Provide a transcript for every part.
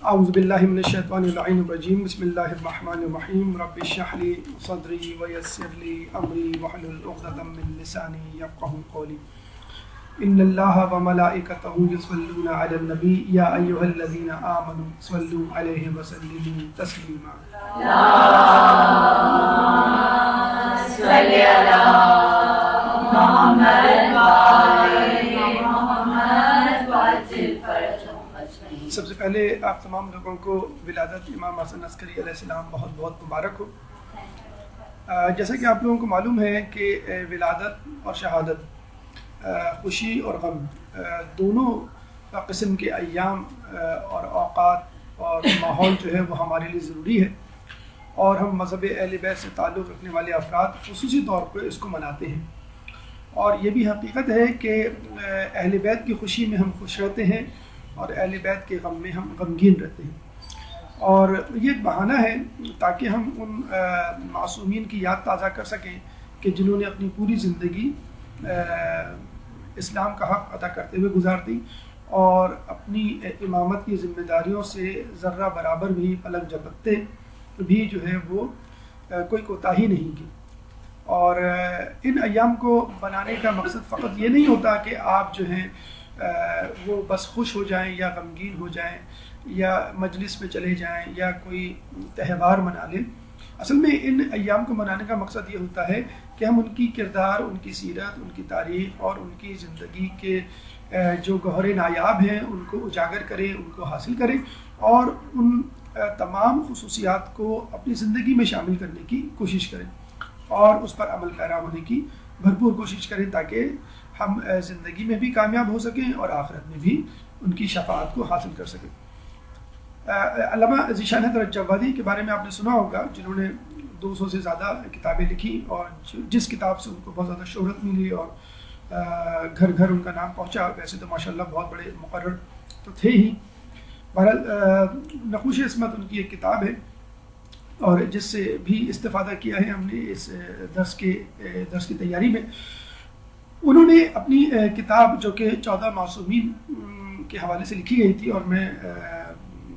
اعوذ باللہ من الشیطان الرجیم بسم اللہ الرحمن الرحیم رب اشرح لی صدری ویسر لی امری واحلل عقدۃ من لسانی یفقهوا قولی ان اللہ وملائکتہ یصلون علی النبی یا ایھا الذین آمنوا صلوا علیہ وسلموا تسلیما اللهم صل علی محمد وعلی محمد وعجل فرجهم. سب سے پہلے آپ تمام لوگوں کو ولادت امام حسن عسکری علیہ السلام بہت بہت مبارک ہو. جیسا کہ آپ لوگوں کو معلوم ہے کہ ولادت اور شہادت، خوشی اور غم، دونوں قسم کے ایام اور اوقات اور ماحول جو ہے وہ ہمارے لیے ضروری ہے، اور ہم مذہب اہل بیت سے تعلق رکھنے والے افراد خصوصی طور پہ اس کو مناتے ہیں. اور یہ بھی حقیقت ہے کہ اہل بیت کی خوشی میں ہم خوش رہتے ہیں اور اہل بیت کے غم میں ہم غمگین رہتے ہیں، اور یہ ایک بہانہ ہے تاکہ ہم ان معصومین کی یاد تازہ کر سکیں کہ جنہوں نے اپنی پوری زندگی اسلام کا حق ادا کرتے ہوئے گزار دی اور اپنی امامت کی ذمہ داریوں سے ذرہ برابر بھی پلک جھپکتے بھی جو ہے وہ کوئی کوتاہی نہیں کی. اور ان ایام کو بنانے کا مقصد فقط یہ نہیں ہوتا کہ آپ جو ہیں وہ بس خوش ہو جائیں یا غمگین ہو جائیں یا مجلس میں چلے جائیں یا کوئی تہوار منا لیں. اصل میں ان ایام کو منانے کا مقصد یہ ہوتا ہے کہ ہم ان کی کردار، ان کی سیرت، ان کی تاریخ اور ان کی زندگی کے جو گوہر نایاب ہیں ان کو اجاگر کریں، ان کو حاصل کریں اور ان تمام خصوصیات کو اپنی زندگی میں شامل کرنے کی کوشش کریں اور اس پر عمل پیرا ہونے کی بھرپور کوشش کریں تاکہ ہم زندگی میں بھی کامیاب ہو سکیں اور آخرت میں بھی ان کی شفاعت کو حاصل کر سکیں. علامہ ذیشان حضرت جوادی کے بارے میں آپ نے سنا ہوگا، جنہوں نے 200 سے زیادہ کتابیں لکھی اور جس کتاب سے ان کو بہت زیادہ شہرت ملی اور گھر گھر ان کا نام پہنچا. ویسے تو ماشاءاللہ بہت بڑے مقرر تو تھے ہی. بہرحال نقوش عصمت ان کی ایک کتاب ہے اور جس سے بھی استفادہ کیا ہے ہم نے اس درس کی تیاری میں. انہوں نے اپنی کتاب جو کہ 14 معصومین کے حوالے سے لکھی گئی تھی، اور میں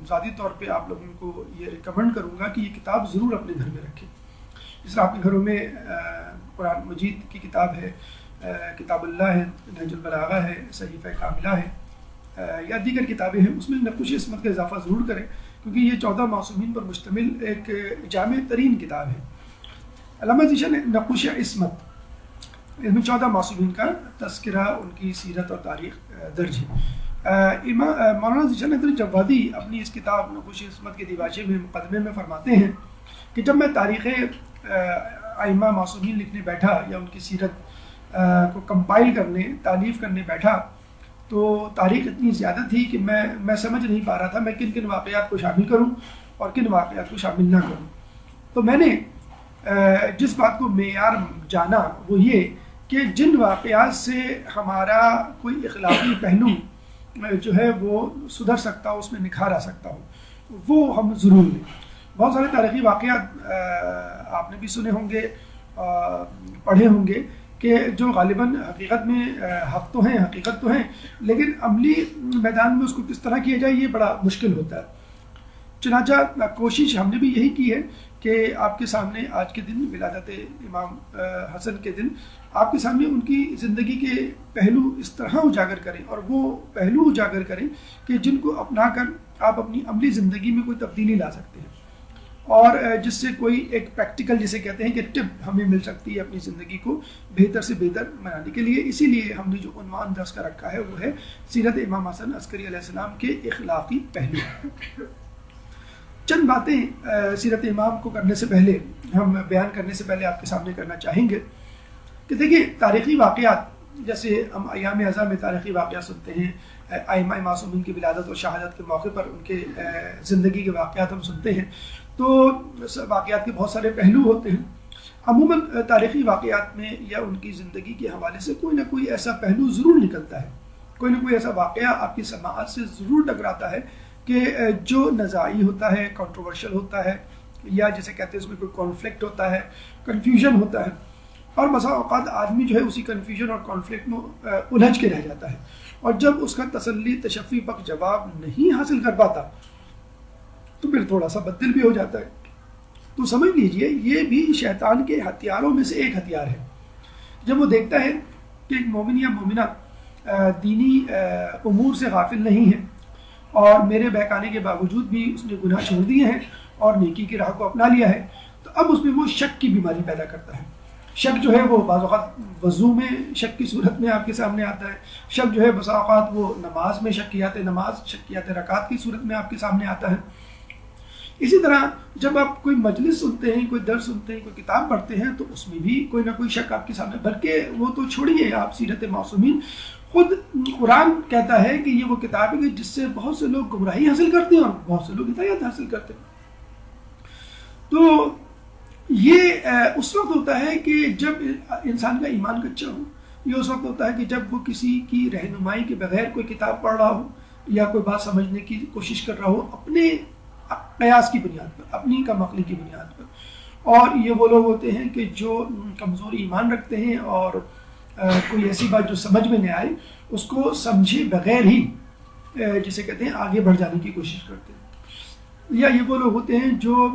ذاتی طور پہ آپ لوگوں کو یہ ریکمنڈ کروں گا کہ یہ کتاب ضرور اپنے گھر میں رکھیں. جس طرح آپ کے گھروں میں قرآن مجید کی کتاب ہے، کتاب اللہ ہے، نہج البلاغہ ہے، صحیفہ کاملہ ہے یا دیگر کتابیں ہیں، اس میں نقوش عصمت کا اضافہ ضرور کریں کیونکہ یہ 14 معصومین پر مشتمل ایک جامع ترین کتاب ہے. علامہ ذیشان نقوش عصمت، اس میں 14 معصومین کا تذکرہ، ان کی سیرت اور تاریخ درج ہے. مولانا ذیشان حضرت جوادی اپنی اس کتاب نقوش عصمت کے دیباچے میں مقدمے میں فرماتے ہیں کہ جب میں تاریخ ائمہ معصومین لکھنے بیٹھا یا ان کی سیرت کو کمپائل کرنے، تالیف کرنے بیٹھا تو تاریخ اتنی زیادہ تھی کہ میں سمجھ نہیں پا رہا تھا میں کن کن واقعات کو شامل کروں اور کن واقعات کو شامل نہ کروں. تو میں نے جس بات کو معیار جانا وہ یہ کہ جن واقعات سے ہمارا کوئی اخلاقی پہلو جو ہے وہ سدھر سکتا ہو، اس میں نکھار آ سکتا ہو، وہ ہم ضرور لیں. بہت سارے تاریخی واقعات آپ نے بھی سنے ہوں گے، پڑھے ہوں گے کہ جو غالباً حقیقت میں حق تو ہیں، حقیقت تو ہیں، لیکن عملی میدان میں اس کو کس طرح کیا جائے یہ بڑا مشکل ہوتا ہے. چنانچہ کوشش ہم نے بھی یہی کی ہے کہ آپ کے سامنے آج کے دن ولادت امام حسن کے دن آپ کے سامنے ان کی زندگی کے پہلو اس طرح اجاگر کریں اور وہ پہلو اجاگر کریں کہ جن کو اپنا کر آپ اپنی عملی زندگی میں کوئی تبدیلی لا سکتے ہیں اور جس سے کوئی ایک پریکٹیکل جسے کہتے ہیں کہ ٹپ ہمیں مل سکتی ہے اپنی زندگی کو بہتر سے بہتر بنانے کے لیے. اسی لیے ہم نے جو عنوان درس کا رکھا ہے وہ ہے سیرت امام حسن عسکری علیہ السلام کے اخلاقی پہلو. چند باتیں سیرت امام کو کرنے سے پہلے، ہم بیان کرنے سے پہلے آپ کے سامنے کرنا چاہیں گے کہ دیکھیے تاریخی واقعات، جیسے ہم ایام اعزاں میں تاریخی واقعات سنتے ہیں، ائمہ معصومین کی ولادت اور شہادت کے موقع پر ان کے زندگی کے واقعات ہم سنتے ہیں، تو واقعات کے بہت سارے پہلو ہوتے ہیں. عموماً تاریخی واقعات میں یا ان کی زندگی کے حوالے سے کوئی نہ کوئی ایسا پہلو ضرور نکلتا ہے، کوئی نہ کوئی ایسا واقعہ آپ کی سماعت سے ضرور ٹکراتا ہے کہ جو نزاعی ہوتا ہے، کنٹروورشل ہوتا ہے، یا جسے کہتے ہیں اس میں کوئی کانفلکٹ ہوتا ہے، کنفیوژن ہوتا ہے، اور بسا اوقات آدمی جو ہے اسی کنفیوژن اور کانفلکٹ میں الجھ کے رہ جاتا ہے، اور جب اس کا تسلی تشفی بخش جواب نہیں حاصل کر پاتا تو پھر تھوڑا سا بدل بھی ہو جاتا ہے. تو سمجھ لیجئے یہ بھی شیطان کے ہتھیاروں میں سے ایک ہتھیار ہے. جب وہ دیکھتا ہے کہ ایک مومن یا مومنہ دینی امور سے غافل نہیں ہے اور میرے بہکانے کے باوجود بھی اس نے گناہ چھوڑ دیے ہیں اور نیکی کی راہ کو اپنا لیا ہے، تو اب اس میں وہ شک کی بیماری پیدا کرتا ہے. شک جو ہے وہ بعض اوقات وضو میں شک کی صورت میں آپ کے سامنے آتا ہے. شک جو ہے بسا اوقات وہ نماز میں شکیات رکعات کی صورت میں آپ کے سامنے آتا ہے. اسی طرح جب آپ کوئی مجلس سنتے ہیں، کوئی درس سنتے ہیں، کوئی کتاب پڑھتے ہیں، تو اس میں بھی کوئی نہ کوئی شک آپ کے سامنے، بلکہ وہ تو چھوڑیے آپ سیرت معصومین، خود قرآن کہتا ہے کہ یہ وہ کتاب ہے جس سے بہت سے لوگ گمراہی حاصل کرتے ہیں اور بہت سے لوگ ہدایت حاصل کرتے ہیں. تو یہ اس وقت ہوتا ہے کہ جب انسان کا ایمان کچا ہو، یہ اس وقت ہوتا ہے کہ جب وہ کسی کی رہنمائی کے بغیر کوئی کتاب پڑھ رہا ہو یا کوئی بات سمجھنے کی کوشش کر رہا ہو اپنے قیاس کی بنیاد پر، اپنی کم عقلی کی بنیاد پر. اور یہ وہ لوگ ہوتے ہیں کہ جو کمزور ایمان رکھتے ہیں اور کوئی ایسی بات جو سمجھ میں نہ آئے اس کو سمجھے بغیر ہی جسے کہتے ہیں آگے بڑھ جانے کی کوشش کرتے ہیں. یا یہ وہ لوگ ہوتے ہیں جو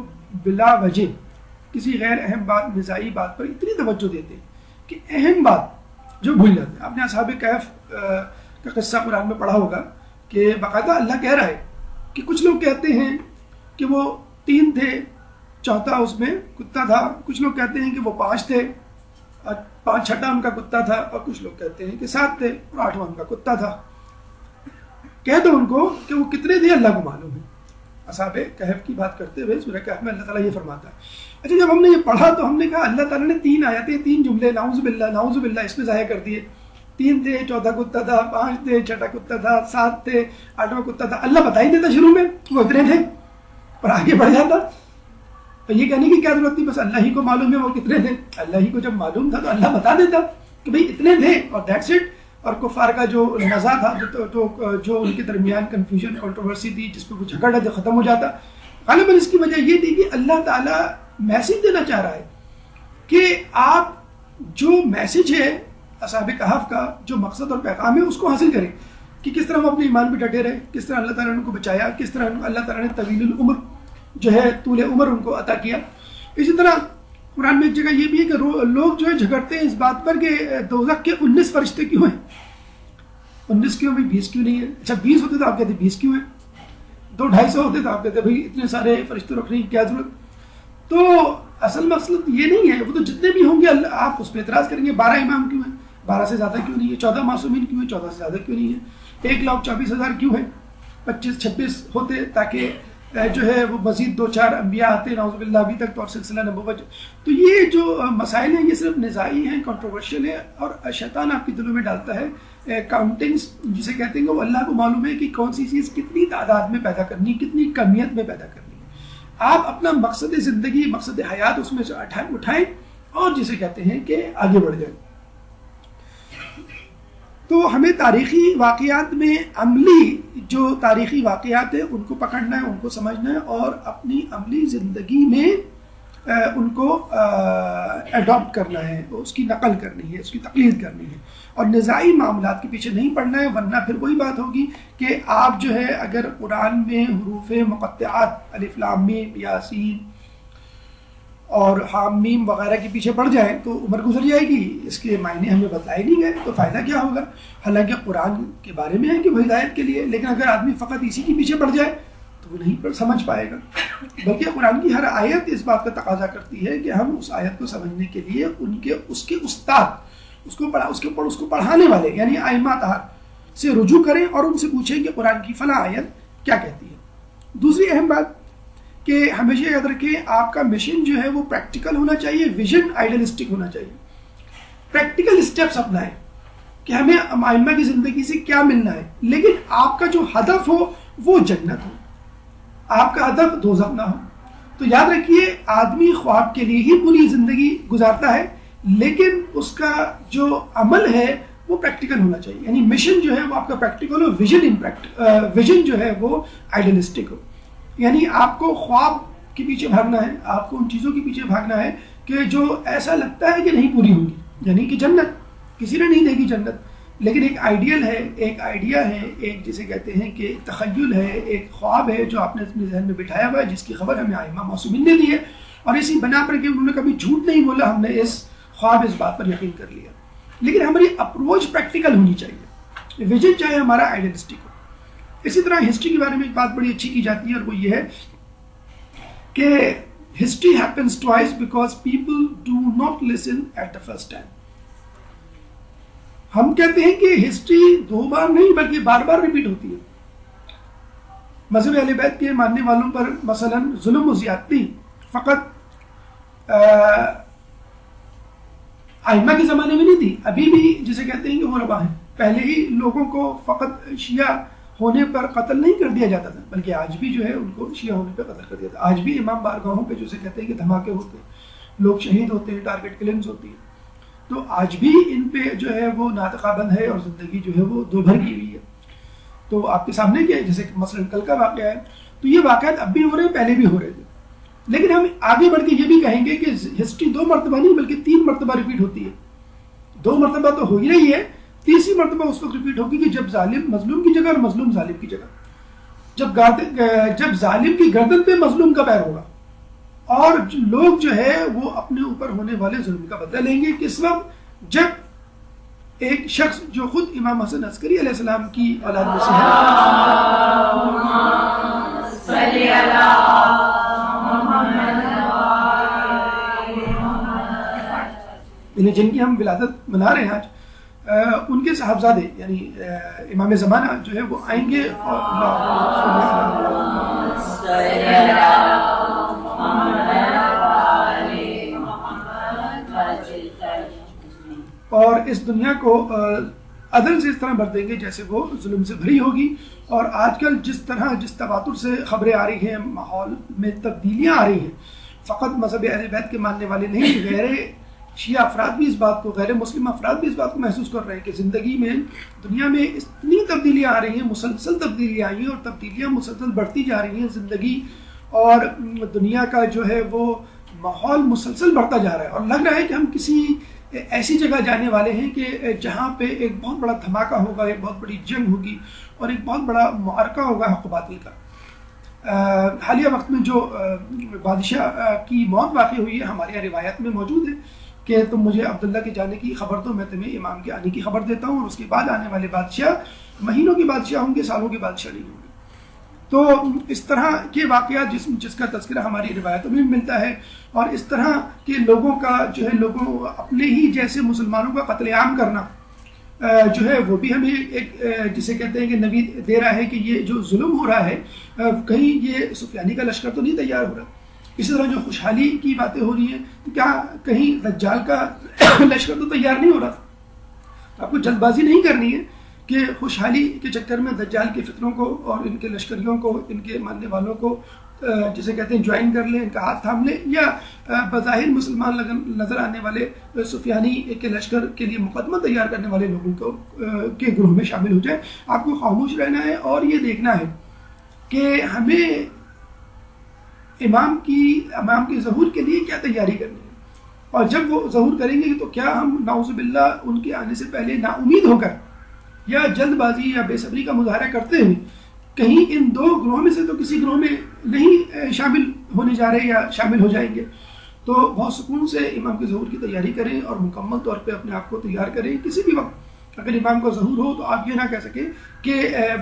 بلا وجہ کسی غیر اہم بات، مزاحی بات پر اتنی توجہ دیتے ہیں کہ اہم بات جو بھول جاتے ہیں. آپ نے اصحاب کہف کا قصہ قرآن میں پڑھا ہوگا کہ باقاعدہ اللہ کہہ رہا ہے کہ کچھ لوگ کہتے ہیں کہ وہ 3 تھے، چوتھا اس میں کتا تھا. کچھ لوگ کہتے ہیں کہ وہ 5 تھے اور 6واں ان کا کتا تھا، اور کچھ لوگ کہتے ہیں کہ 7 تھے اور 8واں ان کا کتا تھا. کہہ دو ان کو کہ وہ کتنے تھے اللہ کو معلوم ہے. اصحاب کہف کی بات کرتے ہوئے سورہ کہف میں اللہ تعالیٰ یہ فرماتا ہے. اچھا، جب ہم نے یہ پڑھا تو ہم نے کہا اللہ تعالیٰ نے 3 آیتیں، 3 جملے نعوذ باللہ اس میں ضائع کر دیے. 3 تھے، چوتھا کتا تھا، 5 تھے، 6واں کتا تھا، 7 تھے، 8واں کتا تھا. اللہ بتا ہی دیتا شروع میں وہ اتنے تھے اور آگے بڑھ جاتا. تو یہ کہنے کی کیا ضرورت تھی؟ بس اللہ ہی کو معلوم ہے وہ کتنے تھے. اللہ ہی کو جب معلوم تھا تو اللہ بتا دیتا کہ بھئی اتنے تھے اور دیٹس اٹ. اور کفار کا جو نزا تھا، جو ان کے درمیان کنفیوژن، کنٹروورسی تھی، جس پہ وہ جھگڑا جو ختم ہو جاتا، غالباً اس کی وجہ یہ تھی کہ اللہ تعالیٰ میسج دینا چاہ رہا ہے کہ آپ جو میسج ہے اصحاب کہف کا، جو مقصد اور پیغام ہے، اس کو حاصل کریں کہ کس طرح ہم اپنے ایمان پہ ڈٹے رہے، کس طرح اللہ تعالیٰ نے ان کو بچایا، کس طرح اللہ تعالیٰ نے طویل العمر جو ہے طول عمر ان کو عطا کیا. اسی طرح قرآن میں ایک جگہ یہ بھی ہے کہ لوگ جو ہے جھگڑتے ہیں اس بات پر کہ دوزخ کے 19 فرشتے کیوں ہیں. 19 کیوں بھی 20 کیوں نہیں ہے؟ اچھا 20 ہوتے تو آپ کہتے 20 کیوں ہیں؟ 200-250 ہوتے تو آپ کہتے بھائی اتنے سارے فرشتے رکھنے کی کیا ضرورت؟ تو اصل مقصد یہ نہیں ہے. وہ تو جتنے بھی ہوں گے آپ اس پہ اعتراض کریں گے 12 امام کیوں ہیں، 12 سے زیادہ کیوں نہیں ہے، 14 معصومین کیوں ہیں، 14 سے زیادہ کیوں نہیں ہے، 1,24,000 کیوں ہے، 25-26 ہوتے تاکہ جو ہے وہ مزید 2-4 انبیاء آتے نعوذ باللہ ابھی تک تو اور سلسلہ نبوت. تو یہ جو مسائل ہیں یہ صرف نزاعی ہیں، کنٹروورشل ہے، اور شیطان آپ کے دلوں میں ڈالتا ہے کاؤنٹنگز جسے کہتے ہیں کہ وہ اللہ کو معلوم ہے کہ کون سی چیز کتنی تعداد میں پیدا کرنی، کتنی کمیت میں پیدا کرنی. آپ اپنا مقصد زندگی، مقصد حیات اس میں سے اٹھائیں اور جسے کہتے ہیں کہ آگے بڑھ جائیں. تو ہمیں تاریخی واقعات میں عملی جو تاریخی واقعات ہیں ان کو پکڑنا ہے، ان کو سمجھنا ہے اور اپنی عملی زندگی میں ان کو ایڈاپٹ کرنا ہے، اس کی نقل کرنی ہے، اس کی تقلید کرنی ہے، اور نزاعی معاملات کے پیچھے نہیں پڑنا ہے. ورنہ پھر وہی بات ہوگی کہ آپ جو ہے اگر قرآن میں حروف مقطعات الف لام میم یاسین اور حام میم وغیرہ کے پیچھے پڑ جائیں تو عمر گزر جائے گی، اس کے معنی ہمیں بتلائے نہیں گئے تو فائدہ کیا ہوگا. حالانکہ قرآن کے بارے میں ہے کہ وہ ہدایت کے لیے، لیکن اگر آدمی فقط اسی کے پیچھے پڑ جائے تو وہ نہیں سمجھ پائے گا. بلکہ قرآن کی ہر آیت اس بات کا تقاضا کرتی ہے کہ ہم اس آیت کو سمجھنے کے لیے اس کے استاد، اس کو پڑھانے والے یعنی ائمہ طہار سے رجوع کریں اور ان سے پوچھیں کہ قرآن کی فلاں آیت کیا کہتی ہے. دوسری اہم بات کہ ہمیشہ یاد رکھیں آپ کا مشن جو ہے وہ پریکٹیکل ہونا چاہیے، ویژن آئیڈیلسٹک ہونا چاہیے. پریکٹیکل اسٹیپس اپنائیں کہ ہمیں ائمہ کی زندگی سے کیا ملنا ہے، لیکن آپ کا جو ہدف ہو وہ جنت ہو، آپ کا ہدف دوزخ نہ ہو. تو یاد رکھیے آدمی خواب کے لیے ہی پوری زندگی گزارتا ہے، لیکن اس کا جو عمل ہے وہ پریکٹیکل ہونا چاہیے. یعنی مشن جو ہے وہ آپ کا پریکٹیکل ہو، ویژن جو ہے وہ آئیڈیلسٹک ہو. یعنی آپ کو خواب کے پیچھے بھاگنا ہے، آپ کو ان چیزوں کے پیچھے بھاگنا ہے کہ جو ایسا لگتا ہے کہ نہیں پوری ہوں گی. یعنی کہ جنت کسی نے نہیں دیکھی جنت، لیکن ایک آئیڈیل ہے، ایک آئیڈیا ہے، ایک جسے کہتے ہیں کہ تخیل ہے، ایک خواب ہے جو آپ نے اپنے ذہن میں بٹھایا ہوا ہے، جس کی خبر ہمیں ائمہ معصومین نے دی ہے، اور اسی بنا پر کہ انہوں نے کبھی جھوٹ نہیں بولا، ہم نے اس خواب اس بات پر یقین کر لیا. لیکن ہماری اپروچ پریکٹیکل ہونی چاہیے، ویژن چاہے ہمارا آئیڈیلسٹک ہو. اسی طرح ہسٹری کے بارے میں ایک بات بڑی اچھی کی جاتی ہے، اور وہ یہ ہے کہ history happens twice because people do not listen at the first time. ہم کہتے ہیں کہ ہسٹری 2 بار نہیں بلکہ بار بار ریپیٹ ہوتی ہے. مذہب اہل بیت کے ماننے والوں پر مثلا ظلم و زیادتی فقط ائمہ کے زمانے میں نہیں تھی، ابھی بھی جسے کہتے ہیں کہ وہ روا ہے. پہلے ہی لوگوں کو فقط شیعہ ہونے پر قتل نہیں کر دیا جاتا تھا، بلکہ آج بھی جو ہے ان کو شیعہ ہونے پہ قتل کر دیا جاتا ہے. آج بھی امام بارگاہوں پہ جسے کہتے ہیں کہ دھماکے ہوتے ہیں، لوگ شہید ہوتے ہیں، ٹارگٹ کلنگز ہوتی ہیں. تو آج بھی ان پہ جو ہے وہ ناطقہ بند ہے، اور زندگی جو ہے وہ 2 بھر کی ہوئی ہے. تو آپ کے سامنے کیا ہے، جیسے مثلا کل کا واقعہ ہے، تو یہ واقعات اب بھی ہو رہے ہیں، پہلے بھی ہو رہے تھے. لیکن ہم آگے بڑھ کے یہ بھی کہیں گے کہ ہسٹری 2 مرتبہ نہیں بلکہ 3 مرتبہ ریپیٹ ہوتی ہے. 2 مرتبہ تو ہو ہی رہی ہے، تیسری مرتبہ اس وقت ریپیٹ ہوگی کہ جب ظالم مظلوم کی جگہ اور مظلوم ظالم کی جگہ، جب ظالم کی گردن پہ مظلوم کا پیر ہوگا، اور لوگ جو ہے وہ اپنے اوپر ہونے والے ظلم کا بدلہ لیں گے. کس وقت؟ جب ایک شخص جو خود امام حسن عسکری علیہ السلام کی اولاد میں سے ہے، جن کی ہم ولادت منا رہے ہیں آج، ان کے صاحبزادے یعنی امام زمانہ جو ہے وہ آئیں گے اور اس دنیا کو عدل سے اس طرح بھر دیں گے جیسے وہ ظلم سے بھری ہوگی. اور آج کل جس تواتر سے خبریں آ رہی ہیں، ماحول میں تبدیلیاں آ رہی ہیں، فقط مذہب اہل بیت کے ماننے والے نہیں، غیر شیعہ افراد بھی اس بات کو، غیر مسلم افراد بھی اس بات کو محسوس کر رہے ہیں کہ زندگی میں، دنیا میں اتنی تبدیلیاں آ رہی ہیں، مسلسل تبدیلیاں آئی ہیں، اور تبدیلیاں مسلسل بڑھتی جا رہی ہیں. زندگی اور دنیا کا جو ہے وہ ماحول مسلسل بڑھتا جا رہا ہے، اور لگ رہا ہے کہ ہم کسی ایسی جگہ جانے والے ہیں کہ جہاں پہ ایک بہت بڑا دھماکہ ہوگا، ایک بہت بڑی جنگ ہوگی، اور ایک بہت بڑا معرکہ ہوگا حق و باطل کا. حالیہ وقت میں جو بادشاہ کی موت واقع ہوئی ہے، ہمارے یہاں روایت میں موجود ہے کہ تم مجھے عبداللہ کے جانے کی خبر دو، میں تمہیں امام کے آنے کی خبر دیتا ہوں، اور اس کے بعد آنے والے بادشاہ مہینوں کے بادشاہ ہوں گے، سالوں کے بادشاہ نہیں ہوں گے. تو اس طرح کے واقعات جس کا تذکرہ ہماری روایتوں میں بھی ملتا ہے، اور اس طرح کے لوگوں کا جو ہے، لوگوں اپنے ہی جیسے مسلمانوں کا قتل عام کرنا جو ہے وہ بھی ہمیں ایک جسے کہتے ہیں کہ نوید دے رہا ہے کہ یہ جو ظلم ہو رہا ہے، کہیں یہ سفیانی کا لشکر تو نہیں تیار ہو رہا. اسی طرح جو خوشحالی کی باتیں ہو رہی ہیں، تو کیا کہیں دجال کا لشکر تو تیار نہیں ہو رہا؟ آپ کو جلد بازی نہیں کرنی ہے کہ خوشحالی کے چکر میں دجال کے فتنوں کو اور ان کے لشکریوں کو، ان کے ماننے والوں کو جسے کہتے ہیں جوائن کر لیں، ان کا ہاتھ تھام لیں، یا بظاہر مسلمان نظر آنے والے سفیانی کے لشکر کے لیے مقدمہ تیار کرنے والے لوگوں کو کے گروہ میں شامل ہو جائے. آپ کو خاموش رہنا ہے اور یہ دیکھنا ہے کہ ہمیں امام کے ظہور کے لیے کیا تیاری کرنی ہے. اور جب وہ ظہور کریں گے تو کیا ہم نعوذ باللہ ان کے آنے سے پہلے نا امید ہو کر یا جلد بازی یا بے صبری کا مظاہرہ کرتے ہیں کہیں ان 2 گروہوں میں سے تو کسی گروہ میں نہیں شامل ہونے جا رہے یا شامل ہو جائیں گے. تو بہت سکون سے امام کے ظہور کی تیاری کریں اور مکمل طور پہ اپنے آپ کو تیار کریں. کسی بھی وقت اگر امام کا ظہور ہو تو آپ یہ نہ کہہ سکیں کہ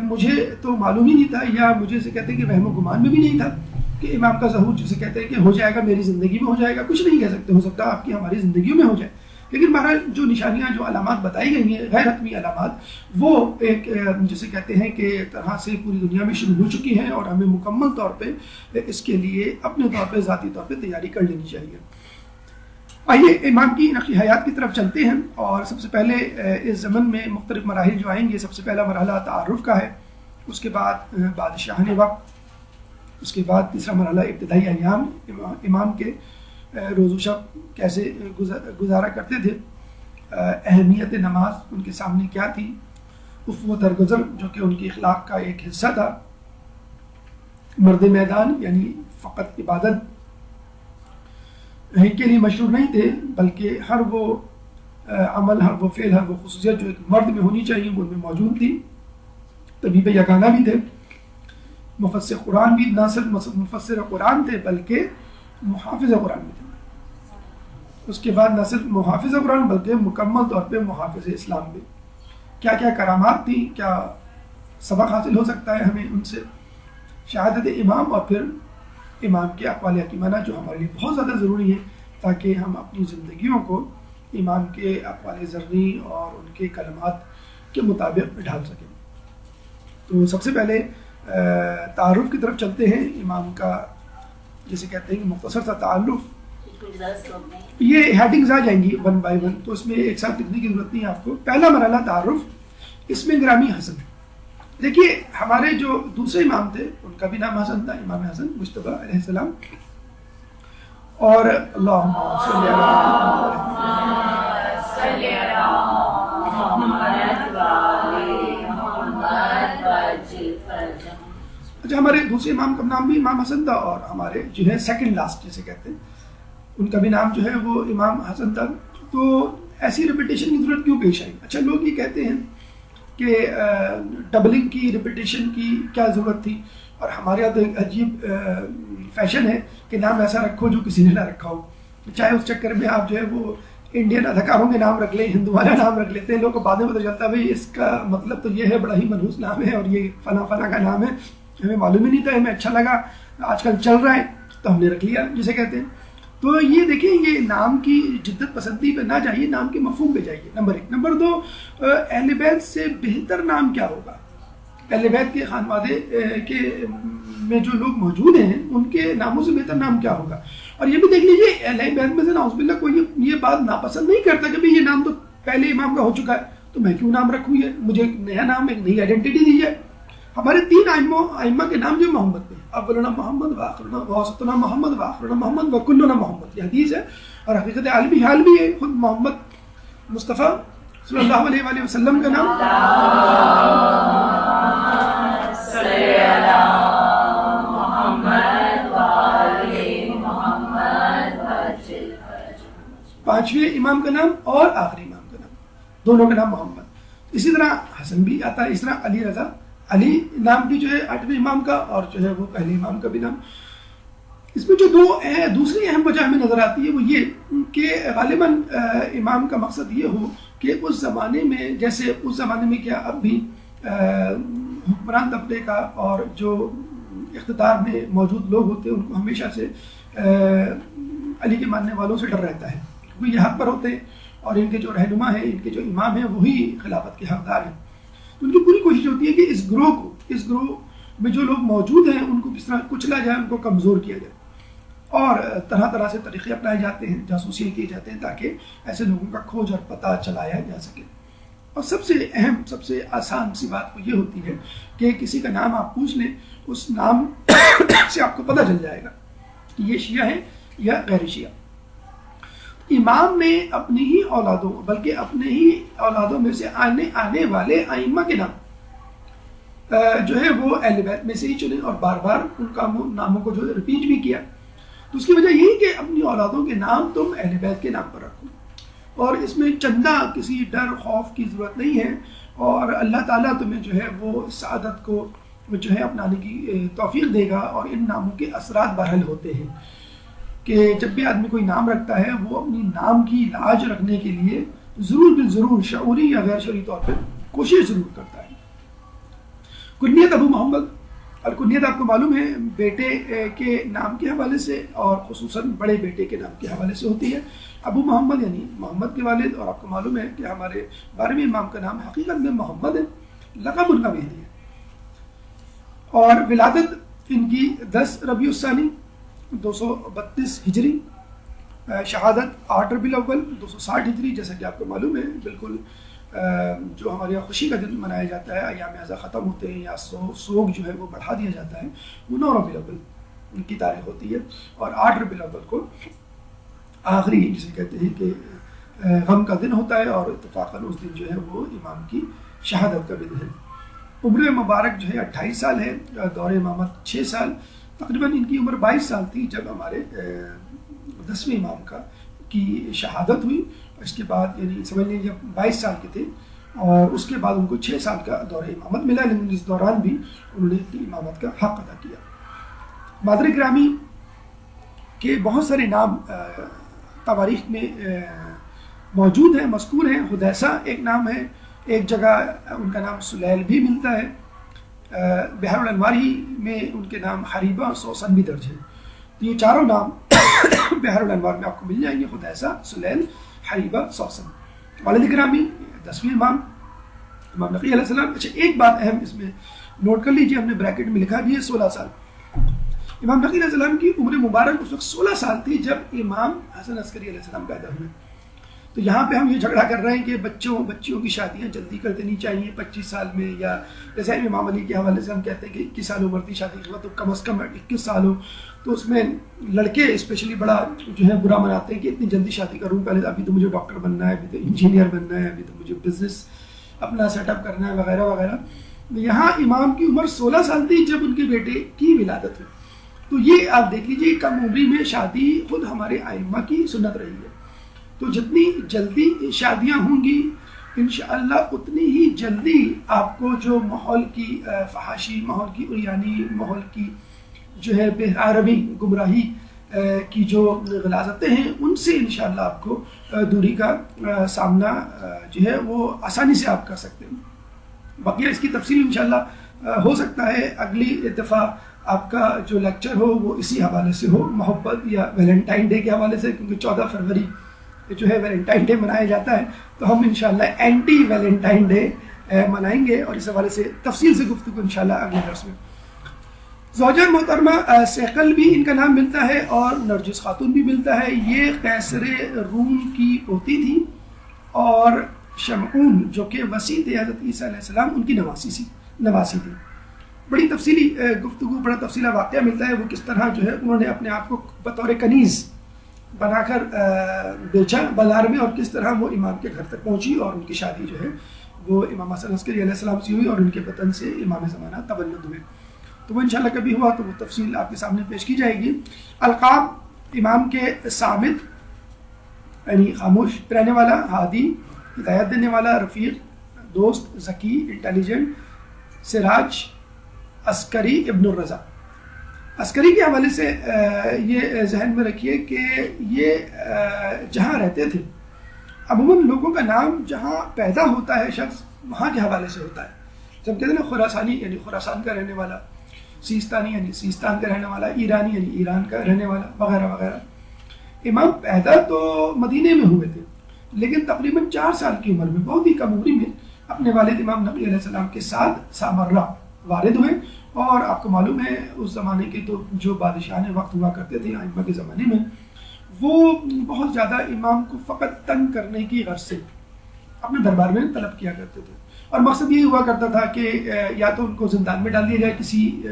مجھے تو معلوم ہی نہیں تھا، یا مجھے سے کہتے ہیں کہ وہم و گمان میں بھی نہیں تھا کہ امام کا ظہور جسے کہتے ہیں کہ ہو جائے گا، میری زندگی میں ہو جائے گا. کچھ نہیں کہہ سکتے، ہو سکتا ہے آپ کی ہماری زندگیوں میں ہو جائے. لیکن بہرحال جو نشانیاں، جو علامات بتائی گئی ہیں، غیر حتمی علامات، وہ ایک جسے کہتے ہیں کہ طرح سے پوری دنیا میں شروع ہو چکی ہیں، اور ہمیں مکمل طور پہ اس کے لیے اپنے طور پہ ذاتی طور پہ تیاری کر لینی چاہیے. آئیے امام کی نقل حیات کی طرف چلتے ہیں. اور سب سے پہلے اس زمن میں مختلف مراحل جو آئیں گے، سب سے پہلا مرحلہ تعارف کا ہے، اس کے بعد بادشاہان وقت، اس کے بعد تیسرا مرحلہ ابتدائی ایام، امام کے روز و شب کیسے گزارا کرتے تھے، اہمیت نماز ان کے سامنے کیا تھی، عفو درگزر جو کہ ان کی اخلاق کا ایک حصہ تھا، مرد میدان یعنی فقط عبادت کے لیے مشہور نہیں تھے، بلکہ ہر وہ عمل ہے، وہ فعل ہے، وہ خصوصیت جو ایک مرد میں ہونی چاہیے وہ ان میں موجود تھی. طبیب یگانہ بھی تھے، مفسر قرآن بھی، نہ صرف مفسر قرآن تھے بلکہ محافظ قرآن بھی تھے. اس کے بعد نہ صرف محافظ قرآن بلکہ مکمل طور پہ محافظ اسلام بھی. کیا کیا کرامات تھیں، کیا سبق حاصل ہو سکتا ہے ہمیں ان سے. شہادت امام اور پھر امام کے اقوال حکیمانہ جو ہمارے لیے بہت زیادہ ضروری ہے تاکہ ہم اپنی زندگیوں کو امام کے اقوال زرعی اور ان کے کلمات کے مطابق ڈھال سکیں. تو سب سے پہلے تعارف کی طرف چلتے ہیں. امام کا جیسے کہتے ہیں کہ مختصر سا تعارف، یہ ہیڈنگز آ جائیں گی ون بائی ون، تو اس میں ایک ساتھ لکھنے کی ضرورت نہیں ہے آپ کو. پہلا مرحلہ تعارف، اس میں گرامی حسن. دیکھیے ہمارے جو دوسرے امام تھے ان کا بھی نام حسن تھا، امام حسن مجتبیٰ علیہ السلام. اور اللہم صلی اچھا ہمارے دوسرے امام کا نام بھی امام حسن تھا، اور ہمارے جو ہے سیکنڈ لاسٹ جسے کہتے ہیں ان کا بھی نام جو ہے وہ امام حسن تھا. تو ایسی ریپیٹیشن کی ضرورت کیوں پیش آئی؟ اچھا لوگ یہ کہتے ہیں کہ ڈبلنگ کی، ریپیٹیشن کی کیا ضرورت تھی، اور ہمارے یہاں تو ایک عجیب فیشن ہے کہ نام ایسا رکھو جو کسی نے نہ رکھا ہو. چاہے اس چکر میں آپ جو ہے وہ انڈین اداکاروں کے نام رکھ لیں، ہندو والا نام رکھ لیتے ہیں، لوگوں کو بعد میں پتہ چلتا ہے بھائی اس کا مطلب تو یہ ہے، بڑا ہی منحوس نام ہے اور یہ فلاں فلاں کا نام ہے، ہمیں معلوم ہی نہیں تھا، ہمیں اچھا لگا، آج کل چل رہا ہے تو ہم نے رکھ لیا جسے کہتے ہیں. تو یہ دیکھیں یہ نام کی جدت پسندی پہ نہ جائیے، نام کے مفہوم پہ جائیے، نمبر ایک. نمبر دو، اہل بیت سے بہتر نام کیا ہوگا؟ اہل بیت کے خانوادے کے میں جو لوگ موجود ہیں ان کے ناموں سے بہتر نام کیا ہوگا. اور یہ بھی دیکھ لیجیے اہل بیت میں سے نعوذ باللہ کوئی یہ بات ناپسند نہیں کرتا کہ بھئی یہ نام تو پہلے امام کا ہو چکا ہے تو میں کیوں نام رکھوں، یہ مجھے ایک نیا نام، ایک نئی آئیڈینٹی دی جائے. ہمارے تین ائمہ کے نام جو محمد پہ، اولنا محمد وآخرنا ووسطنا محمد وآخرنا محمد وکلنا محمد، یہ حدیث ہے اور حقیقت عالمی حال بھی ہے. خود محمد مصطفیٰ صلی اللہ علیہ وآلہ وسلم کا نام پانچویں امام کا نام اور آخری امام کا نام، دونوں کا نام محمد. اسی طرح حسن بھی آتا ہے، اس طرح علی رضا، علی نام بھی جو ہے آٹھویں امام کا اور جو ہے وہ پہلے امام کا بھی نام. اس میں جو دوسری اہم وجہ ہمیں نظر آتی ہے وہ یہ کہ غالباً امام کا مقصد یہ ہو کہ اس زمانے میں، جیسے اس زمانے میں کیا اب بھی حکمران طبقے کا اور جو اقتدار میں موجود لوگ ہوتے ہیں ان کو ہمیشہ سے علی کے ماننے والوں سے ڈر رہتا ہے کیونکہ یہ حق پر ہوتے ہیں اور ان کے جو رہنما ہیں، ان کے جو امام ہیں وہی خلافت کے حقدار ہیں. ان کی پوری کوشش ہوتی ہے کہ اس گروہ میں جو لوگ موجود ہیں ان کو کس طرح کچلا جائے، ان کو کمزور کیا جائے، اور طرح طرح سے طریقے اپنائے جاتے ہیں، جاسوسیاں کی جاتے ہیں تاکہ ایسے لوگوں کا کھوج اور پتہ چلایا جا سکے. اور سب سے اہم، سب سے آسان سی بات یہ ہوتی ہے کہ کسی کا نام آپ پوچھ لیں، اس نام سے آپ کو پتہ چل جائے گا کہ یہ شیعہ ہے یا غیر شیعہ. امام نے اپنی ہی اولادوں، بلکہ اپنے ہی اولادوں میں سے آنے والے ائمہ کے نام جو ہے وہ اہل بیت میں سے ہی چنے اور بار بار ان کا ناموں کو جو ریپیٹ بھی کیا. تو اس کی وجہ یہی کہ اپنی اولادوں کے نام تم اہل بیت کے نام پر رکھو، اور اس میں چندہ کسی ڈر خوف کی ضرورت نہیں ہے، اور اللہ تعالیٰ تمہیں جو ہے وہ سعادت کو جو ہے اپنانے کی توفیق دے گا. اور ان ناموں کے اثرات بہرحال ہوتے ہیں کہ جب بھی آدمی کوئی نام رکھتا ہے وہ اپنی نام کی لاج رکھنے کے لیے ضرور بالضرور شعوری یا غیر شعوری طور پہ کوشش ضرور کرتا ہے. کنیت ابو محمد، اور کنیت آپ کو معلوم ہے بیٹے کے نام کے حوالے سے اور خصوصاً بڑے بیٹے کے نام کے حوالے سے ہوتی ہے. ابو محمد یعنی محمد کے والد، اور آپ کو معلوم ہے کہ ہمارے 12ویں امام کا نام حقیقت میں محمد ہے، لقب ان کا مہدی ہے. اور ولادت ان کی 10 ربیع الثانی 232 ہجری، شہادت 8 ربیع الاول 260 ہجری، جیسا کہ آپ کو معلوم ہے بالکل جو ہمارے یہاں خوشی کا دن منایا جاتا ہے، ایام اعزا ختم ہوتے ہیں یا سوگ جو ہے وہ بڑھا دیا جاتا ہے، وہ 9 ربیع الاول ان کی تاریخ ہوتی ہے. اور 8 ربیع الاول کو آخری جسے کہتے ہیں کہ غم کا دن ہوتا ہے، اور اتفاقاً اس دن جو ہے وہ امام کی شہادت کا بھی دن ہے. عمر مبارک جو ہے 28 سال ہے، دور امامت 6 سال، تقریباً ان کی عمر 22 سال تھی جب ہمارے 10ویں امام کی شہادت ہوئی. اس کے بعد یعنی سمجھ لیجیے جب 22 سال کے تھے اور اس کے بعد ان کو 6 سال کا دور امامت ملا، لیکن اس دوران بھی انہوں نے اپنی امامت کا حق ادا کیا. مادر گرامی کے بہت سارے نام تواریخ میں موجود ہیں، مذکور ہیں. حدیثہ ایک نام ہے، ایک جگہ ان کا نام سلیل بھی ملتا ہے. بحر الانوار ہی میں ان کے نام حریبہ اور سوسن بھی درج ہے. تو یہ چاروں نام بحر الانوار میں آپ کو مل جائیں گے، حدیثہ، سلیل، حریبہ، سوسن. والد گرامی 10ویں امام نقی علیہ السلام. اچھا ایک بات اہم اس میں نوٹ کر لیجیے، ہم نے بریکٹ میں لکھا بھی ہے 16 سال. امام نقی علیہ السلام کی عمر مبارک اس وقت 16 سال تھی جب امام حسن عسکری علیہ السلام پیدا ہوئے. تو یہاں پہ ہم یہ جھگڑا کر رہے ہیں کہ بچیوں کی شادیاں جلدی کر دینی چاہیے 25 سال میں، یا جیسے امام علی کے حوالے سے ہم کہتے ہیں کہ 21 سال عمر تھی شادی کی، تو کم از کم 21 سال ہو. تو اس میں لڑکے اسپیشلی بڑا جو ہے برا مناتے ہیں کہ اتنی جلدی شادی کروں، پہلے ابھی تو مجھے ڈاکٹر بننا ہے، ابھی تو انجینئر بننا ہے، ابھی تو مجھے بزنس اپنا سیٹ اپ کرنا ہے وغیرہ وغیرہ. یہاں امام کی عمر 16 سال تھی جب ان کے بیٹے کی ولادت ہوئی. تو یہ آپ دیکھ لیجیے کم عمری میں شادی خود ہمارے ائمہ کی سنت رہی ہے. تو جتنی جلدی شادیاں ہوں گی انشاءاللہ اتنی ہی جلدی آپ کو جو ماحول کی فحاشی، ماحول کی عریانی، ماحول کی جو ہے بے عربی گمراہی کی جو غلاظتیں ہیں ان سے انشاءاللہ آپ کو دوری کا سامنا جو ہے وہ آسانی سے آپ کر سکتے ہیں. باقی اس کی تفصیل انشاءاللہ ہو سکتا ہے اگلی دفعہ آپ کا جو لیکچر ہو وہ اسی حوالے سے ہو، محبت یا ویلنٹائن ڈے کے حوالے سے، کیونکہ 14 فروری جو ہے ویلنٹائن ڈے منایا جاتا ہے. تو ہم انشاءاللہ اینٹی ویلنٹائن ڈے منائیں گے اور اس حوالے سے تفصیل سے گفتگو انشاءاللہ اگلے درس میں. زوجہ محترمہ سیقل بھی ان کا نام ملتا ہے اور نرجس خاتون بھی ملتا ہے. یہ قیصر روم کی پوتی تھی اور شمعون جو کہ وسیع تھے حضرت عیسیٰ علیہ السلام ان کی نواسی تھی. بڑی تفصیلی گفتگو، بڑا تفصیلی واقعہ ملتا ہے وہ کس طرح جو ہے انہوں نے اپنے آپ کو بطور کنیز بنا کر بیچا بازار میں، اور کس طرح وہ امام کے گھر تک پہنچی اور ان کی شادی جو ہے وہ امام حسن عسکری علیہ السلام سے ہوئی اور ان کے وطن سے امام زمانہ تولد ہوئے. تو وہ انشاءاللہ کبھی ہوا تو وہ تفصیل آپ کے سامنے پیش کی جائے گی. القاب امام کے صامت یعنی خاموش رہنے والا، ہادی ہدایت دینے والا، رفیق دوست، ذکی انٹیلیجنٹ، سراج، عسکری ابن الرضا. عسکری کے حوالے سے یہ ذہن میں رکھیے کہ یہ جہاں رہتے تھے عموماً لوگوں کا نام جہاں پیدا ہوتا ہے شخص وہاں کے حوالے سے ہوتا ہے. جب کہتے ہیں نا خراسانی یعنی خراسان کا رہنے والا، سیستانی یعنی سیستان کا رہنے والا، ایرانی یعنی ایران کا رہنے والا وغیرہ وغیرہ. امام پیدا تو مدینے میں ہوئے تھے لیکن تقریباً 4 سال کی عمر میں، بہت ہی کم عمری میں اپنے والد امام نقی علیہ السلام کے ساتھ سامرہ وارد ہوئے. اور آپ کو معلوم ہے اس زمانے کے تو جو بادشاہ وقت ہوا کرتے تھے ائمہ کے زمانے میں، وہ بہت زیادہ امام کو فقط تنگ کرنے کی غرض سے اپنے دربار میں طلب کیا کرتے تھے. اور مقصد یہ ہوا کرتا تھا کہ یا تو ان کو زندان میں ڈال دیا جائے کسی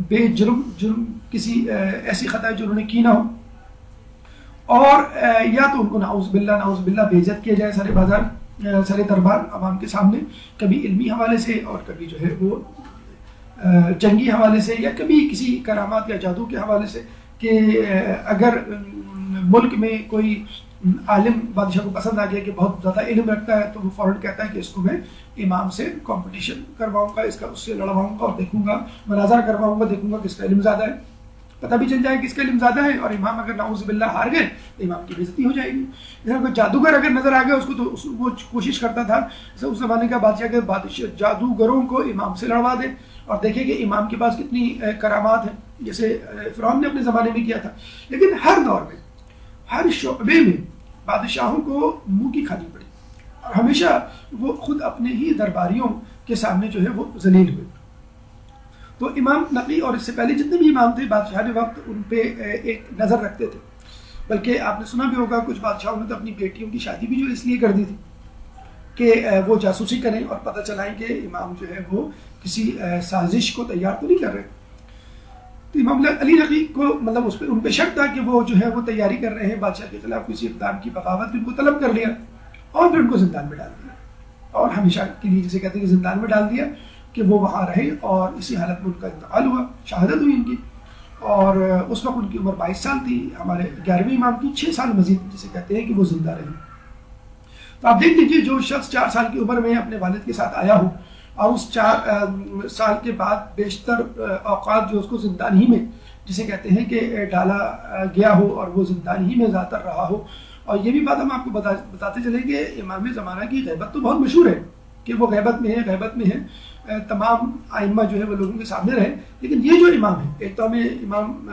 بے جرم کسی ایسی خطا جو انہوں نے کی نہ ہو، اور یا تو ان کو نعوذ باللہ بے عزت کیا جائے سارے دربار عوام کے سامنے، کبھی علمی حوالے سے اور کبھی جو ہے وہ جنگی حوالے سے، یا کبھی کسی کرامات یا جادو کے حوالے سے کہ اگر ملک میں کوئی عالم بادشاہ کو پسند آ گیا کہ بہت زیادہ علم رکھتا ہے تو وہ فوراً کہتا ہے کہ اس کو میں امام سے کمپٹیشن کرواؤں گا، اس سے لڑواؤں گا اور دیکھوں گا، مناظرہ کرواؤں گا، دیکھوں گا کس کا علم زیادہ ہے. پتہ بھی چل جائے کس کا علم زیادہ ہے، اور امام اگر نعوذ باللہ ہار گئے تو امام کی بے عزتی ہو جائے گی. جیسا کوئی جادوگر اگر نظر آ گیا اس کو تو وہ کوشش کرتا تھا اس زمانے کا بادشاہ کے جادوگروں کو امام سے لڑوا دے اور دیکھیں کہ امام کے پاس کتنی کرامات ہیں، جیسے فرعون نے اپنے زمانے میں کیا تھا. لیکن ہر دور میں ہر شعبے میں بادشاہوں کو منہ کی کھانی پڑی اور ہمیشہ وہ خود اپنے ہی درباریوں کے سامنے جو ہے وہ ذلیل ہوئے. تو امام نقی اور اس سے پہلے جتنے بھی امام تھے بادشاہ وقت ان پہ ایک نظر رکھتے تھے. بلکہ آپ نے سنا بھی ہوگا کچھ بادشاہوں نے تو اپنی بیٹیوں کی شادی بھی جو اس لیے کر دی تھی کہ وہ جاسوسی کریں اور پتہ چلائیں کہ امام جو ہے وہ کسی سازش کو تیار تو نہیں کر رہے. تو امام علی نقی کو مطلب اس پہ ان پہ شک تھا کہ وہ جو ہے وہ تیاری کر رہے ہیں بادشاہ کے خلاف کسی اقدام کی، بغاوت بھی ان کو طلب کر لیا اور پھر ان کو زندان میں ڈال دیا اور ہمیشہ کے لیے جسے کہتے ہیں کہ زندان میں ڈال دیا کہ وہ وہاں رہے. اور اسی حالت میں ان کا انتقال ہوا، شہادت ہوئی ان کی. اور اس وقت ان کی عمر 22 سال تھی. ہمارے 11ویں امام کی 6 سال مزید جسے کہتے ہیں کہ وہ زندہ رہے. تو آپ دیکھ لیجیے جو شخص 4 سال کی عمر میں اپنے والد کے ساتھ آیا ہو اور اس 4 سال کے بعد بیشتر اوقات جو اس کو زندان ہی میں جسے کہتے ہیں کہ ڈالا گیا ہو اور وہ زندان ہی میں زیادہ تر رہا ہو. اور یہ بھی بات ہم آپ کو بتاتے چلیں کہ امام زمانہ کی غیبت تو بہت مشہور ہے کہ وہ غیبت میں ہے تمام ائمہ جو ہے وہ لوگوں کے سامنے رہے. لیکن یہ جو امام ہے، ایک تو ہمیں امام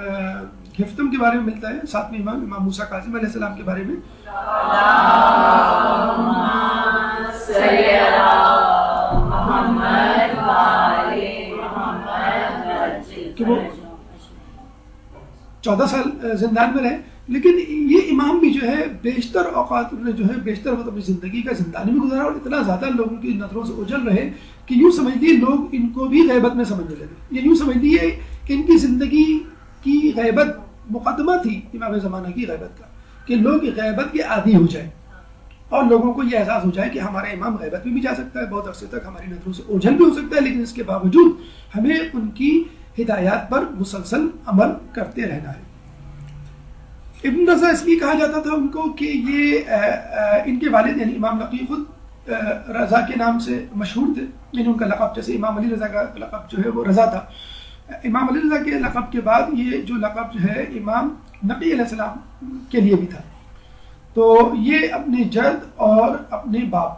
ہفتم کے بارے میں ملتا ہے، 7ویں امام موسیٰ کاظم علیہ السلام کے بارے میں کہ وہ 14 سال زندان میں رہے. لیکن یہ امام بھی جو ہے بیشتر اوقات نے جو ہے بیشتر وقت اپنی زندگی کا زندانی میں گزارا اور اتنا زیادہ لوگوں کی نظروں سے اوجھل رہے کہ یوں سمجھ لیے لوگ ان کو بھی غیبت میں سمجھنے لگے. یا یوں سمجھ لیے کہ ان کی زندگی کی غیبت مقدمہ تھی امام زمانہ کی غیبت کا، کہ لوگ غیبت کے عادی ہو جائیں اور لوگوں کو یہ احساس ہو جائے کہ ہمارا امام غیبت میں بھی جا سکتا ہے، بہت عرصے تک ہماری نظروں سے اوجھل بھی ہو سکتا ہے، لیکن اس کے باوجود ہمیں ان کی ہدایات پر مسلسل عمل کرتے رہنا ہے. ابن رضا اس لیے کہا جاتا تھا ان کو کہ یہ ان کے والد یعنی امام نقی خود رضا کے نام سے مشہور تھے. یعنی ان کا لقب جیسے امام علی رضا کا لقب جو ہے وہ رضا تھا، امام علی رضا کے لقب کے بعد یہ جو لقب جو ہے امام نقی علیہ السلام کے لیے بھی تھا. تو یہ اپنے جد اور اپنے باپ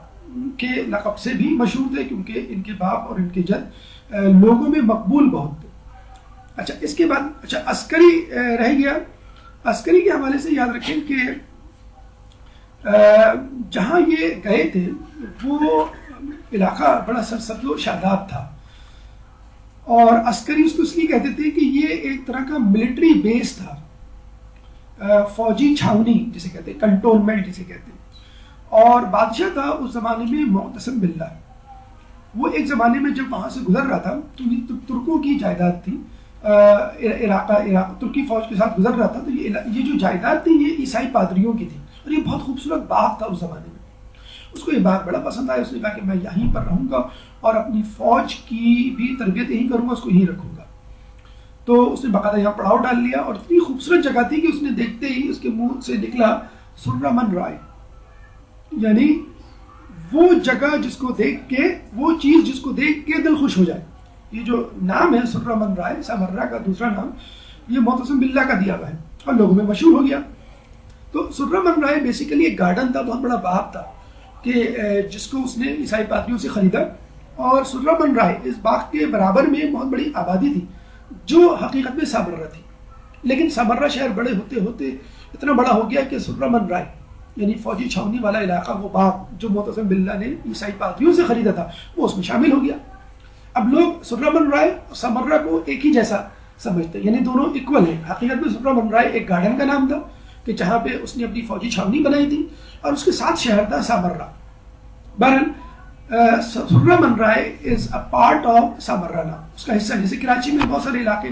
کے لقب سے بھی مشہور تھے کیونکہ ان کے باپ اور ان کے جد لوگوں میں مقبول بہت تھے. اچھا اس کے بعد عسکری رہ گیا. عسکری کے حوالے سے یاد رکھیں کہ جہاں یہ گئے تھے وہ علاقہ بڑا سرسبز و شاداب تھا اور عسکری اس کو اس لیے کہتے تھے کہ یہ ایک طرح کا ملٹری بیس تھا، فوجی چھاونی جسے کہتے ہیں، کنٹونمنٹ جسے کہتے ہیں. اور بادشاہ تھا اس زمانے میں معتصم باللہ. وہ ایک زمانے میں جب وہاں سے گزر رہا تھا تو یہ ترکوں کی جائیداد تھی، علاقہ ترکی فوج کے ساتھ گزر رہا تھا. تو یہ جو جائیداد تھی یہ عیسائی پادریوں کی تھی اور یہ بہت خوبصورت باغ تھا اس زمانے میں. اس کو یہ باغ بڑا پسند آیا. اس نے کہا کہ میں یہیں پر رہوں گا اور اپنی فوج کی بھی تربیت یہیں کروں گا، اس کو یہیں رکھوں گا. تو اس نے باقاعدہ یہاں پڑاؤ ڈال لیا اور اتنی خوبصورت جگہ تھی کہ اس نے دیکھتے ہی اس کے منہ سے نکلا سرمن رائے، یعنی وہ جگہ جس کو دیکھ کے، وہ چیز جس کو دیکھ کے دل خوش ہو جائے. یہ جو نام ہے سرمن رائے، سمرہ کا دوسرا نام، یہ معتصم باللہ کا دیا ہوا ہے اور لوگوں میں مشہور ہو گیا. تو سرمن رائے بیسیکلی ایک گارڈن تھا، بہت بڑا باغ تھا کہ جس کو اس نے عیسائی پادریوں سے خریدا. اور سرمن رائے اس باغ کے برابر میں بہت بڑی آبادی تھی جو حقیقت میں سامرہ تھی. لیکن سامرہ شہر بڑے ہوتے ہوتے اتنا بڑا ہو گیا کہ سرمن رائے یعنی فوجی چھاونی والا علاقہ، وہ باغ جو معتصم باللہ نے عیسائی پادریوں سے خریدا تھا، وہ اس میں شامل ہو گیا. اب لوگ سرمن رائے اور سامرہ کو ایک ہی جیسا سمجھتے ہیں، یعنی دونوں ایکول ہیں. حقیقت میں سرمن رائے ایک گارڈن کا نام تھا کہ جہاں پہ اس نے اپنی فوجی چھاونی بنائی تھی اور اس کے ساتھ شہر تھا سامرہ. بہرحال sermon Rai is a part of سامرہ نام، اس کا حصہ. جیسے کراچی میں بہت سارے علاقے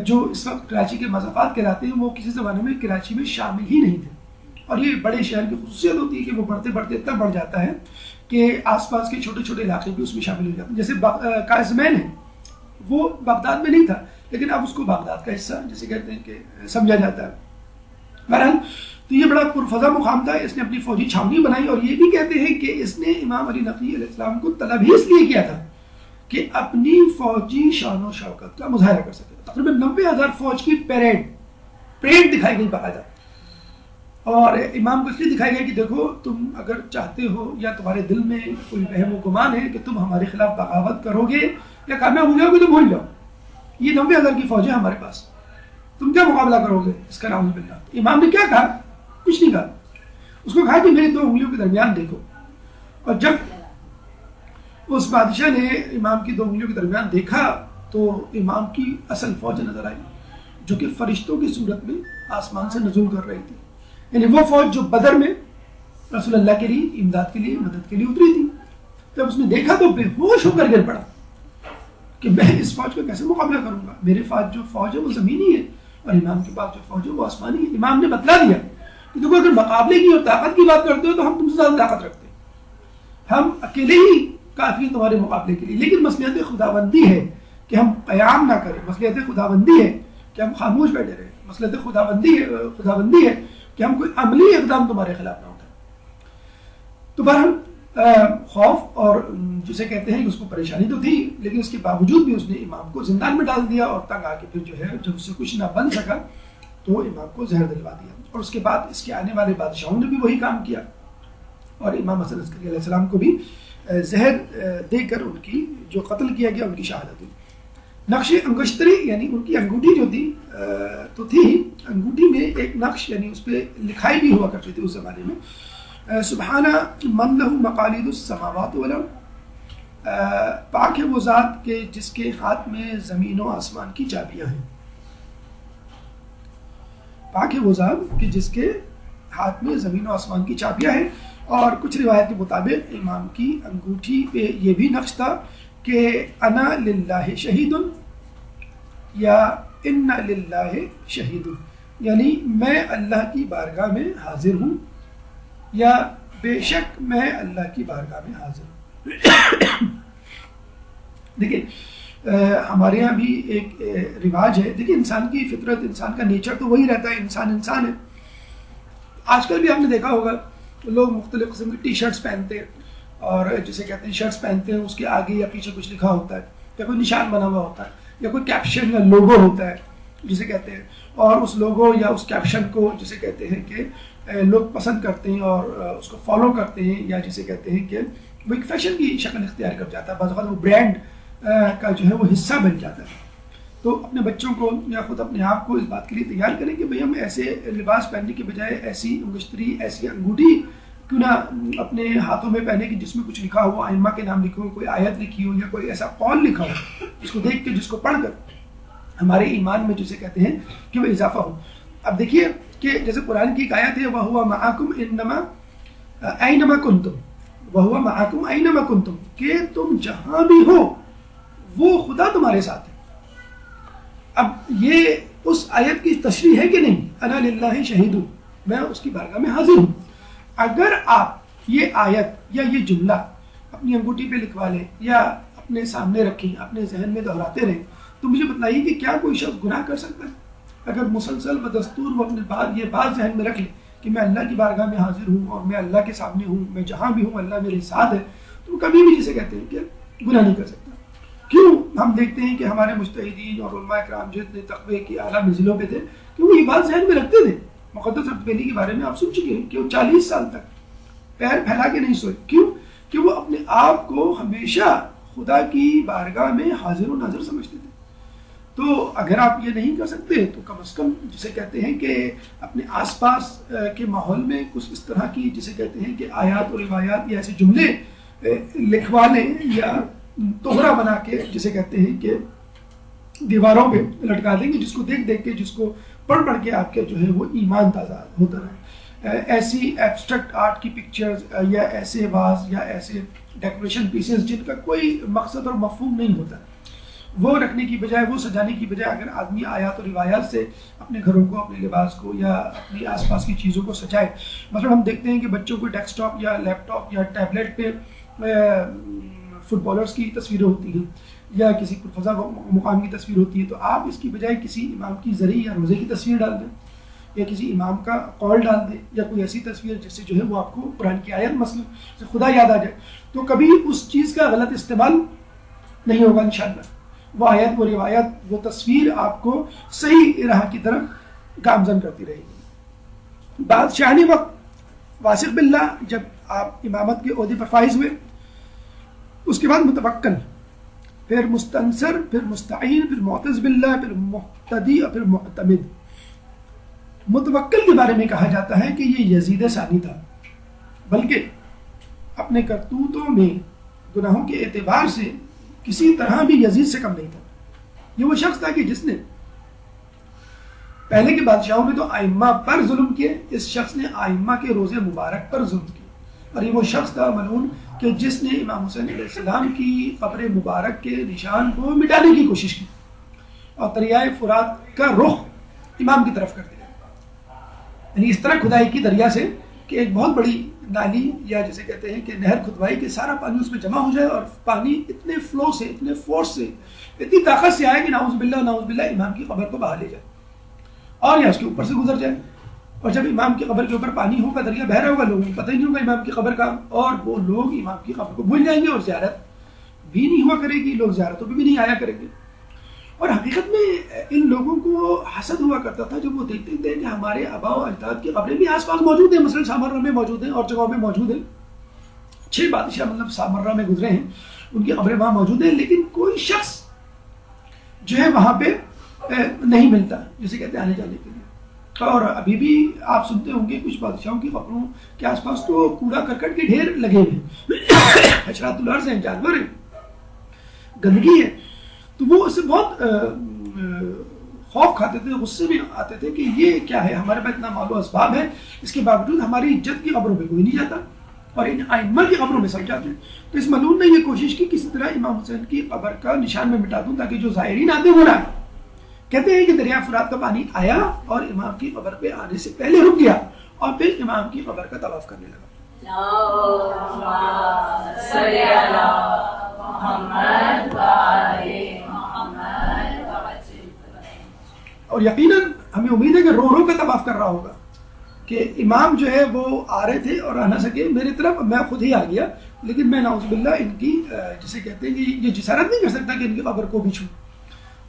جو اس وقت کراچی کے مضافات کہلاتے ہیں وہ کسی زمانے میں کراچی میں شامل ہی نہیں تھے. اور یہ بڑے شہر کی خصوصیت ہوتی ہے کہ وہ بڑھتے بڑھتے اتنا بڑھ جاتا ہے کہ آس پاس کے چھوٹے چھوٹے علاقے بھی اس میں شامل ہو جاتے ہیں. جیسے قازمین ہے، وہ بغداد میں نہیں تھا لیکن اب اس کو بغداد کا حصہ جسے کہتے ہیں کہ سمجھا جاتا ہے. بہرحال تو یہ بڑا پرفضا مقام تھا. اس نے اپنی فوجی چھاونی بنائی اور یہ بھی کہتے ہیں کہ اس نے امام علی نقی علیہ السلام کو طلب ہی اس لیے کیا تھا کہ اپنی فوجی شان و شوکت کا مظاہرہ کر سکے. تقریباً 90,000 فوج کی پریڈ دکھائی گئی باقاعدہ. اور امام کو اس لیے دکھائی گیا کہ دیکھو تم اگر چاہتے ہو یا تمہارے دل میں کوئی وہم و گمان ہے کہ تم ہمارے خلاف بغاوت کرو گے یا کامیاب ہو جاؤ گے تو بھول جاؤ، یہ 90,000 کی فوج ہے ہمارے پاس، تم کیا مقابلہ کرو گے اس کا؟ نعوذ باللہ. امام نے کیا کہا؟ کچھ نہیں کہا. اس کو کہا کہ میری 2 انگلیوں کے درمیان دیکھو. اور جب اس بادشاہ نے امام کی 2 انگلیوں کے درمیان دیکھا تو امام کی اصل فوج نظر آئی جو کہ فرشتوں کی صورت میں آسمان سے نزول کر رہی تھی. یعنی وہ فوج جو بدر میں رسول اللہ کے لیے امداد کے لیے مدد کے لیے اتری تھی. جب اس نے دیکھا تو بے ہوش ہو کر گر پڑا کہ میں اس فوج کا کیسے مقابلہ کروں گا؟ میرے پاس جو فوج ہے وہ زمینی ہے اور امام کے پاس جو فوج ہے وہ آسمانی ہے. امام نے بتلا دیا کہ دیکھو اگر مقابلے کی اور طاقت کی بات کرتے ہو تو ہم تم سے زیادہ طاقت رکھتے ہیں، ہم اکیلے ہی کافی ہیں تمہارے مقابلے کے لیے. لیکن مصلحت خداوندی ہے کہ ہم قیام نہ کریں، مصلحت خداوندی ہے کہ ہم خاموش بیٹھے رہے؟ مسئلہ خداوندی ہے کہ ہم کوئی عملی اقدام تمہارے خلاف نہ اٹھائیں۔ تو بہرحال خوف اور جسے کہتے ہیں کہ اس کو پریشانی تو تھی، لیکن اس کے باوجود بھی اس نے امام کو زندان میں ڈال دیا، اور تنگ آ کے پھر جو ہے جب اس سے کچھ نہ بن سکا تو امام کو زہر دلوا دیا، اور اس کے بعد اس کے آنے والے بادشاہوں نے بھی وہی کام کیا، اور امام حسن عسکری علیہ السلام کو بھی زہر دے کر ان کی جو قتل کیا گیا، ان کی شہادت ہوئی۔ نقش انگشتری یعنی ان کی انگوٹھی جو تھی تو تھی، انگوٹھی میں ایک نقش یعنی اس پہ لکھائی بھی ہوا کرتی تھی اس زمانے میں، سبحانہ من لہ مقالید السماوات والارض، پاک ہے وہ ذات کے جس کے ہاتھ میں زمین و آسمان کی چابیاں ہیں، پاک ہے وہ ذات کہ جس کے ہاتھ میں زمین و آسمان کی چابیاں ہیں۔ اور کچھ روایت کے مطابق امام کی انگوٹھی پہ یہ بھی نقش تھا کہ انا للہ شہید یا ان للہ شہید، یعنی میں اللہ کی بارگاہ میں حاضر ہوں یا بے شک میں اللہ کی بارگاہ میں حاضر ہوں۔ دیکھیں ہمارے یہاں بھی ایک رواج ہے، دیکھیں انسان کی فطرت، انسان کا نیچر تو وہی رہتا ہے، انسان ہے۔ آج کل بھی آپ نے دیکھا ہوگا لوگ مختلف قسم کی ٹی شرٹس پہنتے ہیں، اور جسے کہتے ہیں شرٹس پہنتے ہیں، اس کے آگے یا پیچھے کچھ لکھا ہوتا ہے، یا کوئی نشان بنا ہوا ہوتا ہے، یا کوئی کیپشن یا لوگو ہوتا ہے جسے کہتے ہیں، اور اس لوگو یا اس کیپشن کو جسے کہتے ہیں کہ لوگ پسند کرتے ہیں اور اس کو فالو کرتے ہیں، یا جسے کہتے ہیں کہ وہ ایک فیشن کی شکل اختیار کر جاتا ہے، بعض اوقات وہ برانڈ کا جو ہے وہ حصہ بن جاتا ہے۔ تو اپنے بچوں کو یا خود اپنے آپ کو اس بات کے لیے تیار کریں کہ بھئی ہم ایسے لباس پہننے کے بجائے ایسی انگشتری، ایسی انگوٹھی کیوں نہ اپنے ہاتھوں میں پہنے کہ جس میں کچھ لکھا ہو، ائمہ کے نام لکھے ہو، کوئی آیت لکھی ہو، یا کوئی ایسا قول لکھا ہو جس کو دیکھ کے، جس کو پڑھ کر ہمارے ایمان میں جسے کہتے ہیں کہ وہ اضافہ ہو۔ اب دیکھیے کہ جیسے قرآن کی ایک آیت ہے وَهُوَ مَعَكُمْ أَيْنَمَا كُنْتُمْ، وَهُوَ مَعَكُمْ أَيْنَمَا كُنْتُمْ، کہ تم جہاں بھی ہو وہ خدا تمہارے ساتھ ہے۔ اب یہ اس آیت کی تشریح ہے کہ نہیں، انا للہ شہید، میں اس کی بارگاہ میں حاضر ہوں۔ اگر آپ یہ آیت یا یہ جملہ اپنی انگوٹھی پہ لکھوا لیں یا اپنے سامنے رکھیں، اپنے ذہن میں دہراتے رہیں، تو مجھے بتلائیے کہ کیا کوئی شخص گناہ کر سکتا ہے؟ اگر مسلسل بدستور وہ اپنے یہ بات ذہن میں رکھ لے کہ میں اللہ کی بارگاہ میں حاضر ہوں اور میں اللہ کے سامنے ہوں، میں جہاں بھی ہوں اللہ میرے ساتھ ہے، تو وہ کبھی بھی جسے کہتے ہیں کہ گناہ نہیں کر سکتا۔ کیوں؟ ہم دیکھتے ہیں کہ ہمارے مجتہدین اور علماء کرام جتنے تقوی کی اعلیٰ منزلوں پہ تھے کہ وہ یہ بات ذہن میں رکھتے تھے۔ مقدس اردبیلی کے بارے میں آپ سن چکے ہیں کہ وہ 40 سال تک پیر پھیلا کے نہیں سوئے۔ کیوں؟ کہ وہ اپنے آپ کو ہمیشہ خدا کی بارگاہ میں حاضر و ناظر سمجھتے تھے۔ تو اگر آپ یہ نہیں کر سکتے تو کم از کم جسے کہتے ہیں کہ اپنے آس پاس کے ماحول میں کچھ اس طرح کی جسے کہتے ہیں کہ آیات اور روایات یا ایسے جملے لکھوا لیں یا توہرا بنا کے جسے کہتے ہیں کہ دیواروں پہ لٹکا دیں گے، جس کو دیکھ دیکھ کے، جس کو پڑھ پڑھ کے آپ کے جو ہے وہ ایمان تازہ ہوتا رہے۔ ایسی ایبسٹریکٹ آرٹ کی پکچرز یا ایسے واز یا ایسے ڈیکوریشن پیسز جن کا کوئی مقصد اور مفہوم نہیں ہوتا، وہ رکھنے کی بجائے، وہ سجانے کی بجائے اگر آدمی آیات اور روایات سے اپنے گھروں کو، اپنے لباس کو یا اپنی آس پاس کی چیزوں کو سجائے۔ مثلا ہم دیکھتے ہیں کہ بچوں کو ڈیسک ٹاپ یا لیپ ٹاپ یا ٹیبلٹ پہ فٹ بالرز کی تصویریں ہوتی ہیں یا کسی پرفضا مقام کی تصویر ہوتی ہے، تو آپ اس کی بجائے کسی امام کی زرعی یا روزے کی تصویر ڈال دیں، یا کسی امام کا قول ڈال دیں، یا کوئی ایسی تصویر جس سے جو ہے وہ آپ کو قرآن کی آیت مثلا سے خدا یاد آ جائے، تو کبھی اس چیز کا غلط استعمال نہیں ہوگا انشاءاللہ۔ وہ آیت، وہ روایت، وہ تصویر آپ کو صحیح راہ کی طرف گامزن کرتی رہے گی۔ بادشاہی وقت واثق باللہ، جب آپ امامت کے عہدے پر فائز ہوئے، اس کے بعد متوکل، پھر مستنصر، پھر مستعین، پھر معتز باللہ، پھر مقتدی اور پھر معتمد۔ متوکل کے بارے میں کہا جاتا ہے کہ یہ یزید ثانی تھا، بلکہ اپنے کرتوتوں میں گناہوں کے اعتبار سے کسی طرح بھی یزید سے کم نہیں تھا۔ یہ وہ شخص تھا کہ جس نے پہلے کے بادشاہوں نے تو آئمہ پر ظلم کیے، اس شخص نے آئمہ کے روزے مبارک پر ظلم کیے، اور یہ وہ شخص تھا ملعون کہ جس نے امام حسین علیہ السلام کی قبر مبارک کے نشان کو مٹانے کی کوشش کی اور دریائے فرات کا رخ امام کی طرف کر دیا، یعنی اس طرح کھدائی کی دریا سے کہ ایک بہت بڑی نالی یا جسے کہتے ہیں کہ نہر کھدوائی کہ سارا پانی اس میں جمع ہو جائے اور پانی اتنے فلو سے، اتنے فورس سے، اتنی طاقت سے آئے کہ نعوذ باللہ امام کی قبر کو بہا لے جائے اور یا اس کے اوپر سے گزر جائے. اور جب امام کی قبر کے اوپر پانی ہوگا، دریا بہ رہا ہوگا، لوگوں کو پتہ ہی نہیں ہوگا امام کی قبر کا، اور وہ لوگ امام کی قبر کو بھول جائیں گے اور زیارت بھی نہیں ہوا کرے گی، لوگ زیارتوں پہ بھی نہیں آیا کریں گے. اور حقیقت میں ان لوگوں کو حسد ہوا کرتا تھا جب وہ دیکھتے تھے کہ ہمارے آباء و اجداد کی قبریں بھی آس پاس موجود ہیں، مثلا سامرہ میں موجود ہیں اور جگہوں میں موجود ہیں. 6 بادشاہ مطلب سامرہ میں گزرے ہیں، ان کی قبریں وہاں موجود ہیں، لیکن کوئی شخص جو ہے وہاں پہ نہیں ملتا جسے کہتے ہیں آنے جانے کے لیے. اور ابھی بھی آپ سنتے ہوں گے کچھ بادشاہوں کی قبروں کے آس پاس تو کوڑا کرکٹ کے ڈھیر لگے ہوئے ہیں، حشرات الارض ہیں، جانور ہیں، گندگی ہے. تو وہ اس سے بہت خوف کھاتے تھے، غصے میں آتے تھے کہ یہ کیا ہے، ہمارے پاس اتنا مال و اسباب ہے، اس کے باوجود ہماری عزت کی قبروں پہ کوئی نہیں جاتا اور ان ائمہ کی قبروں میں سب جاتے ہیں. تو اس ملعون نے یہ کوشش کی کسی طرح امام حسین کی قبر کا نشان میں مٹا دوں تاکہ جو زائرین آتے ہو رہا ہے. کہتے ہیں کہ دریا فرات کا پانی آیا اور امام کی قبر پہ آنے سے پہلے رک گیا اور پھر امام کی قبر کا طواف کرنے لگا. اور یقیناً ہمیں امید ہے کہ رو رو کا طواف کر رہا ہوگا کہ امام جو ہے وہ آ رہے تھے اور آ نہ سکے میری طرف، میں خود ہی آ گیا، لیکن میں نعوذ باللہ ان کی جسے کہتے ہیں کہ یہ جسارت نہیں کر سکتا کہ ان کی قبر کو بھی چھوں.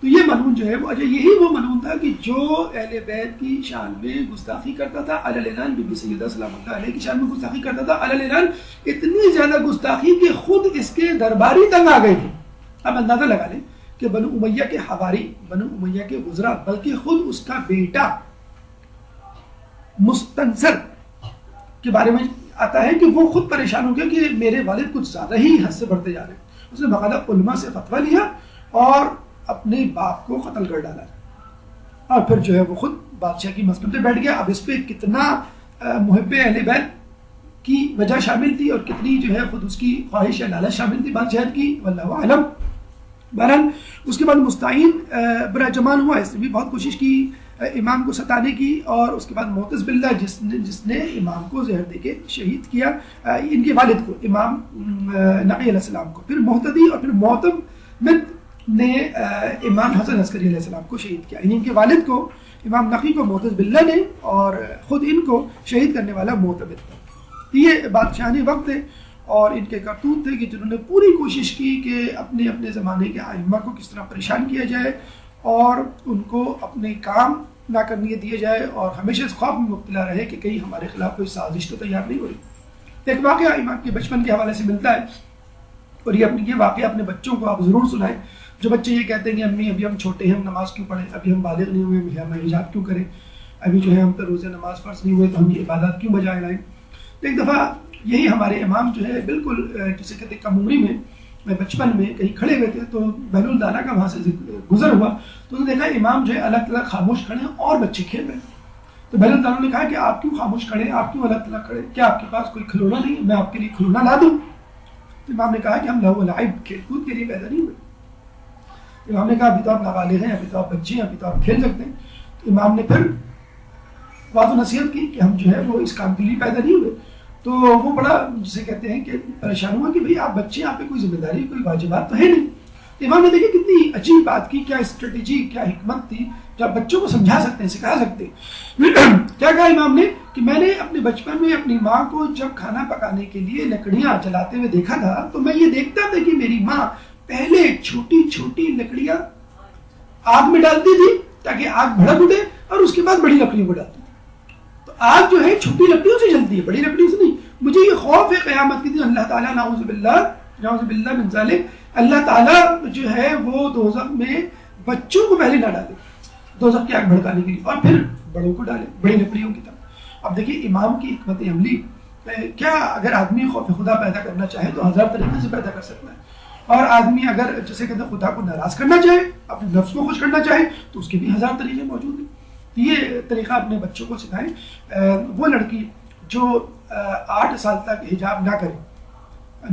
تو یہ ملعون جو ہے وہ یہی وہ ملعون تھا کہ جو اہل بیت کی شان میں گستاخی کرتا تھا، علی الاعلان بی بی سیدہ سلام اللہ علیہ کی شان میں گستاخی کرتا تھا، علی الاعلان اتنی زیادہ گستاخی کہ خود اس کے درباری تنگ آ گئے تھے. اب اندازہ لگا لیں کہ بنو امیہ کے حواری، بنو امیہ کے وزراء، بلکہ خود اس کا بیٹا مستنصر کے بارے میں آتا ہے کہ وہ خود پریشان ہو گیا کہ میرے والد کچھ زیادہ ہی حد سے بڑھتے جا رہے ہیں. اس نے باقاعدہ علماء سے فتویٰ لیا اور اپنے باپ کو قتل کر ڈالا اور پھر جو ہے وہ خود بادشاہ کی مسکن پہ بیٹھ گیا. اب اس پہ کتنا محب اہل بیت کی وجہ شامل تھی اور کتنی جو ہے خود اس کی خواہش یا لالچ شامل تھی بادشاہت کی، واللہ اعلم. بہرحال اس کے بعد مستعین برا جمان ہوا، اس نے بھی بہت کوشش کی امام کو ستانے کی، اور اس کے بعد معتز باللہ جس نے امام کو زہر دے کے شہید کیا، ان کے والد کو، امام نقی علیہ السلام کو، پھر محتدی اور پھر معتمد نے امام حسن عسکری علیہ السلام کو شہید کیا. ان کے والد کو، امام نقی کو معتز باللہ نے، اور خود ان کو شہید کرنے والا معتمد تھا. یہ بادشاہانی وقت تھے اور ان کے کرتوت تھے کہ جنہوں نے پوری کوشش کی کہ اپنے اپنے زمانے کے ائمہ کو کس طرح پریشان کیا جائے اور ان کو اپنے کام نہ کرنے دیے جائے اور ہمیشہ اس خوف میں مبتلا رہے کہ کہیں ہمارے خلاف کوئی سازش تو تیار نہیں ہو رہی. ایک واقعہ امام کے بچپن کے حوالے سے ملتا ہے اور یہ واقعہ اپنے بچوں کو آپ ضرور سنائیں. جو بچے یہ کہتے ہیں کہ امی ابھی ہم چھوٹے ہیں، ہم نماز کیوں پڑھیں، ابھی ہم بالغ نہیں ہوئے، ہم حجاب کیوں کریں، ابھی جو ہے ہم پر روزہ نماز فرض نہیں ہوئے تو ہم یہ عبادات کیوں بجائے لائیں. ایک دفعہ یہی ہمارے امام جو ہے بالکل جسے کہتے ہیں کم عمری میں بچپن میں کہیں کھڑے ہوئے تھے تو بہل الدانہ کا وہاں سے گزر ہوا تو انہوں نے دیکھا امام جو ہے الگ الگ خاموش کھڑے ہیں اور بچے کھیل رہے ہیں. تو بہل الدانہ نے کہا کہ آپ کیوں خاموش کھڑے ہیں، آپ کیوں الگ الگ کھڑے، کیا آپ کے پاس کوئی کھلونا نہیں ہے، میں آپ کے لیے کھلونا لا دوں. تو امام نے کہا کہ ہم لہو و لعب، کھیل کود کے لیے پیدا نہیں ہوئے. امام نے کہا ابھی تو آپ نابالغ ہیں، ابھی تو آپ بچے ہیں، ابھی تو آپ کھیل سکتے ہیں. تو امام نے پھر واضح نصیحت کی کہ ہم جو ہے وہ اس کام کے لیے پیدا نہیں ہوئے. تو وہ بڑا جسے کہتے ہیں کہ پریشان ہوا کہ بھئی آپ بچے، آپ پہ کوئی ذمہ داری، کوئی واجبات تو ہے نہیں. امام نے دیکھیں کتنی عجیب بات کی، کیا اسٹریٹجی، کیا حکمت تھی جو آپ بچوں کو سمجھا سکتے ہیں، سکھا سکتے ہیں. کیا کہا امام نے کہ میں نے اپنے بچپن میں اپنی ماں کو جب کھانا پکانے کے لیے لکڑیاں جلاتے ہوئے دیکھا تھا تو میں یہ دیکھتا تھا کہ میری ماں پہلے چھوٹی چھوٹی لکڑیاں آگ میں ڈالتی تھی تاکہ آگ بھڑک اٹھے اور اس کے بعد بڑی لکڑیوں کو ڈالتی تھی. تو آگ جو ہے چھوٹی لکڑیوں سے جلتی ہے، بڑی لکڑیوں سے نہیں. مجھے یہ خوف ہے قیامت کے دن اللہ تعالیٰ نعوذ باللہ من ذالک، اللہ تعالیٰ جو ہے وہ دوزخ میں بچوں کو پہلے نہ ڈالے دوزخ کی آگ بھڑکانے کے لیے اور پھر بڑوں کو ڈالے بڑی لکڑیوں کی طرف. اب دیکھیے امام کی حکمت عملی، کیا اگر آدمی خوف خدا پیدا کرنا چاہے تو 1000 طریقے سے پیدا کر سکتا ہے، اور آدمی اگر جسے کہتے ہیں خدا کو ناراض کرنا چاہے، اپنے نفس کو خوش کرنا چاہے تو اس کے بھی 1000 طریقے موجود ہیں. یہ طریقہ اپنے بچوں کو سکھائیں. وہ لڑکی جو 8 سال تک حجاب نہ کرے،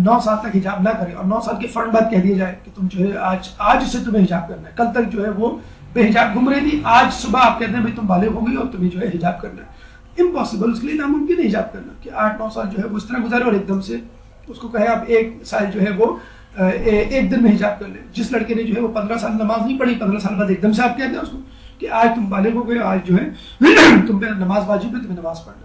9 سال تک حجاب نہ کرے اور 9 سال کے فوراً بعد کہہ دیا جائے کہ تم جو ہے آج سے تمہیں حجاب کرنا ہے، کل تک جو ہے وہ بے حجاب گھوم رہی تھی، آج صبح آپ کہتے ہیں بھائی تم بالغ ہو گئی اور تمہیں جو ہے حجاب کرنا ہے، امپاسبل، اس کے لیے ناممکن ہے حجاب کرنا کہ 8-9 سال جو ہے وہ اس طرح گزارے اور ایک دم سے اس کو کہیں آپ 1 سال جو ہے وہ ایک دن میں حجاب کر لیں. جس لڑکے نے جو ہے وہ 15 سال نماز نہیں پڑھی، 15 سال بعد ایک دم سے آپ کہتے ہیں اس کو کہ آج تم بالغ ہو گئے، آج جو ہے تم پہ نماز واجب ہے، تمہیں نماز پڑھنا.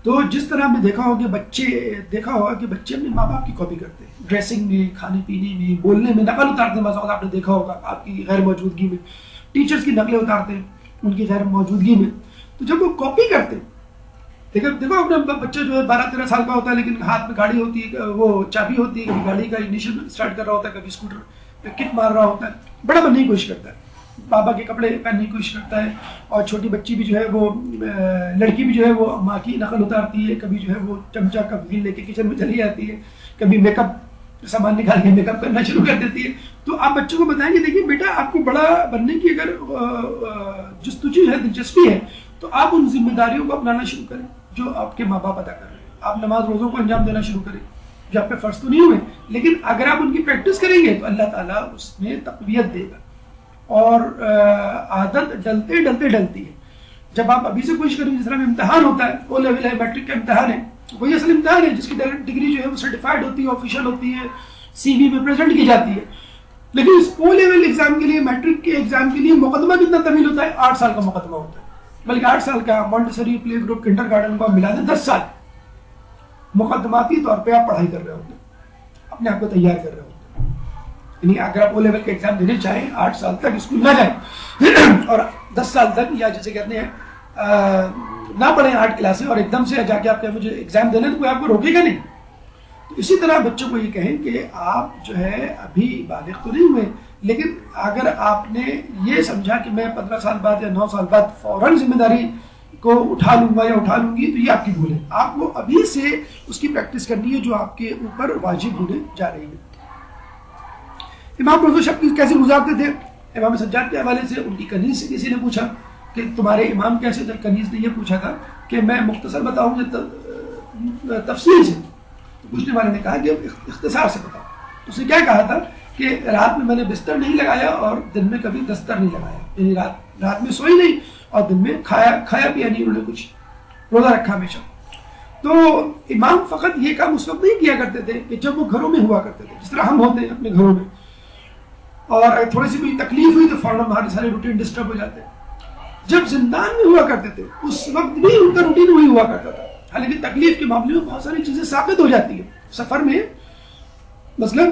تو جس طرح ہم نے دیکھا ہوگا کہ بچے اپنے ماں باپ کی کاپی کرتے ہیں، ڈریسنگ میں، کھانے پینے میں، بولنے میں نقل اتارتے ہیں. بعض آپ نے دیکھا ہوگا آپ کی غیر موجودگی میں ٹیچرز کی نقلیں اتارتے ہیں ان کی غیر موجودگی میں. تو جب وہ کاپی کرتے ہیں، دیکھو اپنا بچہ جو ہے 12-13 سال کا ہوتا ہے لیکن ہاتھ میں گاڑی ہوتی ہے، وہ چابی ہوتی ہے، کبھی گاڑی کا انیشن اسٹارٹ کر رہا ہوتا ہے، کبھی اسکوٹر پہ کک مار رہا ہوتا ہے، بڑا بننے کی کوشش کرتا ہے، بابا کے کپڑے پہننے کی کوشش کرتا ہے. اور چھوٹی بچی بھی جو ہے وہ لڑکی بھی جو ہے وہ ماں کی نقل اتارتی ہے، کبھی جو ہے وہ چمچہ کا ویل لے کے کچن میں چلی جاتی ہے، کبھی میک اپ سامان نکال کے میک اپ کرنا شروع کر دیتی ہے. تو آپ بچوں کو بتائیں کہ دیکھیے بیٹا آپ کو بڑا بننے کی اگر جستجو ہے، دلچسپی ہے، تو آپ ان ذمہ داریوں کو اپنانا شروع کریں جو آپ کے ماں باپ ادا کر رہے ہیں. آپ نماز روزوں کو انجام دینا شروع کریں جو آپ پہ فرض تو نہیں ہوئے، لیکن اگر آپ ان کی پریکٹس کریں گے تو اللہ تعالیٰ اس میں تقویت دے گا. اور عادت ڈلتی ہے. جب آپ ابھی سے کوشش کریں، جس طرح میں امتحان ہوتا ہے، او لیول ہے، میٹرک کا امتحان ہے، وہی اصل امتحان ہے جس کی ڈگری جو ہے وہ سرٹیفائڈ ہوتی ہے، آفیشیل ہوتی ہے، سی وی میں پریزنٹ کی جاتی ہے. لیکن اس او لیول ایگزام کے لیے، میٹرک کے ایگزام کے لیے مقدمہ کتنا طویل ہوتا ہے؟ 8 سال کا مقدمہ ہوتا ہے. بلکہ 8 سال کا Montessori, play group, kinder garden کو آپ ملا دیں 10 سال مقدماتی طور پہ آپ پڑھائی کر رہے ہوتے ہیں، اپنے آپ کو تیار کر رہے ہوتے ہیں. یعنی اگر آپ او لیول کا ایگزام دینے چاہیں، 8 سال تک اسکول نہ جائیں اور 10 سال تک، یا جسے کہتے ہیں نہ پڑھیں 8 کلاسیں، اور ایک دم سے جا کے آپ کہیں مجھے ایگزام دینا، تو کوئی آپ کو روکے گا نہیں. تو اسی طرح بچوں کو یہ کہیں کہ آپ جو ہے ابھی بالغ تو نہیں ہوئے، لیکن اگر آپ نے یہ سمجھا کہ میں 15 سال بعد یا 9 سال بعد فوراً ذمہ داری کو اٹھا لوں گا یا اٹھا لوں گی، تو یہ آپ کی بھول ہے. آپ کو ابھی سے اس کی پریکٹس کرنی ہے جو آپ کے اوپر واجب ہونے جا رہی ہے. امام روزہ شب کیسے گزارتے تھے؟ امام سجاد کے حوالے سے ان کی کنیز سے کسی نے پوچھا کہ تمہارے امام کیسے تھے؟ کنیز نے یہ پوچھا تھا کہ میں مختصر بتاؤں گا تفصیل سے. پوچھنے والے نے کہا کہ اختصار سے بتاؤ. اس نے کیا کہا تھا کہ رات میں نے بستر نہیں لگایا اور دن میں کبھی دستر نہیں لگایا. یعنی رات میں سوئی نہیں اور دن میں کھایا پیا نہیں، انہوں نے کچھ روزہ رکھا ہمیشہ. تو امام فقط یہ کام اس وقت نہیں کیا کرتے تھے کہ جب وہ گھروں میں ہوا کرتے تھے، جس طرح ہم ہوتے ہیں اپنے گھروں میں، اور تھوڑی سی کوئی تکلیف ہوئی تو فوراً ہمارے سارے روٹین ڈسٹرب ہو جاتے ہیں. جب زندان میں ہوا کرتے تھے اس وقت بھی ان کا روٹین وہی ہوا کرتا تھا. حالانکہ تکلیف کے معاملے میں بہت ساری چیزیں ساقط ہو جاتی ہیں. سفر میں مثلا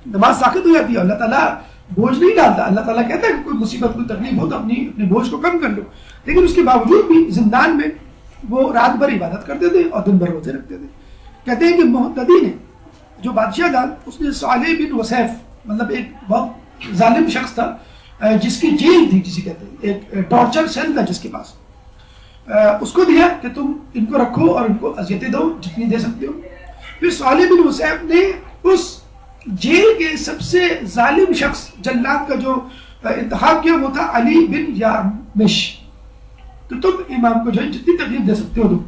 نماز ساقط ہو جاتی ہے، اللہ تعالیٰ بوجھ نہیں ڈالتا. اللہ تعالیٰ کہتا ہے کہ کوئی مصیبت، کوئی تکلیف ہو تو اپنے بوجھ کو کم کر لو. لیکن اس کے باوجود بھی زندان میں وہ رات بھر عبادت کرتے تھے اور دن بھر روزے رکھتے تھے. کہتے ہیں کہ محتدی نے، جو بادشاہ تھا، اس نے صالح بن وسیف، مطلب ایک بہت ظالم شخص تھا جس کی جیل تھی، جسے کہتے ہیں ایک ٹارچر سیل تھا جس کے پاس، اس کو دیا کہ تم ان کو رکھو اور ان کو اذیتیں دو جتنی دے سکتے ہو. پھر صالح بن وسیف نے اس جیل کے سب سے ظالم شخص، جلاد کا جو انتخاب کیا وہ تھا علی بن یارمش، کہ تم امام کو جو ہے جتنی تکلیف دے سکتے ہو دو.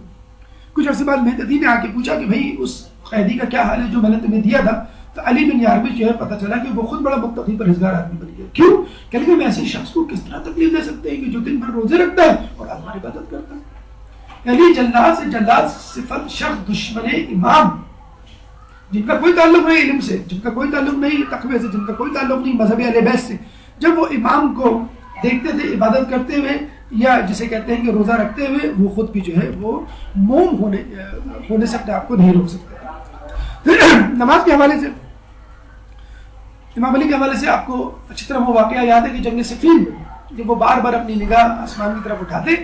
کچھ عرصے بعد محتدی نے آ کے پوچھا کہ بھائی اس قیدی کا کیا حال ہے جو میں نے تمہیں دیا تھا؟ تو علی بن یارمش جو ہے پتہ چلا کہ وہ خود بڑا مقتدی پرہیزگار آدمی بن گیا. کیوں؟ کہ ہم ایسے شخص کو کس طرح تکلیف دے سکتے ہیں کہ جو دن بھر روزے رکھتا ہے اور رات بھر عبادت کرتا ہے. یعنی جلاد سے جلاد صفت شخص دشمن امام، جن کا کوئی تعلق نہیں علم سے، جن کا کوئی تعلق نہیں تقوی سے، جن کا کوئی تعلق نہیں مذہب اہل بیت سے، جب وہ امام کو دیکھتے تھے عبادت کرتے ہوئے یا جسے کہتے ہیں کہ روزہ رکھتے ہوئے، وہ خود بھی جو ہے وہ موم ہونے سے اپنے آپ کو نہیں روک سکتے. نماز کے حوالے سے، امام علی کے حوالے سے آپ کو اچھی طرح وہ واقعہ یاد ہے کہ جنگ صفین میں جب وہ بار بار اپنی نگاہ آسمان کی طرف اٹھاتے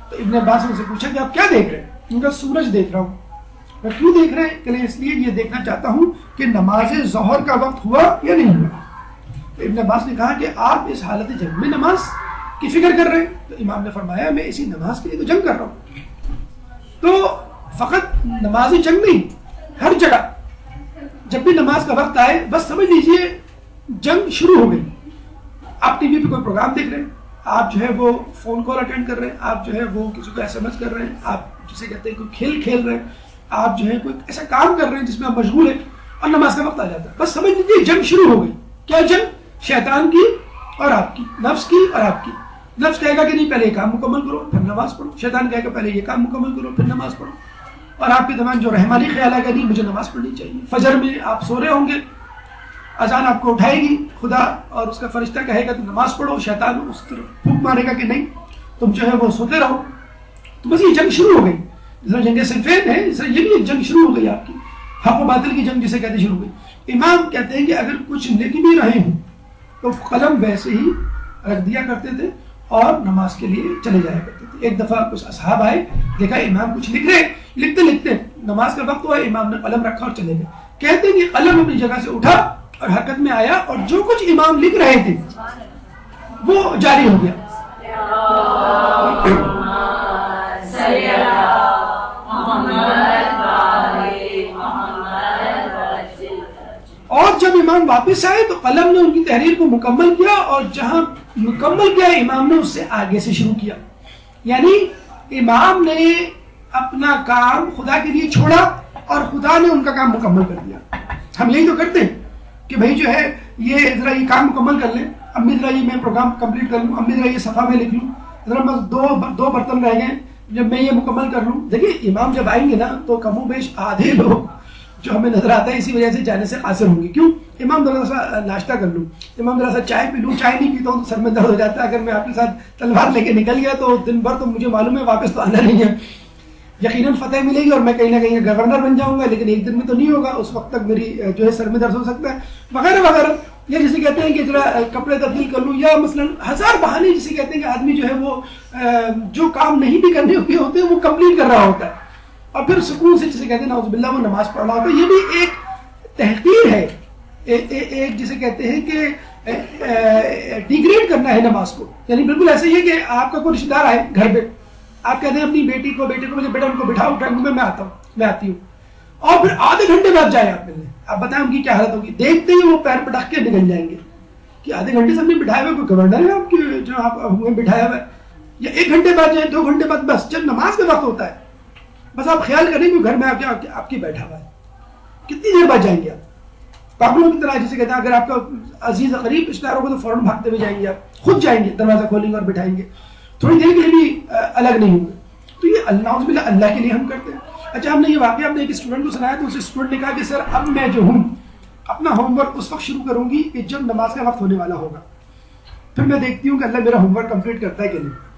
تو ابن عباس نے ان سے پوچھا کہ آپ کیا دیکھ رہے ہیں؟ ان کا سورج دیکھ رہا ہوں. میں کیوں دیکھ رہے ہیں؟ کہ اس لیے یہ دیکھنا چاہتا ہوں کہ نماز ظہر کا وقت ہوا یا نہیں ہوا. تو ابن عباس نے کہا کہ آپ اس حالت جنگ میں نماز کی فکر کر رہے ہیں. تو امام نے فرمایا میں اسی نماز کے لیے تو جنگ کر رہا ہوں. تو فقط نماز جنگ نہیں، ہر جگہ جب بھی نماز کا وقت آئے بس سمجھ لیجئے جنگ شروع ہو گئی. آپ ٹی وی پہ کوئی پروگرام دیکھ رہے ہیں، آپ جو ہے وہ فون کال اٹینڈ کر رہے ہیں، آپ جو ہے وہ کسی کو ایس ایم ایس کر رہے ہیں، آپ جسے کہتے ہیں کوئی کھیل کھیل رہے ہیں، آپ جو ہے کوئی ایسا کام کر رہے ہیں جس میں آپ مشغول ہیں اور نماز کا وقت آ جاتا ہے. بس سمجھ لیجیے جنگ شروع ہو گئی. کیا جنگ؟ شیطان کی اور آپ کی، نفس کی اور آپ کی. نفس کہے گا کہ نہیں پہلے یہ کام مکمل کرو پھر نماز پڑھو، شیطان کہے گا پہلے یہ کام مکمل کرو پھر نماز پڑھو، اور آپ کے دماغ جو رحمانی خیال ہے کہ نہیں مجھے نماز پڑھنی چاہیے. فجر میں آپ سو رہے ہوں گے، اذان آپ کو اٹھائے گی خدا اور اس کا فرشتہ کہے گا تو نماز پڑھو، شیطان اس طرف پھونک مارے گا کہ نہیں تم جو ہے وہ سوتے رہو. تو بس یہ جنگ شروع ہو گئی. جس طرح جنگ صفین ہے اس طرح یہ بھی ایک جنگ شروع ہو گئی آپ کی، حق و باطل کی جنگ جسے کہتے شروع ہو گئی. امام کہتے ہیں کہ اگر کچھ لکھ بھی رہے ہوں تو قلم ویسے ہی رکھ دیا کرتے تھے اور نماز کے لیے چلے جایا کرتے تھے. ایک دفعہ کچھ اصحاب آئے، دیکھا امام کچھ لکھ رہے، لکھتے لکھتے نماز کا وقت ہوا، امام نے قلم رکھا اور چلے گئے. کہتے ہیں کہ قلم اپنی جگہ سے اٹھا اور حرکت میں آیا اور جو کچھ امام لکھ رہے تھے وہ جاری ہو گیا. اور جب امام واپس آئے تو قلم نے ان کی تحریر کو مکمل کیا اور جہاں مکمل کیا امام نے اس سے آگے سے شروع کیا. یعنی امام نے اپنا کام خدا کے لیے چھوڑا اور خدا نے ان کا کام مکمل کر دیا. ہم یہی تو کرتے ہیں کہ بھائی جو ہے یہ ذرا یہ کام مکمل کر لیں، امی ذرا یہ میں پروگرام کمپلیٹ کر لوں، امی ذرا یہ صفحہ میں لکھ لوں، ذرا بس دو برتن رہ گئے جب میں یہ مکمل کر لوں. دیکھیے امام جب آئیں گے نا تو کم و بیش آدھے لوگ جو ہمیں نظر آتا ہے اسی وجہ سے جانے سے قاصر ہوں گے. کیوں؟ امام ذرا سا ناشتہ کر لوں، امام ذرا سا چائے پی لوں، چائے نہیں پیتا ہوں تو سر میں درد ہو جاتا ہے. اگر میں آپ کے ساتھ تلوار لے کے نکل گیا تو دن بھر تو مجھے معلوم ہے واپس تو آنا نہیں ہے. یقیناً فتح ملے گی اور میں کہیں نہ کہیں گورنر بن جاؤں گا، لیکن ایک دن میں تو نہیں ہوگا، اس وقت تک میری جو ہے سر میں درد ہو سکتا ہے وغیرہ وغیرہ. یا جسے کہتے ہیں کہ ذرا کپڑے تبدیل کر لوں، یا مثلا ہزار بہانے جسے کہتے ہیں کہ آدمی جو ہے وہ جو کام نہیں بھی کرنے ہوتے ہیں وہ کمپلیٹ کر رہا ہوتا ہے اور پھر سکون سے جسے کہتے ہیں نعوذ باللہ وہ نماز پڑھ رہا ہوتا ہے. یہ بھی ایک تحقیر ہے، ایک جسے کہتے ہیں کہ ڈیگریڈ کرنا ہے نماز کو. یعنی بالکل ایسا ہی ہے کہ آپ کا کوئی رشتہ دار آئے گھر پہ، آپ کہتے ہیں اپنی بیٹے کو مجھے بیٹا ان کو بٹھاؤ ڈرائنگ میں میں آتی ہوں اور پھر آدھے گھنٹے بعد جائے آپ ملنے. آپ بتائیں ان کی کیا حالت ہوگی؟ دیکھتے ہی وہ پیر پٹک کے نکل جائیں گے کہ آدھے گھنٹے سے ہم نے بٹھایا ہوا، کوئی گورنر ہے آپ کی جو آپ ہمیں بٹھایا ہوا ہے؟ یا 1 گھنٹے بعد جائیں، 2 گھنٹے بعد، بس جب نماز کا وقت ہوتا ہے بس آپ خیال کریں کہ گھر میں آپ کے بیٹھا ہوا ہے. کتنی دیر بعد جائیں گے آپ؟ پاگلوں کی طرح جسے کہتے ہیں اگر آپ کا عزیز قریب رشتہ دار ہوگا تو فوراً بھاگتے ہوئے جائیں گے، آپ خود جائیں گے، دروازہ کھولیں گے اور بٹھائیں گے، تھوڑی دیر کے لیے بھی الگ نہیں ہوں گے. تو یہ اللہ کے لیے ہم کرتے ہیں. اچھا ہم نے یہ واقعہ اپنے ایک اسٹوڈنٹ کو سنایا تو اس اسٹوڈنٹ نے کہا کہ سر اب میں جو ہوں اپنا ہوم ورک اس وقت شروع کروں گی کہ جب نماز کا وقت ہونے والا ہوگا، پھر میں دیکھتی ہوں کہ اللہ میرا ہوم ورک کمپلیٹ کرتا ہے کہ نہیں.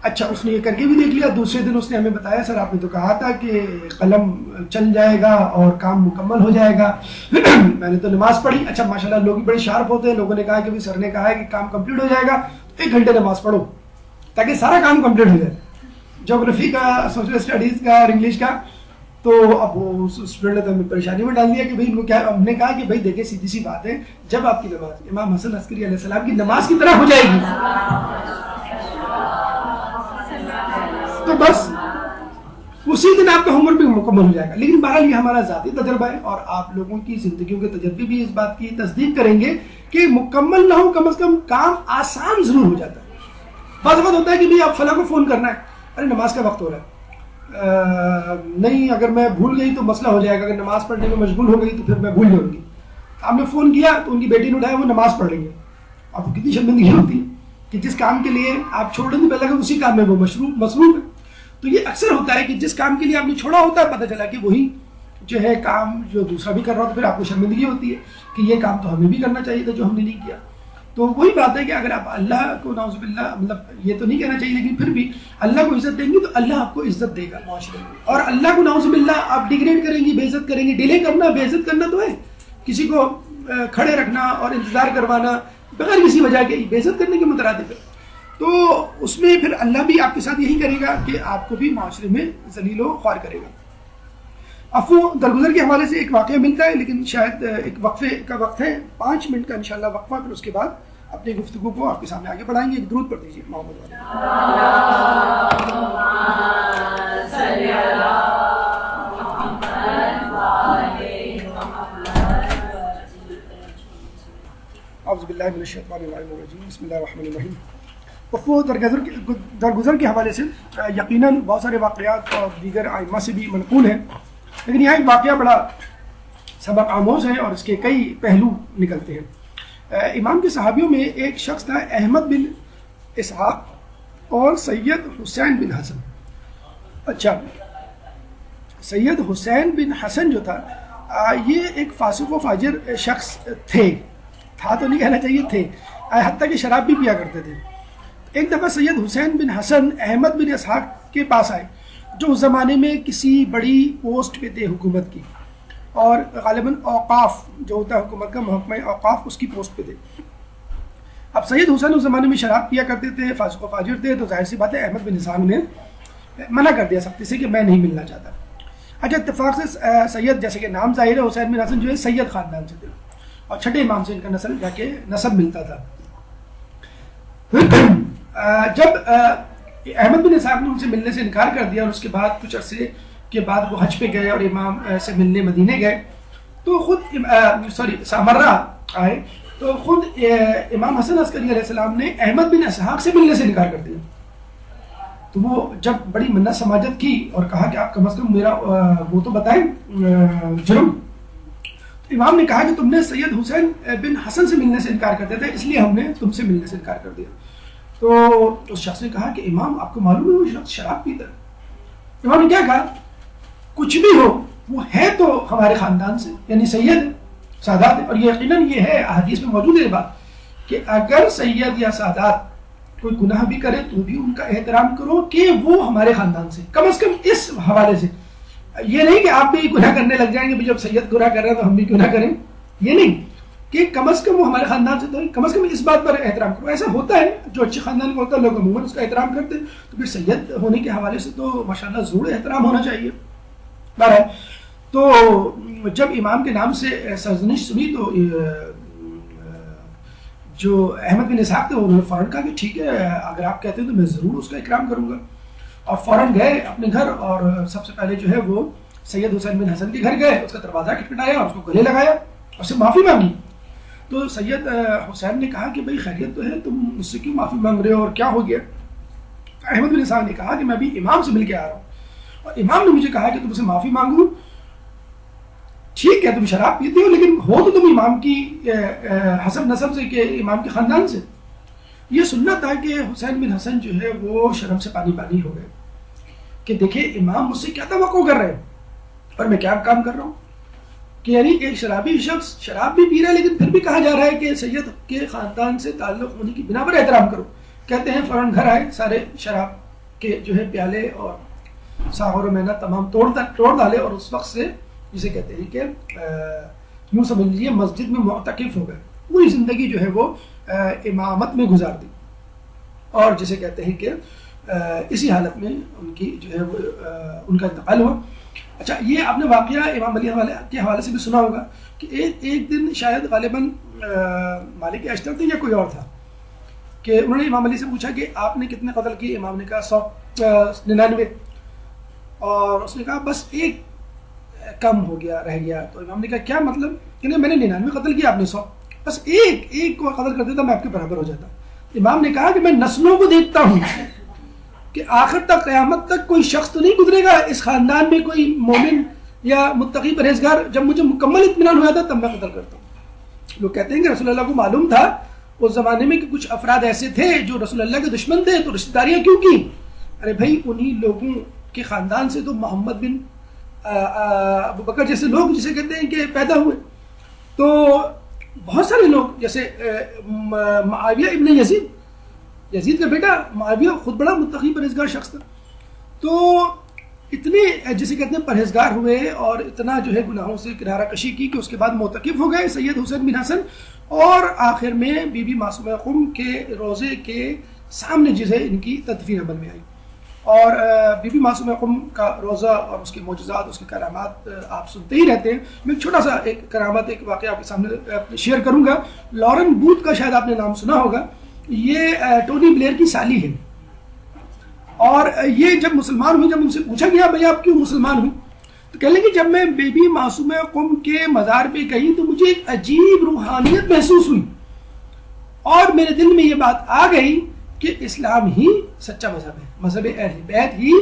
اچھا اس نے یہ کر کے بھی دیکھ لیا. دوسرے دن اس نے ہمیں بتایا سر آپ نے تو کہا تھا کہ قلم چل جائے گا اور کام مکمل ہو جائے گا. میں نے تو نماز پڑھی. اچھا ماشاءاللہ لوگ بڑے شارپ ہوتے ہیں، لوگوں نے کہا کہ سر نے کہا ہے کہ کام کمپلیٹ ہو جائے گا 1 گھنٹے نماز پڑھو تاکہ سارا کام کمپلیٹ ہو جائے، جغرافی کا، سوشل اسٹڈیز کا اور انگلش کا. تو اب وہ اسٹوڈنٹ نے تو ہمیں پریشانی میں ڈال دیا کہ بھائی کیا. ہم نے کہا کہ بھائی دیکھیں سیدھی سی بات ہے، جب آپ کی نماز امام حسن عسکری علیہ السلام کی نماز کی طرح ہو جائے گی تو بس اسی دن آپ کا ہوم ورک بھی مکمل ہو جائے گا. لیکن بہرحال یہ ہمارا ذاتی تجربہ ہے اور آپ لوگوں کی زندگیوں کے تجربے بھی اس بات کی تصدیق کریں گے کہ مکمل نہ ہو کم از کم کام آسان ضرور ہو جاتا ہے. بعض وقت ہوتا ہے کہ بھائی آپ فلاں کو فون کرنا ہے، ارے نماز کا وقت ہو رہا ہے، نہیں اگر میں بھول گئی تو مسئلہ ہو جائے گا، اگر نماز پڑھنے میں مشغول ہو گئی تو پھر میں بھول جاؤں گی. آپ نے فون کیا تو ان کی بیٹی نے اٹھایا، وہ نماز پڑھ رہی ہے. آپ کو کتنی شرمندگی ہوتی ہے کہ جس کام کے لیے آپ چھوڑ رہے تھے پہلے اسی کام میں وہ مصروف ہے. تو یہ اکثر ہوتا ہے کہ جس کام کے لیے آپ نے چھوڑا ہوتا ہے پتہ چلا کہ وہی جو ہے کام جو دوسرا بھی کر رہا ہوتا ہے، پھر آپ کو شرمندگی ہوتی ہے کہ یہ کام تو ہمیں بھی کرنا چاہیے تھا جو ہم نے نہیں کیا. تو وہی بات ہے کہ اگر آپ اللہ کو نعوذ باللہ مطلب یہ تو نہیں کہنا چاہیے لیکن پھر بھی اللہ کو عزت دیں گی تو اللہ آپ کو عزت دے گا معاشرے میں. اور اللہ کو نعوذ باللہ آپ ڈیگریڈ کریں گی، بے عزت کریں گی. ڈیلے کرنا بے عزت کرنا تو ہے، کسی کو کھڑے رکھنا اور انتظار کروانا بغیر کسی وجہ کے بے عزت کرنے کے مترادف ہے. تو اس میں پھر اللہ بھی آپ کے ساتھ یہی کرے گا کہ آپ کو بھی معاشرے میں ذلیل و خوار کرے گا. عفو درگزر کے حوالے سے ایک واقعہ ملتا ہے لیکن شاید ایک وقفے کا وقت ہے، 5 منٹ کا انشاءاللہ وقفہ، پھر اس کے بعد اپنی گفتگو کو آپ کے سامنے آگے بڑھائیں گے. ایک درود پڑھ دیجیے محمد والے. اعوذ باللہ من الشیطان الرجیم، بسم اللہ الرحمن الرحیم. عفو درگزر کے حوالے سے یقیناً بہت سارے واقعات اور دیگر ائمہ سے بھی منقول ہیں، لیکن یہاں ایک واقعہ بڑا سبق آموز ہے اور اس کے کئی پہلو نکلتے ہیں. امام کے صحابیوں میں ایک شخص تھا احمد بن اسحاق اور سید حسین بن حسن. اچھا، سید حسین بن حسن جو تھا یہ ایک فاسق و فاجر شخص تھے، تھا تو نہیں کہنا چاہیے، تھے، حتیٰ کہ شراب بھی پیا کرتے تھے. ایک دفعہ سید حسین بن حسن احمد بن اسحاق کے پاس آئے، جو اس زمانے میں کسی بڑی پوسٹ پہ تھے حکومت کی، اور غالباً اوقاف جو ہوتا ہے حکومت کا، محکمہ اوقاف، اس کی پوسٹ پہ تھے. اب سید حسین اس زمانے میں شراب پیا کرتے تھے، فاسق و فاجر تھے، تو ظاہر سی بات ہے احمد بن اسحاق نے منع کر دیا سختی سے کہ میں نہیں ملنا چاہتا. اچھا، اتفاق سے سید، جیسے کہ نام ظاہر ہے، حسین بن حسن جو ہے سید خاندان سے تھے، اور چھٹے امام سے ان کا نسل جا کے نسب ملتا تھا. جب احمد بن اسحاق نے ان سے ملنے سے انکار کر دیا، اور اس کے بعد کچھ عرصے کے بعد وہ حج پہ گئے اور امام سے ملنے مدینے گئے، تو خود سامرہ آئے، تو خود امام حسن عسکری علیہ السلام نے احمد بن اسحاق سے ملنے سے انکار کر دیا. تو وہ جب بڑی منت سماجت کی اور کہا کہ آپ کم از کم میرا وہ تو بتائیں جرم. تو امام نے کہا کہ تم نے سید حسین بن حسن سے ملنے سے انکار کرتے تھے، اس لیے ہم نے تم سے ملنے سے انکار کر دیا. تو اس شخص نے کہا کہ امام آپ کو معلوم ہے وہ شخص شراب پیتا ہے. امام نے کیا کہا، کچھ بھی ہو وہ ہے تو ہمارے خاندان سے، یعنی سید سادات، اور یقیناً یہ ہے احادیث میں موجود ہے بات کہ اگر سید یا سادات کوئی گناہ بھی کرے تو بھی ان کا احترام کرو کہ وہ ہمارے خاندان سے، کم از کم اس حوالے سے. یہ نہیں کہ آپ بھی گناہ کرنے لگ جائیں گے، جب سید گناہ کر رہے ہیں تو ہم بھی گناہ کریں، یہ نہیں، کہ کم از کم وہ ہمارے خاندان سے، تو کم از کم اس بات پر احترام کرو. ایسا ہوتا ہے جو اچھے خاندان کا ہوتا ہے لوگ عموماً اس کا احترام کرتے ہیں، تو پھر سید ہونے کے حوالے سے تو ماشاءاللہ ضرور احترام ہونا چاہیے. بہرحال تو جب امام کے نام سے سرزنش سنی تو جو احمد بن اسحاق تھے انہوں نے فوراً کہا کہ ٹھیک ہے، اگر آپ کہتے ہیں تو میں ضرور اس کا اکرام کروں گا. اور فوراً گئے اپنے گھر، اور سب سے پہلے جو ہے وہ سید حسین بن حسن کے گھر گئے، اس کا دروازہ کھٹکھٹایا اور اس کو گلے لگایا اور اس سے معافی مانگی. تو سید حسین نے کہا کہ بھائی خیریت تو ہے، تم مجھ سے کیوں معافی مانگ رہے ہو اور کیا ہو گیا؟ احمد بن اسحاق نے کہا کہ میں ابھی امام سے مل کے آ رہا ہوں، اور امام نے مجھے کہا کہ تم سے معافی مانگوں. ٹھیک ہے، تم شراب پیتے ہو لیکن ہو تو تم امام کی حسب نسب سے، کہ امام کے خاندان سے. یہ سننا تھا کہ حسین بن حسن جو ہے وہ شرم سے پانی پانی ہو گئے کہ دیکھیں امام مجھ سے کیا توقع کر رہے ہیں اور میں کیا کام کر رہا ہوں. کہ یعنی ایک شرابی شخص شراب بھی پی رہا ہے لیکن پھر بھی کہا جا رہا ہے کہ سید کے خاندان سے تعلق ہونے کی بنا پر احترام کرو. کہتے ہیں فوراً گھر آئے، سارے شراب کے جو ہے پیالے اور ساغر و مینا تمام توڑ ڈالے، اور اس وقت سے جسے کہتے ہیں کہ یوں سمجھ لیجیے مسجد میں معتکف ہو گئے. پوری زندگی جو ہے وہ امامت میں گزار دی، اور جسے کہتے ہیں کہ اسی حالت میں ان کی جو ہے وہ ان کا انتقال ہوا. اچھا، یہ آپ نے واقعہ امام علی کے حوالے سے بھی سنا ہوگا کہ ایک دن شاید غالباً مالک اشتر تھے یا کوئی اور تھا، کہ انہوں نے امام علی سے پوچھا کہ آپ نے کتنے قتل کیے؟ امام نے کہا 199. اور اس نے کہا بس ایک کم ہو گیا، رہ گیا. تو امام نے کہا کیا مطلب؟ کہ نہیں، میں نے 99 قتل کیا، آپ نے 100، بس ایک کو قتل کر دیتا میں آپ کے برابر ہو جاتا. امام نے کہا کہ میں نسلوں کو دیکھتا ہوں کہ آخر تک قیامت تک کوئی شخص تو نہیں گزرے گا اس خاندان میں کوئی مومن یا متقی پرہیزگار، جب مجھے مکمل اطمینان ہوا تھا تب میں قتل کرتا ہوں. لوگ کہتے ہیں کہ رسول اللہ کو معلوم تھا اس زمانے میں کہ کچھ افراد ایسے تھے جو رسول اللہ کے دشمن تھے، تو رشتہ داریاں کیوں کی؟ ارے بھائی انہی لوگوں کے خاندان سے تو محمد بن ابو بکر جیسے لوگ جسے کہتے ہیں کہ پیدا ہوئے. تو بہت سارے لوگ جیسے معاویہ ابن یزید کا بیٹا معاویہ خود بڑا متقی پرہیزگار شخص تھا. تو اتنے جسے کہتے ہیں پرہیزگار ہوئے اور اتنا جو ہے گناہوں سے کنارہ کشی کی کہ اس کے بعد معتکف ہو گئے سید حسین بن حسن، اور آخر میں بی بی معصومہ قم کے روضے کے سامنے جسے ان کی تدفین عمل میں آئی. اور بی بی معصومہ قم کا روضہ اور اس کے معجزات، اس کے کرامات آپ سنتے ہی رہتے ہیں. میں ایک چھوٹا سا ایک کرامات، ایک واقعہ آپ کے سامنے شیئر کروں گا. لارن بوتھ کا شاید آپ نے نام سنا ہوگا، یہ ٹونی بلیئر کی سالی ہے. اور یہ جب مسلمان ہوئی، جب ان سے پوچھا گیا بھئی آپ کیوں مسلمان ہوئی، تو کہہ لیں کہ جب میں بی بی معصومہ قم کے مزار پہ گئی تو مجھے ایک عجیب روحانیت محسوس ہوئی، اور میرے دل میں یہ بات آ گئی کہ اسلام ہی سچا مذہب ہے، مذہب اہل بیت ہی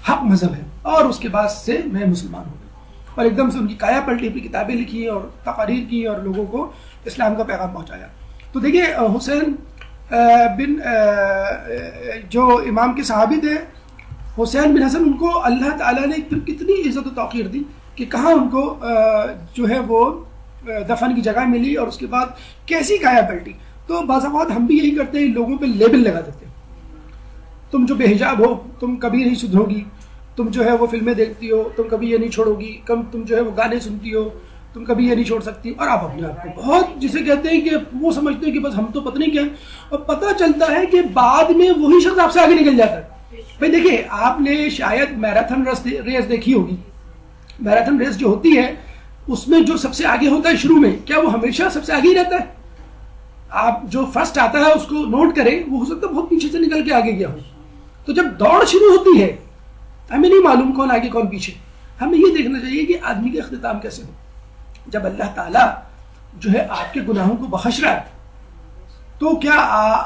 حق مذہب ہے. اور اس کے بعد سے میں مسلمان ہو گئی، اور ایک دم سے ان کی کایا پلٹی، اپنی کتابیں لکھی اور تقاریر کی اور لوگوں کو اسلام کا پیغام پہنچایا. تو دیکھیے حسین بن جو امام کے صحابی تھے حسین بن حسن، ان کو اللہ تعالیٰ نے پھر کتنی عزت و توقیر دی کہ کہاں ان کو جو ہے وہ دفن کی جگہ ملی، اور اس کے بعد کیسی کایا پلٹی. تو بعض اوقات ہم بھی یہی کرتے ہیں، لوگوں پہ لیبل لگا دیتے ہیں. تم جو بے حجاب ہو تم کبھی نہیں سدھرو گی، تم جو ہے وہ فلمیں دیکھتی ہو تم کبھی یہ نہیں چھوڑو گی، تم جو ہے وہ گانے سنتی ہو تم کبھی یہ نہیں چھوڑ سکتی. اور آپ اپنے آپ کو بہت جسے کہتے ہیں کہ وہ سمجھتے ہیں کہ بس ہم تو پتہ نہیں کیا، اور پتہ چلتا ہے کہ بعد میں وہی شخص آپ سے آگے نکل جاتا ہے. بھائی دیکھیے، آپ نے شاید میراتھن ریس دیکھی ہوگی. میراتھن ریس جو ہوتی ہے اس میں جو سب سے آگے ہوتا ہے شروع میں، کیا وہ ہمیشہ سب سے آگے ہی رہتا ہے؟ آپ جو فرسٹ آتا ہے اس کو نوٹ کریں، وہ ہو سکتا ہے بہت پیچھے سے نکل کے آگے گیا ہو. تو جب دوڑ شروع ہوتی ہے ہمیں نہیں معلوم کون آگے کون پیچھے. ہمیں یہ دیکھنا چاہیے کہ آدمی کا اختتام کیسے ہو. جب اللہ تعالیٰ جو ہے آپ کے گناہوں کو بخش رہا ہے تو کیا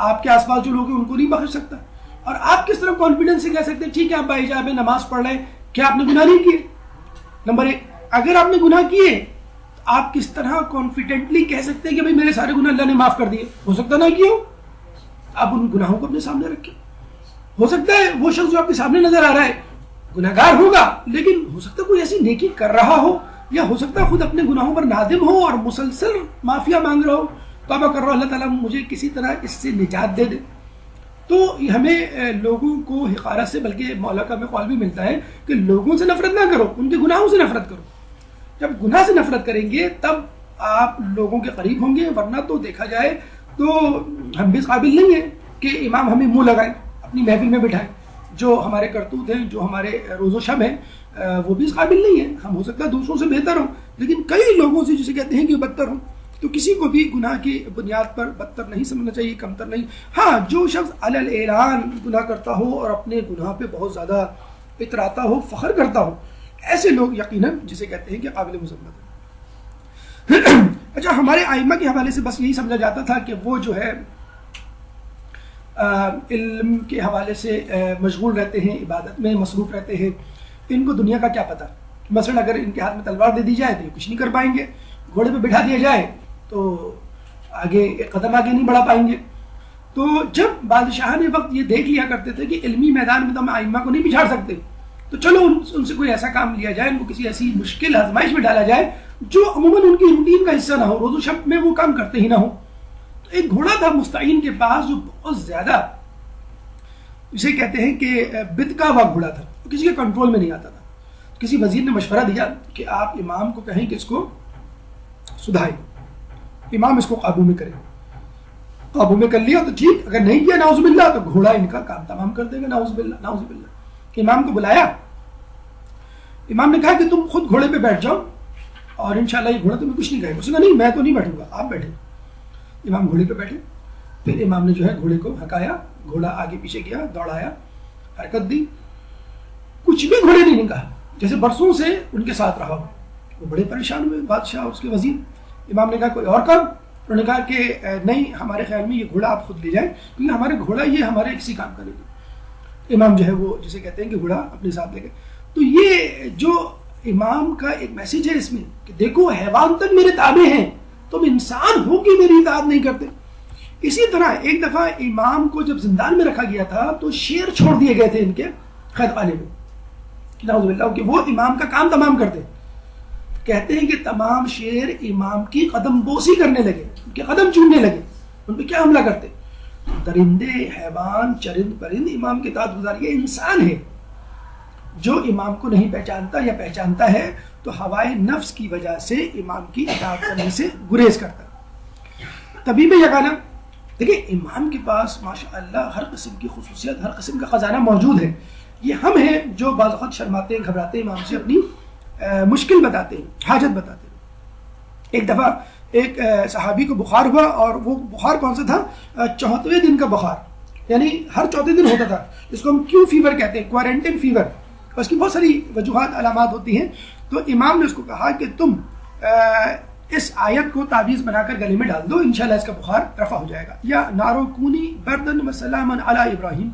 آپ کے آس پاس جو لوگ ہیں ان کو نہیں بخش سکتا؟ اور آپ کس طرح کانفیڈنس سے کہہ سکتے ہیں ٹھیک ہے آپ باحجاب نماز پڑھ رہے ہیں، کیا آپ نے گناہ نہیں کیے؟ نمبر ایک، اگر آپ نے گناہ کیے آپ کس طرح کانفیڈنٹلی کہہ سکتے ہیں کہ بھائی میرے سارے گناہ اللہ نے معاف کر دیے؟ ہو سکتا نہ کیوں. آپ ان گناہوں کو اپنے سامنے رکھیں. ہو سکتا ہے وہ شخص جو آپ کے سامنے نظر آ رہا ہے گناہگار ہوگا، لیکن ہو سکتا ہے کوئی ایسی نیکی کر رہا ہو، یا ہو سکتا ہے خود اپنے گناہوں پر نادم ہو اور مسلسل معافیا مانگ رہا ہو، توبہ کر رہا ہو اللہ تعالیٰ مجھے کسی طرح اس سے نجات دے دے. تو ہمیں لوگوں کو حقارت سے، بلکہ مولا کا ہمیں قول بھی ملتا ہے کہ لوگوں سے نفرت نہ کرو، ان کے گناہوں سے نفرت کرو. جب گناہ سے نفرت کریں گے تب آپ لوگوں کے قریب ہوں گے، ورنہ تو دیکھا جائے تو ہم بھی قابل نہیں ہیں کہ امام ہمیں منہ لگائیں، اپنی محفل میں بٹھائیں. جو ہمارے کرتوت ہیں، جو ہمارے روز و شب ہیں، وہ بھی اس قابل نہیں ہیں. ہم ہو سکتا ہے دوسروں سے بہتر ہوں، لیکن کئی لوگوں سے جسے کہتے ہیں کہ بدتر ہوں. تو کسی کو بھی گناہ کی بنیاد پر بدتر نہیں سمجھنا چاہیے، کمتر نہیں. ہاں، جو شخص علی الاعلان گناہ کرتا ہو اور اپنے گناہ پہ بہت زیادہ اتراتا ہو، فخر کرتا ہو، ایسے لوگ یقیناً جسے کہتے ہیں کہ قابل مذمت ہیں. اچھا، ہمارے ائمہ کے حوالے سے بس یہی سمجھا جاتا تھا کہ وہ جو ہے علم کے حوالے سے مشغول رہتے ہیں، عبادت میں مصروف رہتے ہیں، ان کو دنیا کا کیا پتہ. مثلا اگر ان کے ہاتھ میں تلوار دے دی جائے تو یہ کچھ نہیں کر پائیں گے، گھوڑے پہ بٹھا دیا جائے تو آگے ایک قدم آگے نہیں بڑھا پائیں گے. تو جب بادشاہ نے وقت یہ دیکھ لیا کرتے تھے کہ علمی میدان میں تو ہم ائمہ کو نہیں بچھاڑ سکتے، تو چلو ان سے کوئی ایسا کام لیا جائے، ان کو کسی ایسی مشکل آزمائش میں ڈالا جائے جو عموماً ان کی روٹین کا حصہ نہ ہو، روز و شب میں وہ کام کرتے ہی نہ ہو. تو ایک گھوڑا تھا مستعین کے پاس جو بہت زیادہ اسے کہتے ہیں کہ بدکا ہوا گھوڑا تھا، وہ کسی کے کنٹرول میں نہیں آتا تھا. کسی وزیر نے مشورہ دیا کہ آپ امام کو کہیں کہ اس کو سدھائیں، امام اس کو قابو میں کرے. قابو میں کر لیا تو ٹھیک، اگر نہیں کیا نعوذ باللہ تو گھوڑا ان کا کام تمام کر دے گا. نعوذ باللہ نعوذ باللہ. کہ امام کو بلایا، امام نے کہا کہ تم خود گھوڑے پہ بیٹھ جاؤ اور انشاءاللہ یہ گھوڑا تمہیں کچھ نہیں کہے گا. اس نے کہا نہیں میں تو نہیں بیٹھوں گا، آپ بیٹھے. امام گھوڑے پہ بیٹھے، پھر امام نے جو ہے گھوڑے کو ہکایا، گھوڑا آگے پیچھے گیا، دوڑایا، حرکت دی، کچھ بھی گھوڑے نے کہا، جیسے برسوں سے ان کے ساتھ رہا ہو. وہ بڑے پریشان ہوئے بادشاہ اور اس کے وزیر. امام نے کہا کوئی اور کام؟ انہوں نے کہا کہ نہیں، ہمارے خیال میں یہ گھوڑا آپ خود لے جائیں، کیونکہ ہمارے گھوڑا یہ ہمارے کسی کام کرے گا. امام جو ہے وہ جسے کہتے ہیں کہ گھوڑا اپنے ساتھ لے گئے. تو یہ جو امام کا ایک میسیج ہے اس میں کہ دیکھو حیوان تک میرے تابع ہیں، تم انسان ہو کہ میری اطاعت نہیں کرتے. اسی طرح ایک دفعہ امام کو جب زندان میں رکھا گیا تھا تو شیر چھوڑ دیے گئے تھے ان کے قید خانے میں، نعوذ باللہ، کہ وہ امام کا کام تمام کرتے. کہتے ہیں کہ تمام شیر امام کی قدم بوسی کرنے لگے، ان کے قدم چومنے لگے، ان پہ کیا حملہ کرتے. درندے، حیوان، چرند پرند امام کے اطاعت گزار. یہ انسان ہے جو امام کو نہیں پہچانتا یا پہچانتا ہے تو ہوائے نفس کی وجہ سے امام کی اطاعت کرنے سے گریز کرتا ہے. طبیب یگانہ، دیکھیں امام کے پاس ماشاءاللہ ہر قسم کی خصوصیت، ہر قسم کا خزانہ موجود ہے. یہ ہم ہیں جو بعض وقت شرماتے ہیں، گھبراتے ہیں، امام سے اپنی مشکل بتاتے ہیں، حاجت بتاتے ہیں. ایک دفعہ ایک صحابی کو بخار ہوا، اور وہ بخار کون سا تھا؟ 34ویں دن کا بخار، یعنی ہر 4 دن ہوتا تھا. اس کو ہم کیو فیور کہتے ہیں، کوارنٹائن فیور. اس کی بہت ساری وجوہات علامات ہوتی ہیں. تو امام نے اس کو کہا کہ تم اس آیت کو تعویذ بنا کر گلے میں ڈال دو، انشاءاللہ اس کا بخار رفع ہو جائے گا. یا نارو کونی بردن و سلاما علی ابراہیم،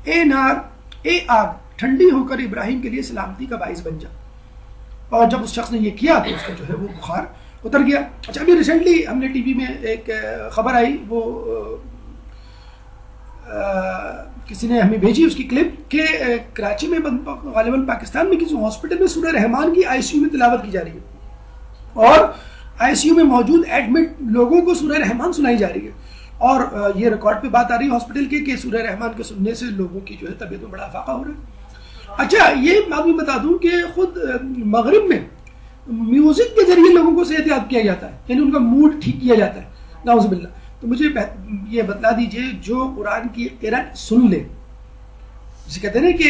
اے نار، اے آگ، ٹھنڈی ہو کر ابراہیم کے لیے سلامتی کا باعث بن جا. اور جب اس شخص نے یہ کیا تو اس کا جو ہے وہ بخار اتر گیا. اچھا، ابھی ریسنٹلی ہم نے ٹی وی میں ایک خبر آئی، وہ کسی نے ہمیں بھیجی اس کی کلپ کہ کراچی میں غالباً پاکستان میں کسی ہاسپٹل میں سورہ رحمان کی آئی سی یو میں تلاوت کی جا رہی ہے اور آئی سی یو میں موجود ایڈمٹ لوگوں کو سورہ رحمان سنائی جا رہی ہے، اور یہ ریکارڈ پہ بات آ رہی ہے ہاسپٹل کی کہ سورہ رحمان کے سننے سے لوگوں کی جو ہے طبیعت میں بڑا افاقہ ہو رہا ہے۔ اچھا یہ بات بھی بتا دوں کہ خود مغرب میں میوزک کے ذریعے لوگوں کو صحت یاب کیا جاتا ہے، یعنی ان کا موڈ ٹھیک کیا جاتا ہے، نعوذ باللہ۔ تو مجھے یہ بتلا دیجئے جو قرآن کی قرأت سن لے، جسے کہتے ہیں نا کہ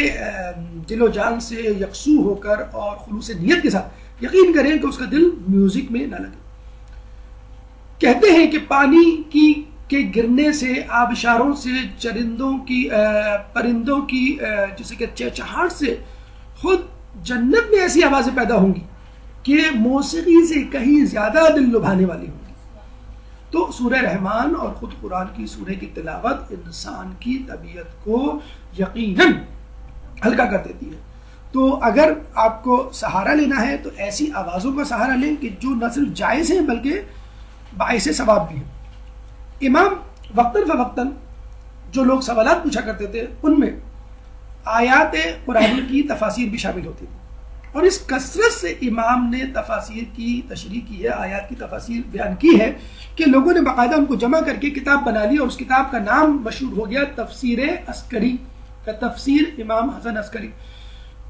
دل و جان سے یکسو ہو کر اور خلوص نیت کے ساتھ، یقین کریں کہ اس کا دل میوزک میں نہ لگے۔ کہتے ہیں کہ پانی کے گرنے سے، آبشاروں سے، پرندوں کی جسے کہ چہچہاہٹ سے خود جنت میں ایسی آوازیں پیدا ہوں گی کہ موسیقی سے کہیں زیادہ دل لبھانے والی ہوں گی۔ تو سورہ رحمان اور خود قرآن کی سورہ کی تلاوت انسان کی طبیعت کو یقیناً ہلکا کر دیتی ہے۔ تو اگر آپ کو سہارا لینا ہے تو ایسی آوازوں کا سہارا لیں کہ جو نہ صرف جائز ہیں بلکہ باعث ثواب بھی ہیں۔ امام وقتاً فوقتاً جو لوگ سوالات پوچھا کرتے تھے ان میں آیات قرآن کی تفاسیر بھی شامل ہوتی تھی، اور اس کثرت سے امام نے تفاسیر کی تشریح کی ہے، آیات کی تفاسیر بیان کی ہے کہ لوگوں نے باقاعدہ ان کو جمع کر کے کتاب بنا لی، اور اس کتاب کا نام مشہور ہو گیا تفسیر عسکری کا، تفسیر امام حسن عسکری۔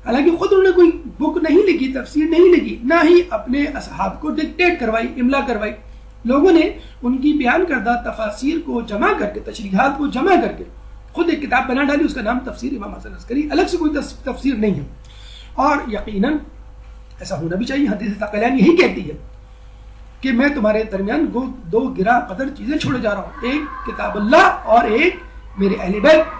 حالانکہ خود انہوں نے کوئی بک نہیں لکھی، تفسیر نہیں لکھی، نہ ہی اپنے اصحاب کو ڈکٹیٹ کروائی، املا کروائی۔ لوگوں نے ان کی بیان کردہ تفاسیر کو جمع کر کے، تشریحات کو جمع کر کے خود ایک کتاب بنا ڈالی، اس کا نام تفسیر امام حسن عسکری۔ الگ سے کوئی تفسیر نہیں ہے، اور یقیناً ایسا ہونا بھی چاہیے۔ حدیث ثقلین یہی کہتی ہے کہ میں تمہارے درمیان دو گرا قدر چیزیں چھوڑے جا رہا ہوں، ایک کتاب اللہ اور ایک میرے اہل بیت۔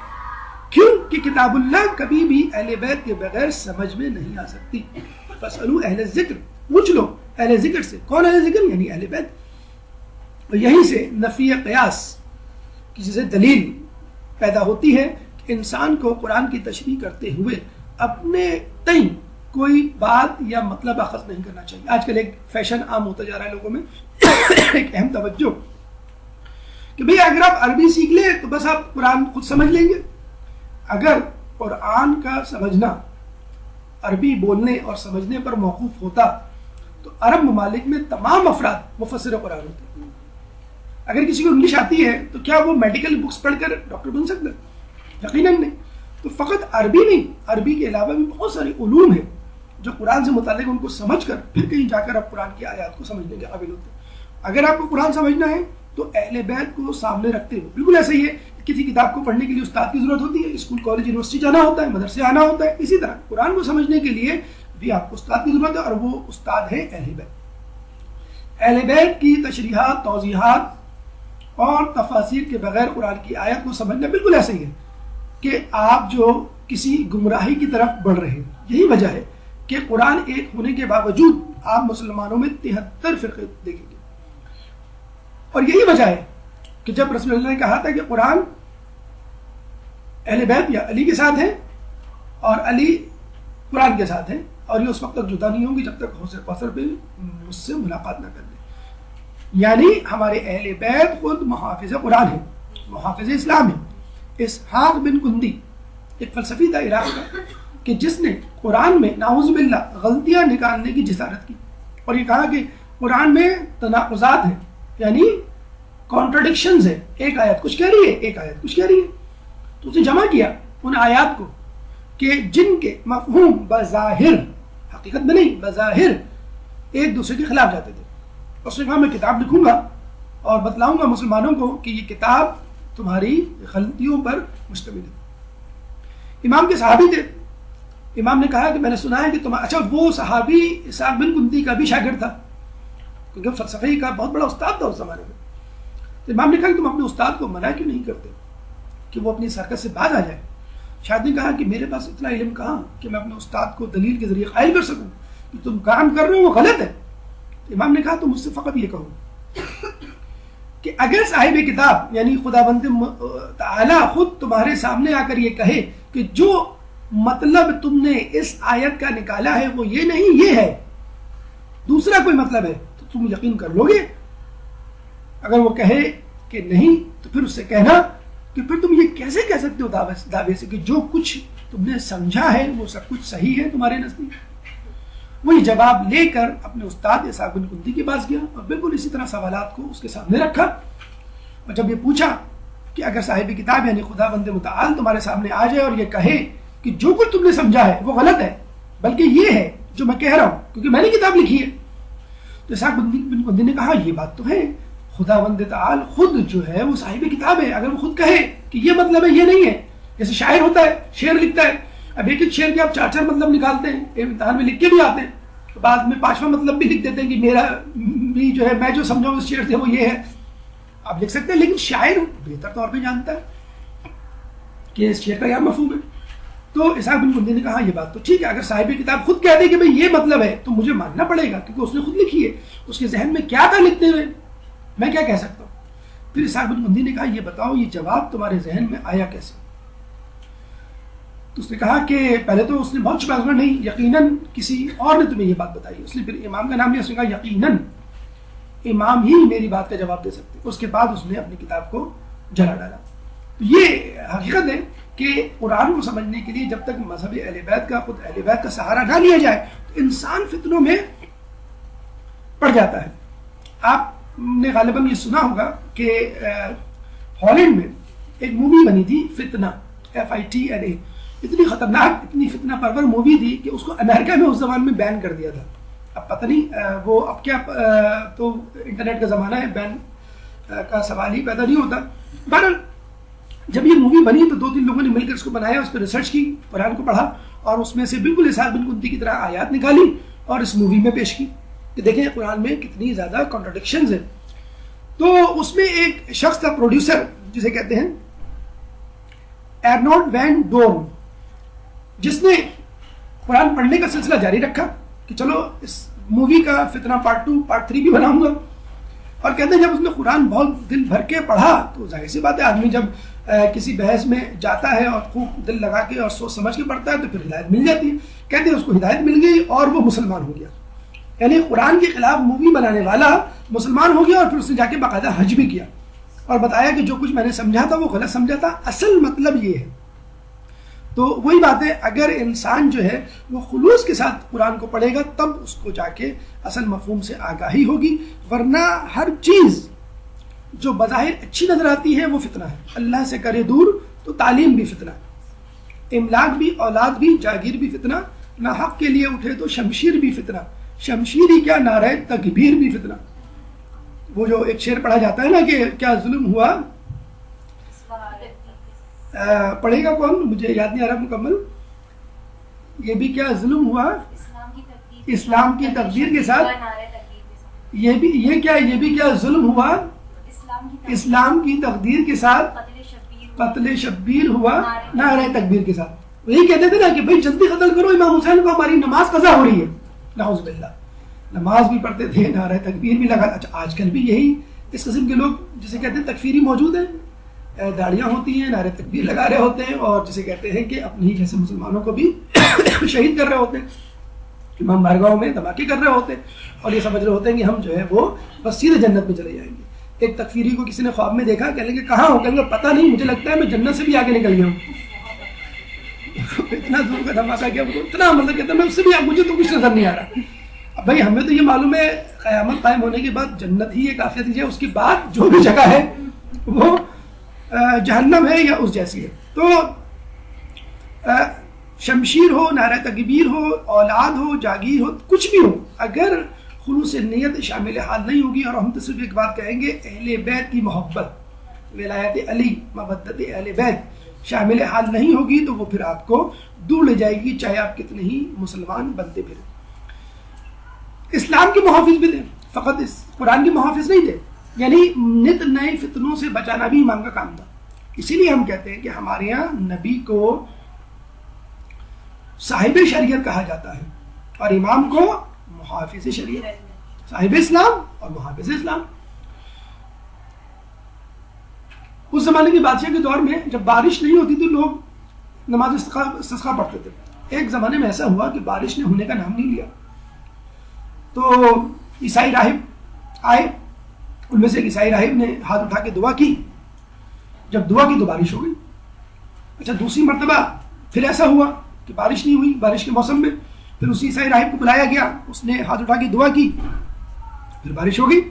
کیوں کہ کتاب اللہ کبھی بھی اہل بیت کے بغیر سمجھ میں نہیں آ سکتی۔ فاسألوا اہل الذکر، پوچھ لو اہل ذکر سے۔ کون اہل ذکر؟ یعنی اہل بیت۔ اور یہیں سے نفی قیاس کی جسے دلیل پیدا ہوتی ہے کہ انسان کو قرآن کی تشریح کرتے ہوئے اپنے تئیں کوئی بات یا مطلب اخذ نہیں کرنا چاہیے۔ آج کل ایک فیشن عام ہوتا جا رہا ہے لوگوں میں، ایک اہم توجہ کہ بھئی اگر آپ عربی سیکھ لیں تو بس آپ قرآن خود سمجھ لیں گے۔ اگر قرآن کا سمجھنا عربی بولنے اور سمجھنے پر موقوف ہوتا تو عرب ممالک میں تمام افراد مفسر قرآن ہوتے۔ اگر کسی کو انگلش آتی ہے تو کیا وہ میڈیکل بکس پڑھ کر ڈاکٹر بن سکتا ہے؟ یقیناً نہیں۔ تو فقط عربی نہیں، عربی کے علاوہ بھی بہت سارے علوم ہیں جو قرآن سے متعلق، ان کو سمجھ کر پھر کہیں جا کر آپ قرآن کی آیات کو سمجھنے کے قابل ہوتے ہیں۔ اگر آپ کو قرآن سمجھنا ہے تو اہل بیت کو سامنے رکھتے ہوئے، بالکل ایسا ہی ہے کسی کتاب کو پڑھنے کے لیے استاد کی ضرورت ہوتی ہے، اسکول کالج یونیورسٹی جانا ہوتا ہے، مدرسے آنا ہوتا ہے، اسی طرح قرآن کو سمجھنے کے لیے بھی آپ کو استاد کی ضرورت ہے، اور وہ استاد ہے اہل بیت۔ اہل بیت کی تشریحات، توضیحات اور تفاسیر کے بغیر قرآن کی آیت کو سمجھنا بالکل ایسا ہی ہے کہ آپ جو کسی گمراہی کی طرف بڑھ رہے ہیں۔ یہی وجہ ہے کہ قرآن ایک ہونے کے باوجود آپ مسلمانوں میں 73 فرقے دیکھیں گے، اور یہی وجہ ہے کہ جب رسول اللہ نے کہا تھا کہ قرآن اہل بیت یا علی کے ساتھ ہے اور علی قرآن کے ساتھ ہے، اور یہ اس وقت تک جدا نہیں ہوں گی جب تک حوض کوثر پہ مجھ سے ملاقات نہ کر لیں۔ یعنی ہمارے اہل بیت خود محافظ قرآن ہیں، محافظ اسلام ہیں۔ اسحاق بن کندی ایک فلسفی تھا عراق کا کہ جس نے قرآن میں نعوذ باللہ غلطیاں نکالنے کی جسارت کی، اور یہ کہا کہ قرآن میں تناقضات ہیں، یعنی کانٹرڈکشنز ہیں، ایک آیت کچھ کہہ رہی ہے، ایک آیت کچھ کہہ رہی ہے۔ تو اس نے جمع کیا ان آیات کو کہ جن کے مفہوم بظاہر، حقیقت میں نہیں، بظاہر ایک دوسرے کے خلاف جاتے تھے۔ اس نے کہا میں کتاب لکھوں گا اور بتلاؤں گا مسلمانوں کو کہ یہ کتاب تمہاری غلطیوں پر مشتمل ہے۔ امام کے صحابی تھے، امام نے کہا کہ میں نے سنا ہے کہ تم، اچھا وہ صحابی اسحاق بن کندی کا بھی شاگرد تھا کیونکہ فلسفے کا بہت بڑا استاد تھا اس زمانے میں۔ تو امام نے کہا کہ تم اپنے استاد کو منع کیوں نہیں کرتے کہ وہ اپنی سرکت سے باز آ جائے؟ شاید نے کہا کہ میرے پاس اتنا علم کہاں کہ میں اپنے استاد کو دلیل کے ذریعے قائل کر سکوں کہ تم کام کر رہے ہو وہ غلط ہے۔ امام نے کہا تو مجھ سے فقط یہ کہو کہ اگر صاحب کتاب یعنی خداوند تعالی خود تمہارے سامنے آ کر یہ کہے کہ جو مطلب تم نے اس آیت کا نکالا ہے وہ یہ نہیں، یہ ہے، دوسرا کوئی مطلب ہے، تو تم یقین کر لو گے؟ اگر وہ کہے کہ نہیں تو پھر اس سے کہنا کہ پھر تم یہ کیسے کہہ سکتے ہو دعوے سے کہ جو کچھ تم نے سمجھا ہے وہ سب کچھ صحیح ہے تمہارے نزدیک؟ وہی جواب لے کر اپنے استاد اسحاق بن کنتی کے پاس گیا اور بالکل اسی طرح سوالات کو اس کے سامنے رکھا، اور جب یہ پوچھا کہ اگر صاحب کتاب یعنی خداوند متعال تمہارے سامنے آ جائے اور یہ کہے کہ جو کچھ تم نے سمجھا ہے وہ غلط ہے، بلکہ یہ ہے جو میں کہہ رہا ہوں کیونکہ میں نے کتاب لکھی ہے، تو اسحاق بن کنتی نے کہا یہ بات تو ہے، خداوند تعال خود جو ہے وہ صاحب کتاب ہے، اگر وہ خود کہے کہ یہ مطلب ہے یہ نہیں ہے، جیسے شاعر ہوتا ہے شعر لکھتا ہے، اب ایک ایک شعر کے آپ 4 مطلب نکالتے ہیں، امتحان میں لکھ کے بھی آتے ہیں، تو بعد میں 5واں مطلب بھی لکھ دیتے ہیں کہ میرا بھی جو ہے میں جو سمجھا ہوں اس شعر سے وہ یہ ہے، آپ لکھ سکتے ہیں، لیکن شاعر بہتر طور پہ جانتا ہے کہ اس شعر کا کیا مفہوم ہے۔ تو اسحاق بن کنتی نے کہا یہ بات تو ٹھیک ہے، اگر صاحب کتاب خود کہہ دے کہ بھئی یہ مطلب ہے تو مجھے ماننا پڑے گا کیونکہ اس نے خود لکھی ہے، اس کے ذہن میں کیا تھا لکھتے ہوئے، میں کیا کہہ سکتا ہوں۔ پھر اسحاق بن کنتی نے کہا یہ بتاؤ یہ جواب تمہارے ذہن میں آیا کیسے؟ تو اس نے کہا کہ پہلے تو اس نے بہت چھپا نہیں، یقیناً کسی اور نے تمہیں یہ بات بتائی، اس نے پھر امام کا نام لیا، اس نے کہا یقیناً امام ہی میری بات کا جواب دے سکتے، اس کے بعد اس نے اپنی کتاب کو جلا ڈالا۔ تو یہ حقیقت ہے کہ قرآن کو سمجھنے کے لیے جب تک مذہب اہل بیت کا خود اہل بیت کا سہارا نہ لیا جائے تو انسان فتنوں میں پڑ جاتا ہے۔ آپ نے غالباً یہ سنا ہوگا کہ ہالینڈ میں ایک مووی بنی تھی فتنہ، FITNA، اتنی خطرناک اتنی فتنہ پرور مووی تھی کہ اس کو امریکہ میں اس زمان میں بین کر دیا تھا۔ اب پتہ نہیں وہ اب کیا، تو انٹرنیٹ کا زمانہ ہے، بین کا سوال ہی پیدا نہیں ہوتا۔ بہرحال جب یہ مووی بنی تو 2-3 لوگوں نے مل کر اس کو بنایا، اس پہ ریسرچ کی، قرآن کو پڑھا اور اس میں سے بالکل اسحاق بن کنتی کی طرح آیات نکالی اور اس مووی میں پیش کی کہ دیکھیں قرآن میں کتنی زیادہ کانٹرڈکشنز ہیں۔ تو اس میں ایک شخص تھا پروڈیوسر جسے کہتے ہیں ارنولڈ وین ڈورن، جس نے قرآن پڑھنے کا سلسلہ جاری رکھا کہ چلو اس مووی کا فتنہ پارٹ 2 پارٹ 3 بھی بناؤں گا، اور کہتے ہیں جب اس نے قرآن بہت دل بھر کے پڑھا تو ظاہر سی بات ہے آدمی جب کسی بحث میں جاتا ہے اور خوب دل لگا کے اور سوچ سمجھ کے پڑھتا ہے تو پھر ہدایت مل جاتی ہے۔ کہتے ہیں اس کو ہدایت مل گئی اور وہ مسلمان ہو گیا، یعنی قرآن کے خلاف مووی بنانے والا مسلمان ہو گیا، اور پھر اس نے جا کے باقاعدہ حج بھی کیا اور بتایا کہ جو کچھ میں نے سمجھا تھا وہ غلط سمجھا تھا، اصل مطلب یہ ہے۔ تو وہی بات ہے، اگر انسان جو ہے وہ خلوص کے ساتھ قرآن کو پڑھے گا تب اس کو جا کے اصل مفہوم سے آگاہی ہوگی، ورنہ ہر چیز جو بظاہر اچھی نظر آتی ہے وہ فتنہ ہے۔ اللہ سے کرے دور تو تعلیم بھی فتنہ ہے، املاک بھی، اولاد بھی، جاگیر بھی فتنہ، ناحق کے لیے اٹھے تو شمشیر بھی فتنہ، شمشیر ہی کیا نعرہ تکبیر بھی فتنہ۔ وہ جو ایک شعر پڑھا جاتا ہے نا کہ کیا ظلم ہوا، پڑھے گا کون، مجھے یاد نہیں آ رہا مکمل، یہ بھی کیا ظلم ہوا اسلام کی تقدیر کے ساتھ، یہ بھی کیا ظلم ہوا اسلام کی تقدیر کے ساتھ، قتل شبیر ہوا نعرہ تکبیر کے ساتھ۔ وہی کہتے تھے نا کہ بھائی جلدی قتل کرو امام حسین کو، ہماری نماز قضا ہو رہی ہے، نعوذ باللہ، نماز بھی پڑھتے تھے، نعرہ تکبیر بھی لگا۔ اچھا آج کل بھی یہی اس قسم کے لوگ جسے کہتے ہیں تکفیری موجود ہیں، داڑیاں ہوتی ہیں، نعرہ تکبیر لگا رہے ہوتے ہیں اور جسے کہتے ہیں کہ اپنی جیسے مسلمانوں کو بھی شہید کر رہے ہوتے ہیں، امام بارگاہوں میں دھماکے کر رہے ہوتے ہیں اور یہ سمجھ رہے ہوتے ہیں کہ ہم جو ہے وہ بس سیدھے جنت میں چلے جائیں گے۔ ایک تکفیری کو کسی نے خواب میں دیکھا، کہنے لگے کہاں ہو، کہیں گے پتہ نہیں، مجھے لگتا ہے میں جنت سے بھی آگے نکل گیا ہوں۔ اتنا زور کا دھماکہ کیا، اتنا مطلب کہتا ہے میں اس سے بھی، مجھے تو کچھ نظر نہیں آ رہا۔ اب بھائی ہمیں تو یہ معلوم ہے قیامت قائم ہونے کے بعد جنت ہی ایک عافیت ہے، اس کے بعد جو بھی جگہ ہے وہ جہنم ہے یا اس جیسی ہے۔ تو شمشیر ہو، نعرہ تکبیر ہو، اولاد ہو، جاگیر ہو، کچھ بھی ہو، اگر خلوص نیت شامل حال نہیں ہوگی، اور ہم تو صرف ایک بات کہیں گے اہل بیت کی محبت، ولایت علی، مودت اہل بیت شامل حال نہیں ہوگی تو وہ پھر آپ کو دور لے جائے گی، چاہے آپ کتنے ہی مسلمان بنتے پھریں۔ اسلام کے محافظ بھی تھے، فقط اس قرآن کے محافظ نہیں تھے، یعنی نت نئے فتنوں سے بچانا بھی امام کا کام تھا۔ اسی لیے ہم کہتے ہیں کہ ہمارے یہاں نبی کو صاحب شریعت کہا جاتا ہے اور امام کو محافظ شریعت، صاحب اسلام اور محافظ اسلام۔ اس زمانے کے بادشاہ کے دور میں جب بارش نہیں ہوتی تو لوگ نماز استسقاء پڑھتے تھے۔ ایک زمانے میں ایسا ہوا کہ بارش نے ہونے کا نام نہیں لیا، تو عیسائی راہب آئے، ان میں سے ایک عیسائی راہب نے ہاتھ اٹھا کے دعا کی جب دعا کی تو بارش ہو گئی. اچھا دوسری مرتبہ پھر ایسا ہوا کہ بارش نہیں ہوئی بارش کے موسم میں. پھر اسی عیسائی راہب کو بلایا گیا, اس نے ہاتھ اٹھا کے دعا کی, پھر بارش ہو گئی.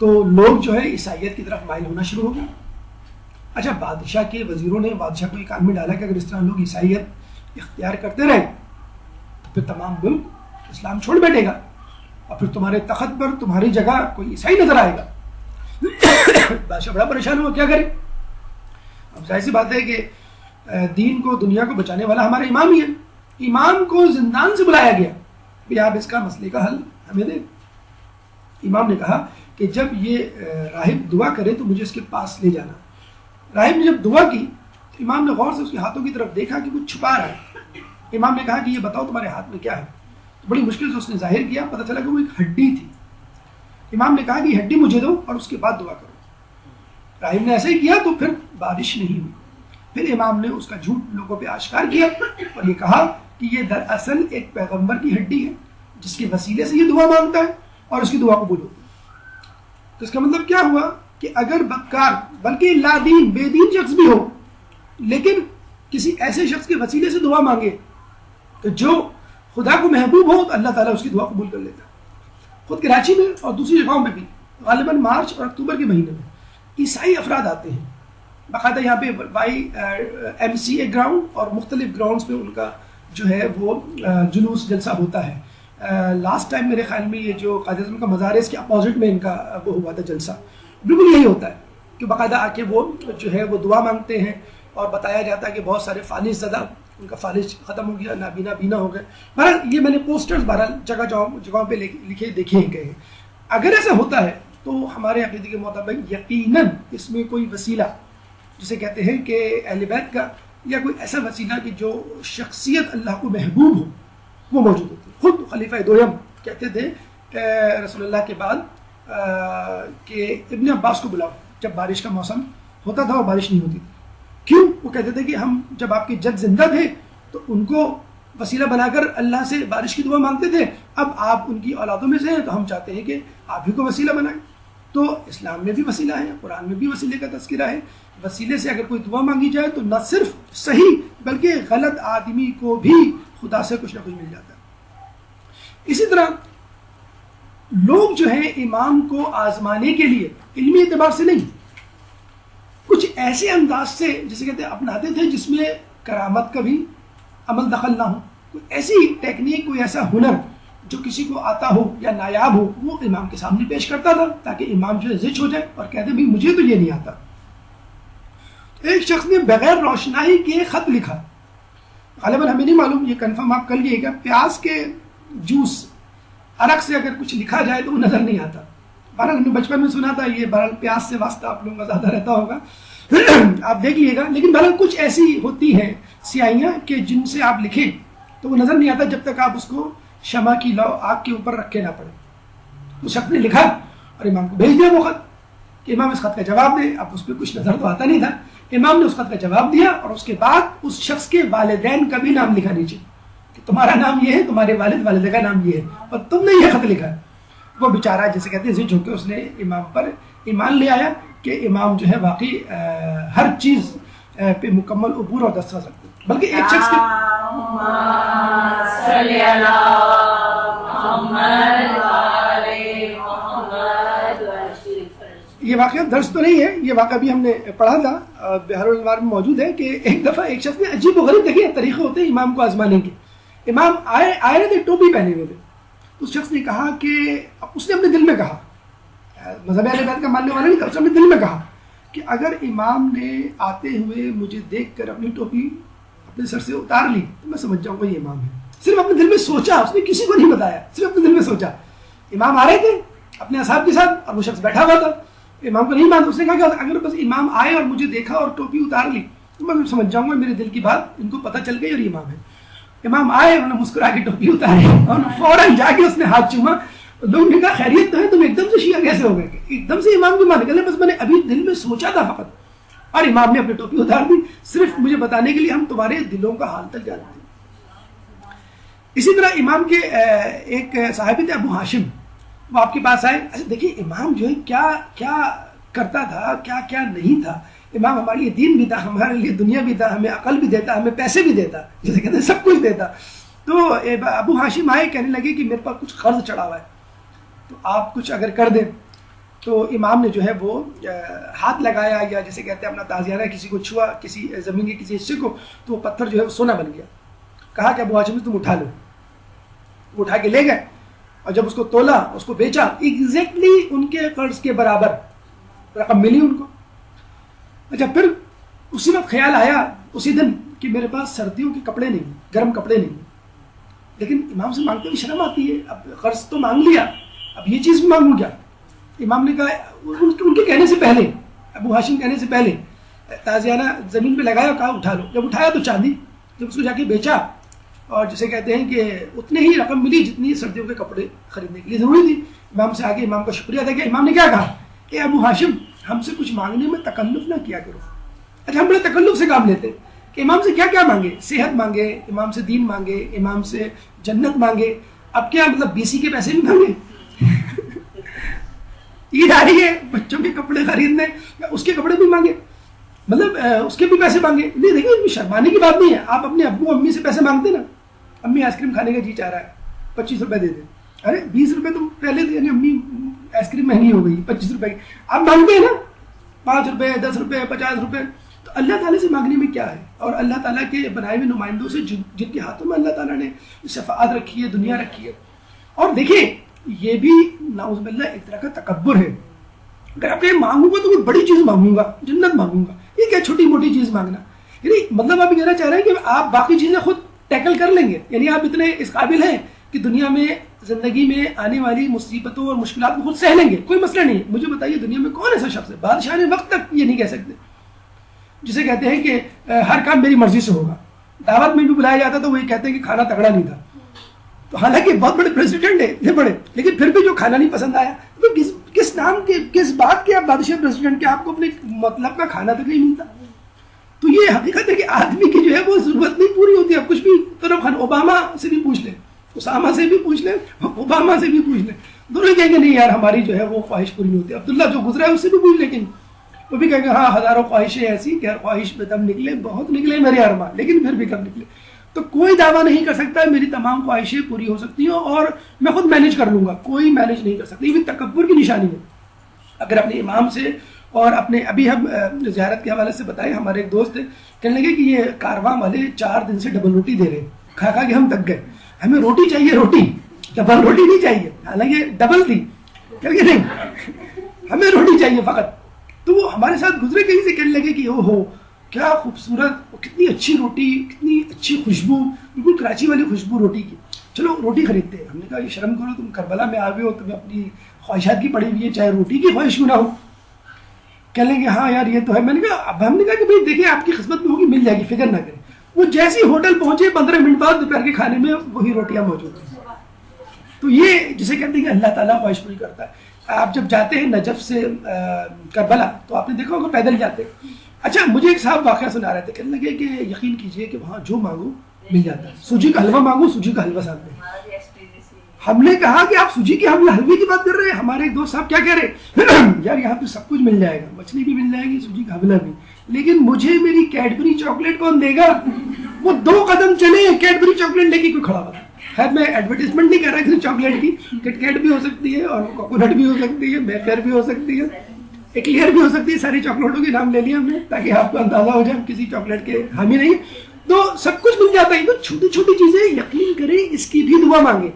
تو لوگ جو ہے عیسائیت کی طرف مائل ہونا شروع ہو گئے. اچھا بادشاہ کے وزیروں نے بادشاہ کو یہ کام میں ڈالا کہ اگر اس طرح لوگ عیسائیت اختیار کرتے رہے تو پھر تمام ملک اسلام چھوڑ بیٹھے گا اور پھر تمہارے تخت پر تمہاری جگہ کوئی عیسائی نظر آئے گا. بادشاہ بڑا پریشان ہوا, کیا کرے. اب ظاہر سی بات ہے کہ دین کو دنیا کو بچانے والا ہمارا امام ہی ہے. امام کو زندان سے بلایا گیا کہ آپ اس کا مسئلے کا حل ہمیں دیں. امام نے کہا کہ جب یہ راہب دعا کرے تو مجھے اس کے پاس لے جانا. راہب نے جب دعا کی تو امام نے غور سے اس کے ہاتھوں کی طرف دیکھا کہ کچھ چھپا رہا ہے. امام نے کہا کہ یہ بتاؤ تمہارے ہاتھ میں کیا ہے. تو بڑی مشکل سے اس نے ظاہر کیا, پتہ چلا کہ وہ ایک ہڈی تھی. امام نے کہا کہ یہ ہڈی مجھے دو اور اس کے بعد دعا کرو. راہب نے ایسا ہی کیا تو پھر بارش نہیں ہوئی. پھر امام نے اس کا جھوٹ لوگوں پہ آشکار کیا اور یہ کہا کہ یہ دراصل ایک پیغمبر کی ہڈی ہے جس کے وسیلے سے یہ دعا مانگتا ہے اور اس کی دعا قبول ہوتی ہے. تو اس کا مطلب کیا ہوا کہ اگر بدکار بلکہ لا دین بے دین شخص بھی ہو لیکن کسی ایسے شخص کے وسیلے سے دعا مانگے تو جو خدا کو محبوب ہو تو اللہ تعالیٰ اس کی دعا قبول کر لیتا ہے. خود کراچی میں اور دوسری جگہوں میں بھی غالباً مارچ اور اکتوبر کے مہینے میں عیسائی افراد آتے ہیں باقاعدہ یہاں پہ YMCA گراؤنڈ اور مختلف گراؤنڈز پہ ان کا جو ہے وہ جلوس جلسہ ہوتا ہے. لاسٹ ٹائم میرے خیال میں یہ جو قائد اعظم کا مزار ہے اس کے اپوزٹ میں ان کا وہ ہوا تھا جلسہ. بالکل یہی ہوتا ہے کہ باقاعدہ آ کے وہ جو ہے وہ دعا مانگتے ہیں اور بتایا جاتا ہے کہ بہت سارے فالج زدہ ان کا فالج ختم ہو گیا, نابینا بینا ہو گئے. بہرحال یہ میں نے پوسٹرز بہرحال جگہوں پہ لکھے دیکھے گئے ہیں. اگر ایسا ہوتا ہے تو ہمارے عقیدے کے مطابق یقیناً اس میں کوئی وسیلہ جسے کہتے ہیں کہ اہل بیت کا یا کوئی ایسا وسیلہ کہ جو شخصیت اللہ کو محبوب ہو وہ موجود ہوتی ہے. خود خلیفہ دویم کہتے تھے کہ رسول اللہ کے بعد کہ ابن عباس کو بلاؤ جب بارش کا موسم ہوتا تھا اور بارش نہیں ہوتی تھی. کیوں؟ وہ کہتے تھے کہ ہم جب آپ کے جد زندہ تھے تو ان کو وسیلہ بنا کر اللہ سے بارش کی دعا مانگتے تھے, اب آپ ان کی اولادوں میں سے ہیں تو ہم چاہتے ہیں کہ آپ ہی کو وسیلہ بنائیں. تو اسلام میں بھی وسیلہ ہے, قرآن میں بھی وسیلے کا تذکرہ ہے. وسیلے سے اگر کوئی دعا مانگی جائے تو نہ صرف صحیح بلکہ غلط آدمی کو بھی خدا سے کچھ نہ کچھ مل جاتا ہے. اسی طرح لوگ جو ہیں امام کو آزمانے کے لیے علمی اعتبار سے نہیں کچھ ایسے انداز سے جسے کہتے ہیں اپناتے تھے جس میں کرامت کا بھی عمل دخل نہ ہو. کوئی ایسی ٹیکنیک, کوئی ایسا ہنر جو کسی کو آتا ہو یا نایاب ہو وہ امام کے سامنے پیش کرتا تھا تاکہ امام جو ہے زچ ہو جائے اور کہتے بھائی مجھے تو یہ نہیں آتا. ایک شخص نے بغیر روشنائی کے خط لکھا, غالباً ہمیں نہیں معلوم, یہ کنفرم آپ کر لیے گا, پیاز کے جوس عرق سے اگر کچھ لکھا جائے تو وہ نظر نہیں آتا. بہرحال ہم نے بچپن میں سنا تھا, یہ بہرحال پیاز سے واسطہ آپ لوگوں کا زیادہ رہتا ہوگا, آپ دیکھ لیے گا. لیکن بہرحال کچھ ایسی ہوتی ہیں سیاہیاں کہ جن سے آپ لکھیں تو وہ نظر نہیں آتا جب تک آپ اس کو شمع کی لو آگ کے اوپر رکھے نہ پڑے. اس شخص نے لکھا اور امام کو بھیج دیا وہ خط کہ امام اس خط کا جواب دے. اب اس پہ کچھ نظر تو آتا نہیں تھا. امام نے اس خط کا جواب دیا اور اس کے بعد اس شخص کے والدین کا بھی نام لکھا نیچے کہ تمہارا نام یہ ہے, تمہارے والد والدہ کا نام یہ ہے اور تم نے یہ خط لکھا. وہ بیچارہ جسے کہتے ہیں زچ ہو کے اس نے امام پر ایمان لے آیا کہ امام جو ہے واقعی ہر چیز پہ مکمل عبور اور دسترس رکھتے. بلکہ ایک شخص کے یہ واقعہ درس تو نہیں ہے, یہ واقعہ بھی ہم نے پڑھا تھا, بہار الانوار میں موجود ہے کہ ایک دفعہ ایک شخص نے عجیب و غریب دیکھیے طریقے ہوتے ہیں امام کو آزمانے کے. امام آئے رہے تھے, ٹوپی پہنے ہوئے تھے. اس شخص نے کہا کہ اس نے اپنے دل میں کہا, مذہب اہل بیت کا ماننے والا نہیں تھا, اس نے اپنے دل میں کہا کہ اگر امام نے آتے ہوئے مجھے دیکھ کر اپنی ٹوپی اپنے سر سے اتار لی تو میں سمجھ جاؤں گا یہ امام ہے. صرف اپنے دل میں سوچا, اس نے کسی کو نہیں بتایا, صرف اپنے دل میں سوچا. امام آ رہے تھے اپنے اصحاب کے ساتھ اور وہ شخص بیٹھا ہوا تھا, امام کو نہیں مانتا. اس نے کہا کہ اگر بس امام آئے اور مجھے دیکھا اور ٹوپی اتار لی تو میں سمجھ جاؤں گا میرے دل کی بات ان کو پتہ چل گئی اور امام ہے. امام آئے, انہوں نے مسکرا کے ٹوپی اتاری اور فوراً جا کے اس نے ہاتھ چوما. لوگوں نے کہا خیریت تو ہے, تم ایک دم سے شیعہ کیسے ہو گئے کہ ایک دم سے امام کی مان نکلے؟ بس میں نے ابھی دل میں سوچا تھا فقط, اور امام نے اپنی ٹوپی اتار دی صرف مجھے بتانے کے لیے ہم تمہارے دلوں کا حال تک جانتے ہیں. اسی طرح امام کے ایک صحابی تھے ابو ہاشم, وہ آپ کے پاس آئے. اچھا دیکھیے امام جو ہے کیا کیا کرتا تھا, کیا کیا نہیں تھا. امام ہمارے لیے دین بھی تھا، ہمارے لیے دنیا بھی تھا، ہمیں عقل بھی دیتا، ہمیں پیسے بھی دیتا، جیسے کہتے ہیں سب کچھ دیتا. تو ابو ہاشم آئے، کہنے لگے کہ میرے پاس کچھ قرض چڑھا ہوا ہے تو آپ کچھ اگر کر دیں. تو امام نے جو ہے وہ ہاتھ لگایا، یا جیسے کہتے ہیں اپنا تازیانہ کسی کو چھوا، کسی زمین کے کسی حصے کو، تو وہ پتھر جو ہے وہ سونا بن گیا. کہا کہ ابو ہاشم تم اٹھا لو. وہ اٹھا کے لے گئے، اور جب اس کو تولا، اس کو بیچا، ایگزیکٹلی ان کے قرض کے برابر رقم ملی ان کو. اچھا پھر اسی وقت خیال آیا اسی دن کہ میرے پاس سردیوں کے کپڑے نہیں، گرم کپڑے نہیں، لیکن امام سے مانگتے بھی شرم آتی ہے. اب قرض تو مانگ لیا، اب یہ چیز بھی مانگوں کیا؟ امام نے کہا ان کے کہنے سے پہلے، ابو ہاشم کہنے سے پہلے تازیانہ زمین پہ لگایا، کہا اٹھا لو. جب اٹھایا تو چاندی، جب اس کو جا کے بیچا، اور جسے کہتے ہیں کہ اتنے ہی رقم ملی جتنی سردیوں کے کپڑے خریدنے کے لیے ضروری تھی. امام سے آگے امام کا شکریہ ادا کیا. امام نے کیا کہا کہ ابو ہاشم ہم سے کچھ مانگنے میں تکلف نہ کیا کرو. اچھا ہم بڑے تکلف سے کام لیتے کہ امام سے کیا کیا مانگے، صحت مانگے، امام سے دین مانگے، امام سے جنت مانگے. اب کیا مطلب BC کے پیسے بھی مانگے؟ عید آ رہی ہے، بچوں کے کپڑے خریدنے، اس کے کپڑے بھی مانگے، مطلب اس کے بھی پیسے مانگے. نہیں دیکھیں شرمانے کی بات نہیں ہے. آپ اپنے ابو امی سے پیسے مانگتے نا، امی آئس کریم کھانے کا جی چاہ رہا ہے، 25 روپے دے دیں. ارے 20 روپے تو پہلے دے، یعنی امی آئس کریم مہنگی ہو گئی 25 روپے کی. آپ مانگتے ہیں نا 5 روپے 10 روپے 50 روپے. تو اللہ تعالیٰ سے مانگنے میں کیا ہے؟ اور اللہ تعالیٰ کے بنائے ہوئے نمائندوں سے جن کے ہاتھوں میں اللہ تعالیٰ نے شفاعت رکھی ہے، دنیا رکھی ہے. اور دیکھیں یہ بھی نعوذ باللہ ایک طرح کا تکبر ہے. اگر آپ کہیں مانگوں گا تو کوئی بڑی چیز مانگوں گا، جنت مانگوں گا، یہ کیا چھوٹی موٹی چیز مانگنا؟ یعنی مطلب آپ کہنا چاہ رہے ہیں کہ آپ باقی چیزیں خود ٹیکل کر لیں گے، یعنی آپ اتنے اس قابل ہیں کہ دنیا میں زندگی میں آنے والی مصیبتوں اور مشکلات کو خود سہ لیں گے، کوئی مسئلہ نہیں. مجھے بتائیے دنیا میں کون ایسا شخص ہے، بادشاہ وقت تک یہ نہیں کہہ سکتے، جسے کہتے ہیں کہ ہر کام میری مرضی سے ہوگا. دعوت میں بھی بلایا جاتا تو وہی کہتے ہیں کہ کھانا تگڑا نہیں تھا. تو حالانکہ بہت بڑے پریزیڈنٹ ہیں اتنے بڑے، لیکن پھر بھی جو کھانا نہیں پسند آیا، تو کس نام کے، کس بات کے آپ بادشاہ پریزیڈنٹ کے، آپ کو اپنے مطلب کا کھانا تک نہیں ملتا. تو یہ حقیقت ہے کہ آدمی کی جو ہے وہ ضرورت نہیں پوری ہوتی. آپ کچھ بھی طرف اوباما سے بھی پوچھ لیں، اسامہ سے بھی پوچھ لیں، اوباما سے بھی پوچھ لیں، دونوں کہیں گے نہیں یار ہماری جو ہے وہ خواہش پوری نہیں ہوتی. عبداللہ جو گزرا ہے اس سے بھی پوچھ، لیکن وہ بھی کہیں گے ہاں ہزاروں خواہشیں ایسی کہ ہر خواہش میں دم نکلے، بہت نکلے میرے ارمان، لیکن پھر بھی کم نکلے. تو کوئی دعویٰ نہیں کر سکتا میری تمام خواہشیں پوری ہو سکتی ہیں اور میں خود مینیج کر لوں گا، کوئی مینیج نہیں کر سکتا. یہ بھی تکبر کی نشانی ہے. اگر اپنے امام سے اور اپنے، ابھی ہم زیارت کے حوالے سے بتائیں، ہمارے ایک دوست کہنے لگے کہ یہ کارواں والے 4 دن سے ڈبل روٹی دے رہے ہیں، کھا کھا کے ہم تک گئے، ہمیں روٹی چاہیے، روٹی، ڈبل روٹی نہیں چاہیے. حالانکہ ڈبل تھی، کہ نہیں ہمیں روٹی چاہیے فقط. تو وہ ہمارے ساتھ گزرے کہیں سے، کہنے لگے کہ او ہو کیا خوبصورت، کتنی اچھی روٹی، کتنی اچھی خوشبو، بالکل کراچی والی خوشبو روٹی کی، چلو روٹی خریدتے ہیں. ہم نے کہا یہ شرم کرو، تم کربلا میں آ گئے ہو، تمہیں اپنی خواہشات کی پڑی ہوئی ہے، چاہے روٹی کی خواہش کیوں نہ ہو. کہہ لیں گے ہاں یار یہ تو ہے. میں نے کہا اب ہم نے کہا کہ بھائی دیکھیں آپ کی قسمت میں ہوگی، مل جائے گی، فکر نہ کریں. وہ جیسی ہوٹل پہنچے 15 منٹ بعد دوپہر کے کھانے میں وہی روٹیاں موجود ہیں. تو یہ جسے کہتے ہیں کہ اللہ تعالیٰ خواہش پوری کرتا ہے. آپ جب جاتے ہیں نجف سے کربلا تو آپ نے دیکھا ہوگا پیدل جاتے ہیں. اچھا مجھے ایک صاحب واقعہ سنا رہے تھے، کہنے لگے کہ یقین کیجئے کہ وہاں جو مانگو مل جاتا ہے. سوجی کا حلوہ مانگو، سوجی کا حلوہ ساتھ میں. ہم نے کہا کہ آپ سوجی کے حلوے کی بات کر رہے ہیں. ہمارے ایک دوست صاحب کیا کہہ رہے ہیں، یار یہاں پہ سب کچھ مل جائے گا، مچھلی بھی مل جائے گی، سوجی کا حلوہ بھی، لیکن مجھے میری کیڈبری چاکلیٹ کون دے گا؟ وہ 2 قدم چلے کیڈبری چاکلیٹ لے کے کوئی کھڑا ہوا. خیر میں ایڈورٹیزمنٹ نہیں کر رہا کہ چاکلیٹ کی، کٹ کیٹ بھی ہو سکتی ہے اور کوکونٹ بھی ہو سکتی ہے، میفیئر بھی ہو سکتی ہے، ایکلیئر بھی ہو سکتی ہے. ساری چاکلیٹوں کے نام لے لیا ہم نے تاکہ آپ کو اندازہ ہو جائے کسی چاکلیٹ کے حامی نہیں. تو سب کچھ مل جاتا ہے. تو چھوٹی چھوٹی چیزیں یقین کریں، اس کی بھی دعا مانگیں،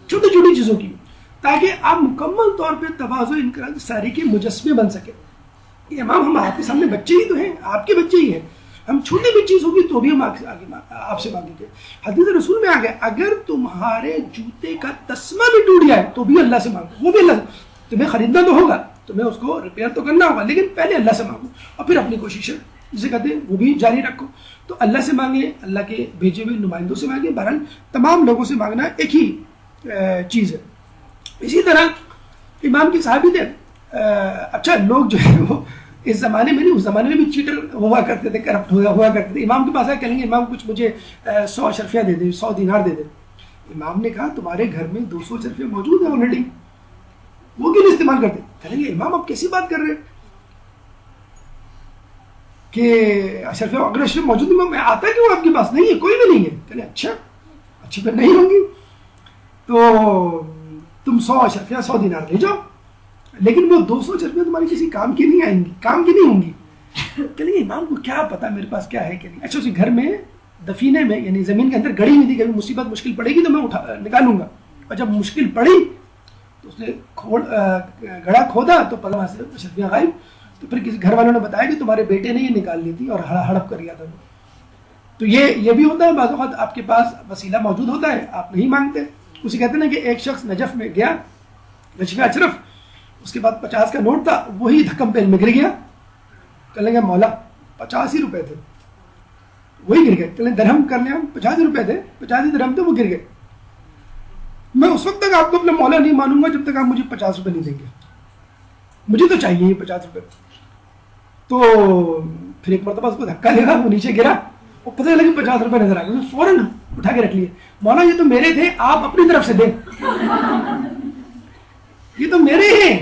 چھوٹی چھوٹی چیزوں کی، تاکہ آپ مکمل طور پہ تواضع انقیاد ساری کے مجسمے بن سکے. یہ امام ہم آپ کے سامنے بچے ہی تو ہیں، آپ کے بچے ہی ہیں. ہم چھوٹی بھی چیز ہوگی تو بھی ہم آپ سے مانگیں گے. حدیث رسول میں آ گیا اگر تمہارے جوتے کا تسمہ بھی ٹوٹ جائے تو بھی اللہ سے مانگو. وہ بھی اللہ سے، تمہیں خریدنا تو ہوگا، تمہیں اس کو ریپیئر تو کرنا ہوگا، لیکن پہلے اللہ سے مانگو اور پھر اپنی کوششیں جسے کہتے ہیں وہ بھی جاری رکھو. تو اللہ سے مانگیں، اللہ کے بھیجے ہوئے نمائندوں سے مانگیں. بہرحال تمام لوگوں سے مانگنا ایک ہی چیز ہے. اسی طرح امام کے صحابی تھے. اچھا لوگ جو ہے وہ اس زمانے میں نہیں، اس زمانے میں بھی چیٹر ہوا کرتے تھے، کرپٹ ہوا کرتے تھے. امام کے پاس آئے کہیں گے امام کچھ مجھے 100 اشرفیہ دے دے، 100 دینار دے دے. امام نے کہا تمہارے گھر میں 200 اشرفیہ موجود ہیں آلریڈی، وہ کیوں نہیں استعمال کرتے؟ کہیں گے امام آپ کیسی بات کر رہے ہیں؟ کہ اشرف اگر اشرف موجود نہیں میں آتا کیوں آپ کے پاس؟ نہیں ہے کوئی بھی نہیں ہے. کہنے اچھا پھر نہیں ہوں گی تو تم 100 اشرفیاں 100 دینار لے جاؤ, لیکن وہ 200 اشرفیاں تمہاری کسی کام کی نہیں آئیں گی, کام کی نہیں ہوں گی. کہنے امام کو کیا پتا میرے پاس کیا ہے کہ نہیں. اچھا اسی گھر میں دفینے میں یعنی زمین کے اندر گڑی نہیں تھی, کبھی مصیبت مشکل پڑے گی تو میں نکالوں گا. اور جب مشکل پڑی تو اس نے گڑا کھودا تو پگہ سے اشرفیاں غائب. تو پھر کسی گھر والوں نے بتایا کہ تمہارے بیٹے نے یہ نکال لی تھی اور ہڑپ کر گیا تھا. تو یہ بھی ہوتا ہے بعض اوقات آپ کے پاس وسیلہ موجود ہوتا ہے, آپ نہیں مانگتے. اسے کہتے ہیں کہ ایک شخص نجف میں گیا, نجف اشرف, اس کے بعد 50 کا نوٹ تھا, وہی دھکم پہ میں گر گیا. کہنے لگا مولا 85 ہی روپے تھے, وہی گر گئے. کہنے درہم کر لیں ہم 50 ہی روپے تھے, 50 ہی درہم تھے, وہ گر گئے. میں اس وقت تک آپ کو اپنا مولا نہیں مانوں گا جب تک آپ مجھے 50 روپے نہیں دیں گے, مجھے تو چاہیے ہی 50 روپے. تو پھر ایک مرتبہ اس کو دھکا لگا, وہ نیچے گرا, وہ پتہ لگا 50 روپے نظر آ گئے, فوراً اٹھا کے رکھ لیے. مولا یہ تو میرے تھے, آپ اپنی طرف سے دیں, یہ تو میرے ہیں,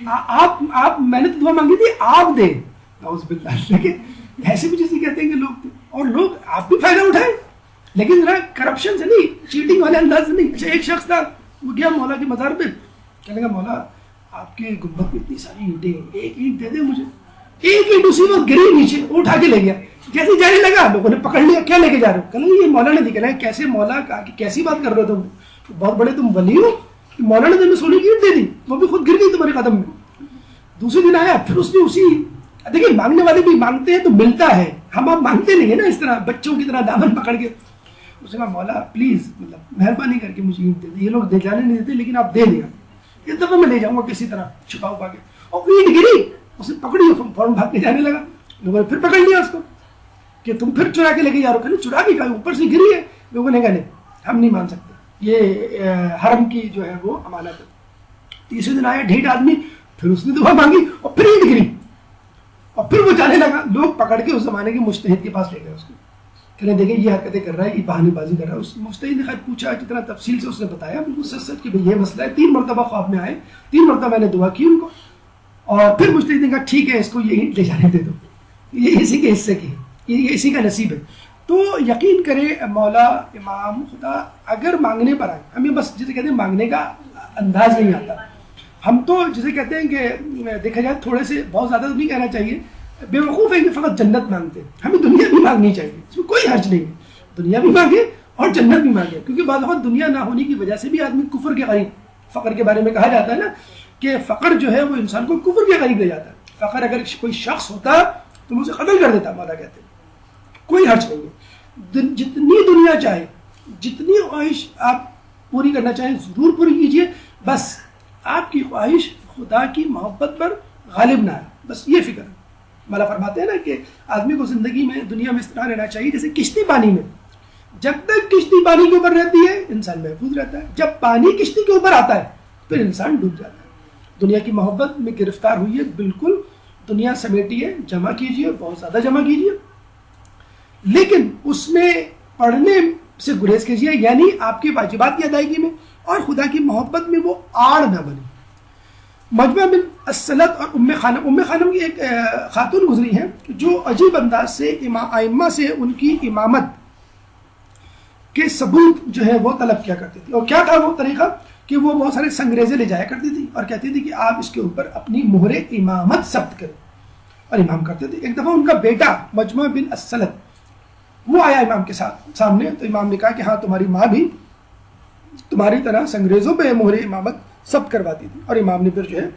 آپ میں نے تو دعا مانگی تھی, آپ دیں. نعوذ باللہ. لیکن ایسے بھی جیسے کہتے ہیں کہ لوگ, اور لوگ آپ بھی فائدہ اٹھائیں, لیکن ذرا کرپشن سے نہیں, چیٹنگ والے انداز سے نہیں. اچھا ایک شخص تھا, وہ گیا مولا کے مزار پہ, کہنے لگا مولا آپ کے گنبد میں اتنی ساری اینٹیں, ایک اینٹ دے دیں مجھے. ایک اینٹ اسی وقت گری نیچے, وہ اٹھا کے لے گیا. جیسے جانے لگا لوگوں نے پکڑ لیا, کیا لے کے جا رہے ہو؟ کہنے یہ مولا نے دکھا. کیسے مولا, کیسی بات کر رہے ہو تم, بہت بڑے تم ولی ہو, مولا نے تمہیں سونے کی اینٹ دے دی, وہ بھی خود گر گئی تمہارے قدم میں. دوسرے دن آیا, پھر اس نے اسی, دیکھیں مانگنے والے بھی مانگتے ہیں تو ملتا ہے, ہم آپ مانگتے نہیں ہیں نا اس طرح بچوں کی طرح دامن پکڑ کے. اس نے کہا مولا پلیز مطلب مہربانی کر کے مجھے اینٹ دے دیں, یہ لوگ دے جانے نہیں دیتے لیکن آپ دے دیا, اس دفعہ میں لے جاؤں گا کسی طرح چھپا ہوا کے. اور اینٹ گری, اسے پکڑی, فوراً بھاگ کے جانے لگا. لوگوں نے پھر پکڑ لیا اس کو کہ تم پھر چرا کے لے کے جا رہے ہو. چرا کے کہا, اوپر سے گری ہے. لوگوں نے کہا نہیں ہم نہیں مان سکتے, یہ حرم کی جو ہے وہ امانت ہے. تیسرے دن آیا ڈھیٹ آدمی, پھر اس نے دعا مانگی اور پھر اینٹ گری, اور پھر وہ جانے لگا. لوگ پکڑ کے اس زمانے کے مجتہد کے پاس لے گئے اس کو, کہ دیکھیں یہ حرکتیں کر رہا ہے, یہ بہانے بازی کر رہا ہے. اس مجتہد نے خیر پوچھا, جتنا تفصیل سے اس نے بتایا بالکل سچ سچ کہ یہ مسئلہ ہے. 3 مرتبہ خواب میں آئے, 3 مرتبہ میں نے دعا کی ان کو, اور پھر مجتہد نے کہا ٹھیک ہے اس کو یہ اینٹ لے جانے دے دو, یہ اسی کے حصے کی ہے, یہ اسی کا نصیب ہے. تو یقین کرے مولا امام خدا اگر مانگنے پر آئے, ہمیں بس جسے کہتے ہیں مانگنے کا انداز نہیں آتا. ہم تو جسے کہتے ہیں کہ دیکھا جائے تھوڑے سے, بہت زیادہ تو نہیں کہنا چاہیے, بے وقوف ہے کہ فقط جنت مانگتے ہیں. ہمیں دنیا بھی مانگنی چاہیے, اس میں کوئی حرج نہیں ہے, دنیا بھی مانگے اور جنت بھی مانگے. کیونکہ بعض اوقات دنیا نہ ہونے کی وجہ سے بھی آدمی کفر کے قریب, فقر کے بارے میں کہا جاتا ہے نا کہ فقر جو ہے وہ انسان کو کفر کے قریب لے جاتا ہے. فقر اگر کوئی شخص ہوتا تو اسے قتل کر دیتا, مولا کہتے ہیں. کوئی حرج نہیں ہے, جتنی دنیا چاہے, جتنی خواہش آپ پوری کرنا چاہیں ضرور پوری کیجیے, بس آپ کی خواہش خدا کی محبت پر غالب نہ ہے, بس یہ فکر ہے. مولا فرماتے ہیں نا کہ آدمی کو زندگی میں دنیا میں اس طرح رہنا چاہیے جیسے کشتی پانی میں, جب تک کشتی پانی کے اوپر رہتی ہے انسان محفوظ رہتا ہے, جب پانی کشتی کے اوپر آتا ہے پھر انسان ڈوب جاتا ہے. دنیا کی محبت میں گرفتار ہوئی ہے, بالکل دنیا سمیٹیے, جمع کیجیے, بہت زیادہ جمع کیجیے, لیکن اس میں پڑھنے سے گریز کیجیے, یعنی آپ کے واجبات کی ادائیگی میں اور خدا کی محبت میں وہ آڑ نہ بنے. مجمع بن السلط اور ام خانم کی ایک خاتون گزری ہیں جو عجیب انداز سے ائمہ سے ان کی امامت کے ثبوت جو ہے وہ طلب کیا کرتی تھی. اور کیا تھا وہ طریقہ کہ وہ بہت سارے سنگریزے لے جایا کرتی تھی اور کہتی تھی کہ آپ اس کے اوپر اپنی مہر امامت ثبت کریں, اور امام کرتے تھے. ایک دفعہ ان کا بیٹا مجمع بن السلط وہ آیا امام کے سامنے, تو امام نے کہا کہ ہاں تمہاری ماں بھی تمہاری طرح سنگریزوں پہ مہر امامت ثبت کرواتی تھی. اور امام نے پھر جو ہے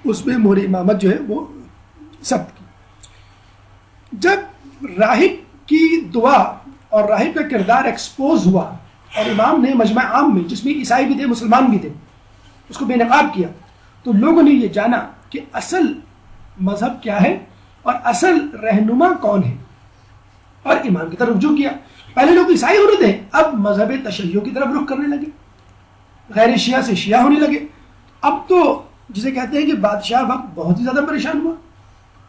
اس میں مہر امامت جو ہے وہ ثبت کی. جب راہب کی دعا اور راہب کا کردار ایکسپوز ہوا اور امام نے مجمع عام میں, جس میں عیسائی بھی تھے مسلمان بھی تھے, اس کو بے نقاب کیا, تو لوگوں نے یہ جانا کہ اصل مذہب کیا ہے اور اصل رہنما کون ہے, اور امام کی طرف رجوع کیا. پہلے لوگ عیسائی ہونے تھے, اب مذہب تشیع کی طرف رخ کرنے لگے, غیر شیعہ سے شیعہ ہونے لگے. اب تو جسے کہتے ہیں کہ بادشاہ وقت بہت ہی زیادہ پریشان ہوا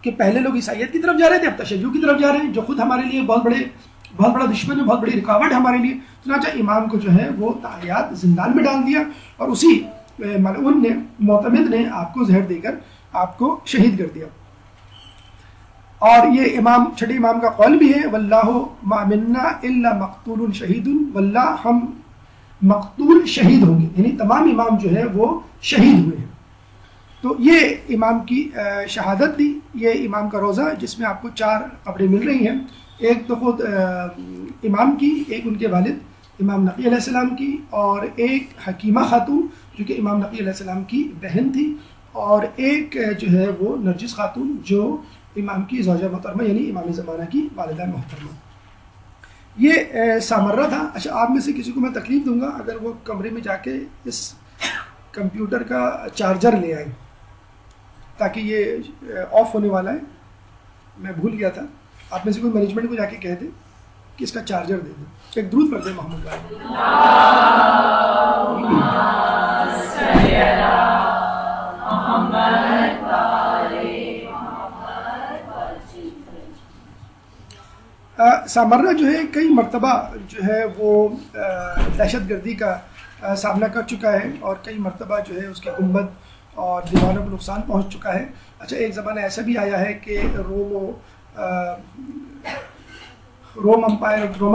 کہ پہلے لوگ عیسائیت کی طرف جا رہے تھے, اب تشیع کی طرف جا رہے ہیں, جو خود ہمارے لیے بہت بڑا دشمن ہے, بہت بڑی رکاوٹ ہے ہمارے لیے. چنانچہ امام کو جو ہے وہ تاحیات زندان میں ڈال دیا, اور اسی معتمد نے آپ کو زہر دے کر آپ کو شہید کر دیا. اور یہ امام چھٹے امام کا قول بھی ہے واللہ ما منا الا مقتول شہید، واللہ ہم مقتول شہید ہوں گے، یعنی تمام امام جو ہے وہ شہید ہوئے ہیں۔ تو یہ امام کی شہادت دی، یہ امام کا روزہ جس میں آپ کو 4 قبریں مل رہی ہیں، ایک تو خود امام کی، ایک ان کے والد امام نقی علیہ السلام کی، اور ایک حکیمہ خاتون جو کہ امام نقی علیہ السلام کی بہن تھی، اور ایک جو ہے وہ نرجس خاتون جو امام کی زوجہ محترمہ یعنی امام زمانہ کی والدہ محترمہ۔ یہ سامرہ تھا۔ اچھا، آپ میں سے کسی کو میں تکلیف دوں گا اگر وہ کمرے میں جا کے اس کمپیوٹر کا چارجر لے آئے، تاکہ یہ آف ہونے والا ہے، میں بھول گیا تھا۔ آپ میں سے کوئی مینجمنٹ کو جا کے کہہ دے کہ اس کا چارجر دے دیں۔ ایک درود پڑھ دیں محمد بھائی۔ سامرہ جو ہے کئی مرتبہ جو ہے وہ دہشت گردی کا سامنا کر چکا ہے، اور کئی مرتبہ جو ہے اس کے گنبد اور دیواروں کو نقصان پہنچ چکا ہے۔ اچھا، ایک زمانہ ایسا بھی آیا ہے کہ رومن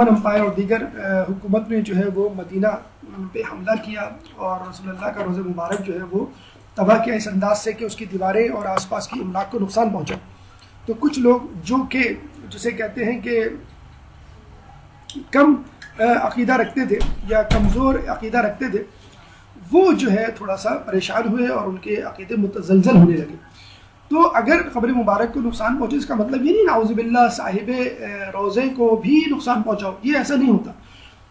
امپائر اور دیگر حکومت نے جو ہے وہ مدینہ پہ حملہ کیا اور رسول اللہ کا روضہ مبارک جو ہے وہ تباہ کیا اس انداز سے کہ اس کی دیواریں اور آس پاس کی املاک کو نقصان پہنچا۔ تو کچھ لوگ جو کہ جسے کہتے ہیں کہ کم عقیدہ رکھتے تھے یا کمزور عقیدہ رکھتے تھے، وہ جو ہے تھوڑا سا پریشان ہوئے اور ان کے عقیدے متزلزل ہونے لگے۔ تو اگر قبر مبارک کو نقصان پہنچے اس کا مطلب یہ نہیں نعوذ باللہ صاحب روزے کو بھی نقصان پہنچاؤ، یہ ایسا نہیں ہوتا۔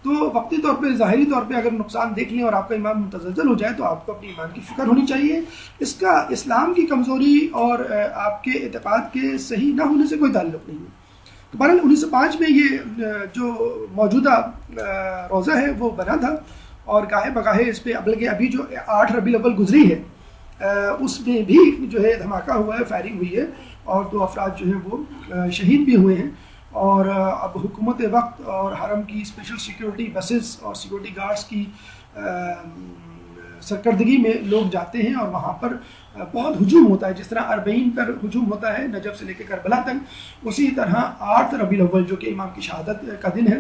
تو وقتی طور پہ ظاہری طور پہ اگر نقصان دیکھ لیں اور آپ کا ایمان متزلزل ہو جائے تو آپ کو اپنی ایمان کی فکر ہونی چاہیے۔ اس کا اسلام کی کمزوری اور آپ کے اعتقاد کے صحیح نہ ہونے سے کوئی تعلق نہیں ہے۔ تو بہرحال 1905 میں یہ جو موجودہ روزہ ہے وہ بنا تھا، اور گاہے بگاہے اس پہ بلکہ ابھی جو 8 ربیع الاول گزری ہے اس میں بھی جو ہے دھماکہ ہوا ہے، فائرنگ ہوئی ہے، اور 2 افراد جو ہیں وہ شہید بھی ہوئے ہیں۔ اور اب حکومت وقت اور حرم کی اسپیشل سیکیورٹی بسز اور سیکیورٹی گارڈز کی سرکردگی میں لوگ جاتے ہیں اور وہاں پر بہت ہجوم ہوتا ہے، جس طرح 40 پر ہجوم ہوتا ہے نجف سے لے کے کربلا تک، اسی طرح 8 ربیع الاول جو کہ امام کی شہادت کا دن ہے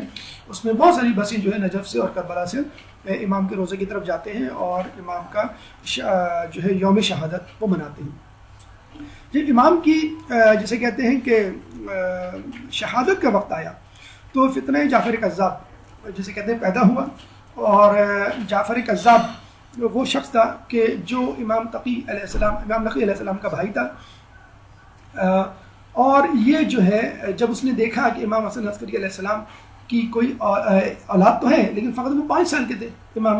اس میں بہت ساری بسیں جو ہے نجف سے اور کربلا سے امام کے روزے کی طرف جاتے ہیں اور امام کا جو ہے یوم شہادت وہ مناتے ہیں۔ جب امام کی جسے کہتے ہیں کہ شہادت کا وقت آیا تو فتنہ جعفر کذاب جسے کہتے ہیں پیدا ہوا، اور جعفر کذاب وہ شخص تھا کہ جو امام نقی علیہ السلام کا بھائی تھا، اور یہ جو ہے جب اس نے دیکھا کہ امام حسن عسکری علیہ السلام کی کوئی اولاد تو ہے لیکن فقط وہ 5 سال کے تھے امام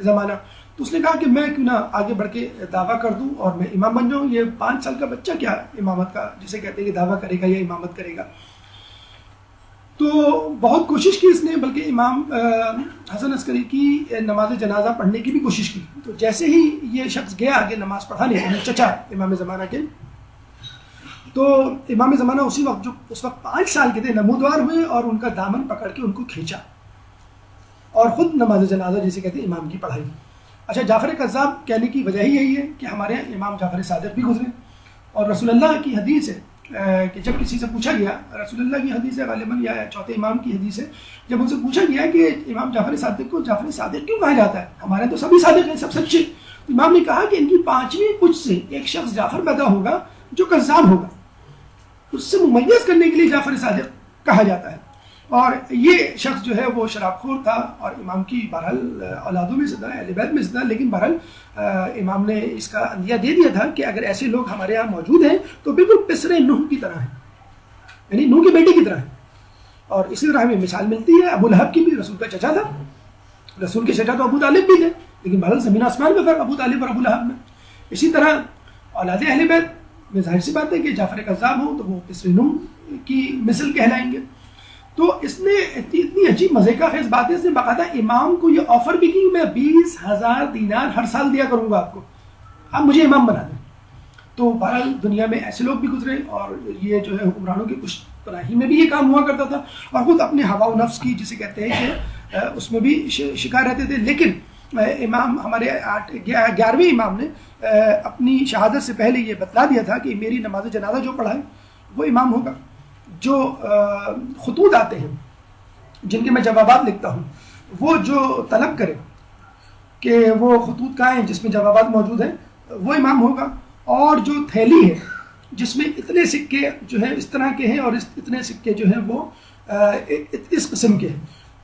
زمانہ، تو اس نے کہا کہ میں کیوں نہ آگے بڑھ کے دعویٰ کر دوں اور میں امام بن جاؤں، یہ 5 سال کا بچہ کیا امامت کا جسے کہتے ہیں کہ دعویٰ کرے گا یا امامت کرے گا۔ تو بہت کوشش کی اس نے، بلکہ امام حسن عسکری کی نماز جنازہ پڑھنے کی بھی کوشش کی۔ تو جیسے ہی یہ شخص گیا آگے نماز پڑھانے، چچا امام زمانہ کے، تو امام زمانہ اس وقت 5 سال کے تھے، نمودوار ہوئے اور ان کا دامن پکڑ کے ان کو کھینچا اور خود نماز جنازہ جسے کہتے ہیں امام کی پڑھائی۔ اچھا، جعفر کذاب کہنے کی وجہ ہی یہی ہے کہ ہمارے امام جعفر صادق بھی گزرے، اور رسول اللہ کی حدیث ہے کہ جب کسی سے پوچھا گیا، رسول اللہ کی حدیث ہے غالباً یا چوتھے امام کی حدیث ہے، جب ان سے پوچھا گیا کہ امام جعفر صادق کو جعفر صادق کیوں کہا جاتا ہے، ہمارے تو سبھی صادق ہیں، سب سچے، تو امام نے کہا کہ ان کی 5ویں کچھ سے ایک شخص جعفر پیدا ہوگا جو کذاب ہوگا، اس سے ممیز کرنے کے لیے جعفر صادق کہا جاتا ہے۔ اور یہ شخص جو ہے وہ شراب خور تھا اور امام کی بہرحال اولادوں میں سے تھا، اہل بیت میں سے تھا، لیکن بہرحال امام نے اس کا اندیہ دے دیا تھا کہ اگر ایسے لوگ ہمارے یہاں موجود ہیں تو بالکل پسر نوح کی طرح ہیں، یعنی نوح کے بیٹے کی طرح ہیں۔ اور اسی طرح ہمیں مثال ملتی ہے ابو لہب کی بھی، رسول کا چچا تھا، رسول کے چچا تو ابو طالب بھی تھے، لیکن بہرحال زمین آسمان میں فرق ابو طالب اور ابو لہب میں۔ اسی طرح اولاد اہل بیت میں ظاہر سی بات ہے کہ جعفر کذاب ہوں تو وہ پسر نوح کی مثل کہلائیں گے۔ تو اس نے اتنی عجیب مزے کا خیز بات ہے، اس نے باقاعدہ امام کو یہ آفر بھی کی میں 20,000 دینار ہر سال دیا کروں گا آپ کو، آپ مجھے امام بنا دیں۔ تو بہرحال دنیا میں ایسے لوگ بھی گزرے، اور یہ جو ہے حکمرانوں کے کچھ پناہی میں بھی یہ کام ہوا کرتا تھا، اور خود اپنے ہوا و نفس کی جسے کہتے ہیں کہ اس میں بھی شکار رہتے تھے۔ لیکن امام ہمارے 11ویں امام نے اپنی شہادت سے پہلے یہ بتلا دیا تھا کہ میری نماز جنازہ جو پڑھائے وہ امام ہوگا جو خطوط آتے ہیں جن کے میں جوابات لکھتا ہوں وہ جو طلب کرے کہ وہ خطوط کہاں ہیں جس میں جوابات موجود ہیں وہ امام ہوگا، اور جو تھیلی ہے جس میں اتنے سکے جو ہیں اس طرح کے ہیں اور اتنے سکے جو ہیں وہ اس قسم کے ہیں،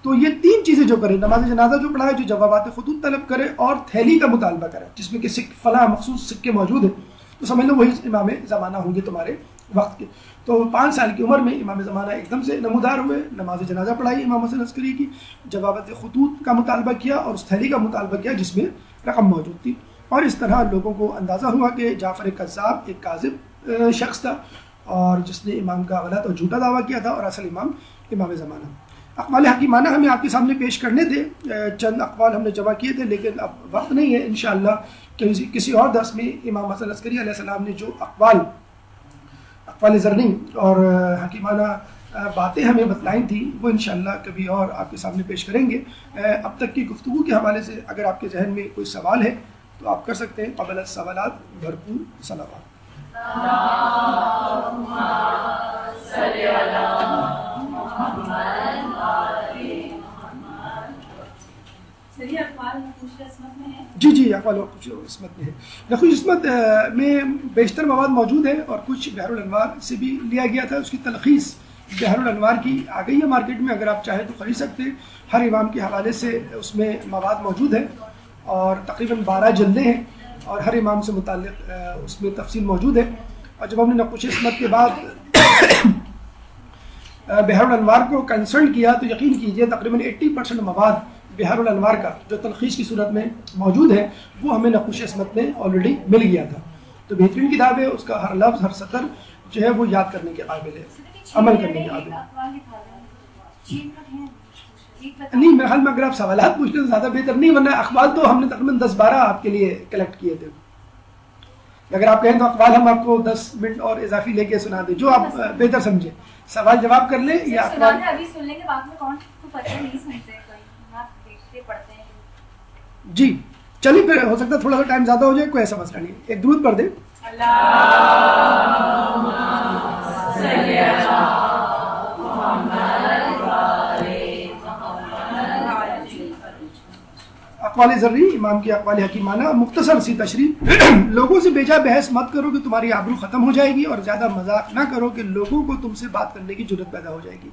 تو یہ تین چیزیں جو کرے، نماز جنازہ جو پڑھائے، جو جوابات خطوط طلب کرے اور تھیلی کا مطالبہ کرے جس میں کہ فلاں مخصوص سکے موجود ہیں، تو سمجھ لو وہی امام زمانہ ہوں گے تمہارے وقت کے۔ تو 5 سال کی عمر میں امام زمانہ ایک دم سے نمودار ہوئے، نماز جنازہ پڑھائی امام حسن عسکری کی، جوابات خطوط کا مطالبہ کیا اور اس تھیلی کا مطالبہ کیا جس میں رقم موجود تھی، اور اس طرح لوگوں کو اندازہ ہوا کہ جعفر کذاب ایک کاذب شخص تھا اور جس نے امام کا غلط اور جھوٹا دعویٰ کیا تھا، اور اصل امام امام زمانہ۔ اقوال حکیمانہ ہمیں آپ کے سامنے پیش کرنے تھے، چند اقوال ہم نے جمع کیے تھے لیکن اب وقت نہیں ہے، انشاءاللہ کسی اور درس میں امام حسن عسکری علیہ السلام نے جو اقوال زرنی اور حکیمانہ باتیں ہمیں بتلائیں تھیں وہ انشاءاللہ کبھی اور آپ کے سامنے پیش کریں گے۔ اب تک کی گفتگو کے حوالے سے اگر آپ کے ذہن میں کوئی سوال ہے تو آپ کر سکتے ہیں۔ قبل السوالات بھرپور صلوات۔ جی اقوال عصمت میں ہے۔ نقوش عصمت میں بیشتر مواد موجود ہے اور کچھ بحر الانوار سے بھی لیا گیا تھا، اس کی تلخیص بحر الانوار کی آ گئی ہے مارکیٹ میں، اگر آپ چاہیں تو خرید سکتے ہیں۔ ہر امام کے حوالے سے اس میں مواد موجود ہے اور تقریباً 12 جلدیں ہیں اور ہر امام سے متعلق اس میں تفصیل موجود ہے۔ اور جب ہم نے نقوش عصمت کے بعد بحر الانوار کو کنسلٹ کیا تو یقین کیجئے تقریباً 80% مواد بحر الانوار کا جو تلخیص کی صورت میں موجود ہے وہ ہمیں نقوش عصمت میں آلریڈی مل گیا تھا۔ تو بہترین کتاب ہے، اس کا ہر لفظ ہر سطر جو ہے وہ یاد کرنے کے قابل ہے، عمل کرنے کے قابل ہے۔ نہیں میرے خیال میں اگر آپ سوالات پوچھ لیں تو زیادہ بہتر، نہیں ورنہ اقوال تو ہم نے تقریباً 10-12 آپ کے لیے کلیکٹ کیے تھے، اگر آپ کہیں تو اقوال ہم آپ کو 10 منٹ اور اضافی لے کے سنا دیں جو آپ بہتر سمجھیں، سوال جواب کر لیں یا اقوال ابھی سن لیں گے، بعد میں کون تو پتہ نہیں سنتے پڑھتے ہیں۔ جی چلیے پھر ہو سکتا ہے تھوڑا سا ٹائم زیادہ ہو جائے، کوئی ایسا مسئلہ نہیں، ایک درود پڑھ دیں۔ اقوال ذری امام کی اقوال حکیمانہ، مختصر سی تشریح۔ لوگوں سے بیجا بحث مت کرو کہ تمہاری آبرو ختم ہو جائے گی، اور زیادہ مذاق نہ کرو کہ لوگوں کو تم سے بات کرنے کی جرت پیدا ہو جائے گی۔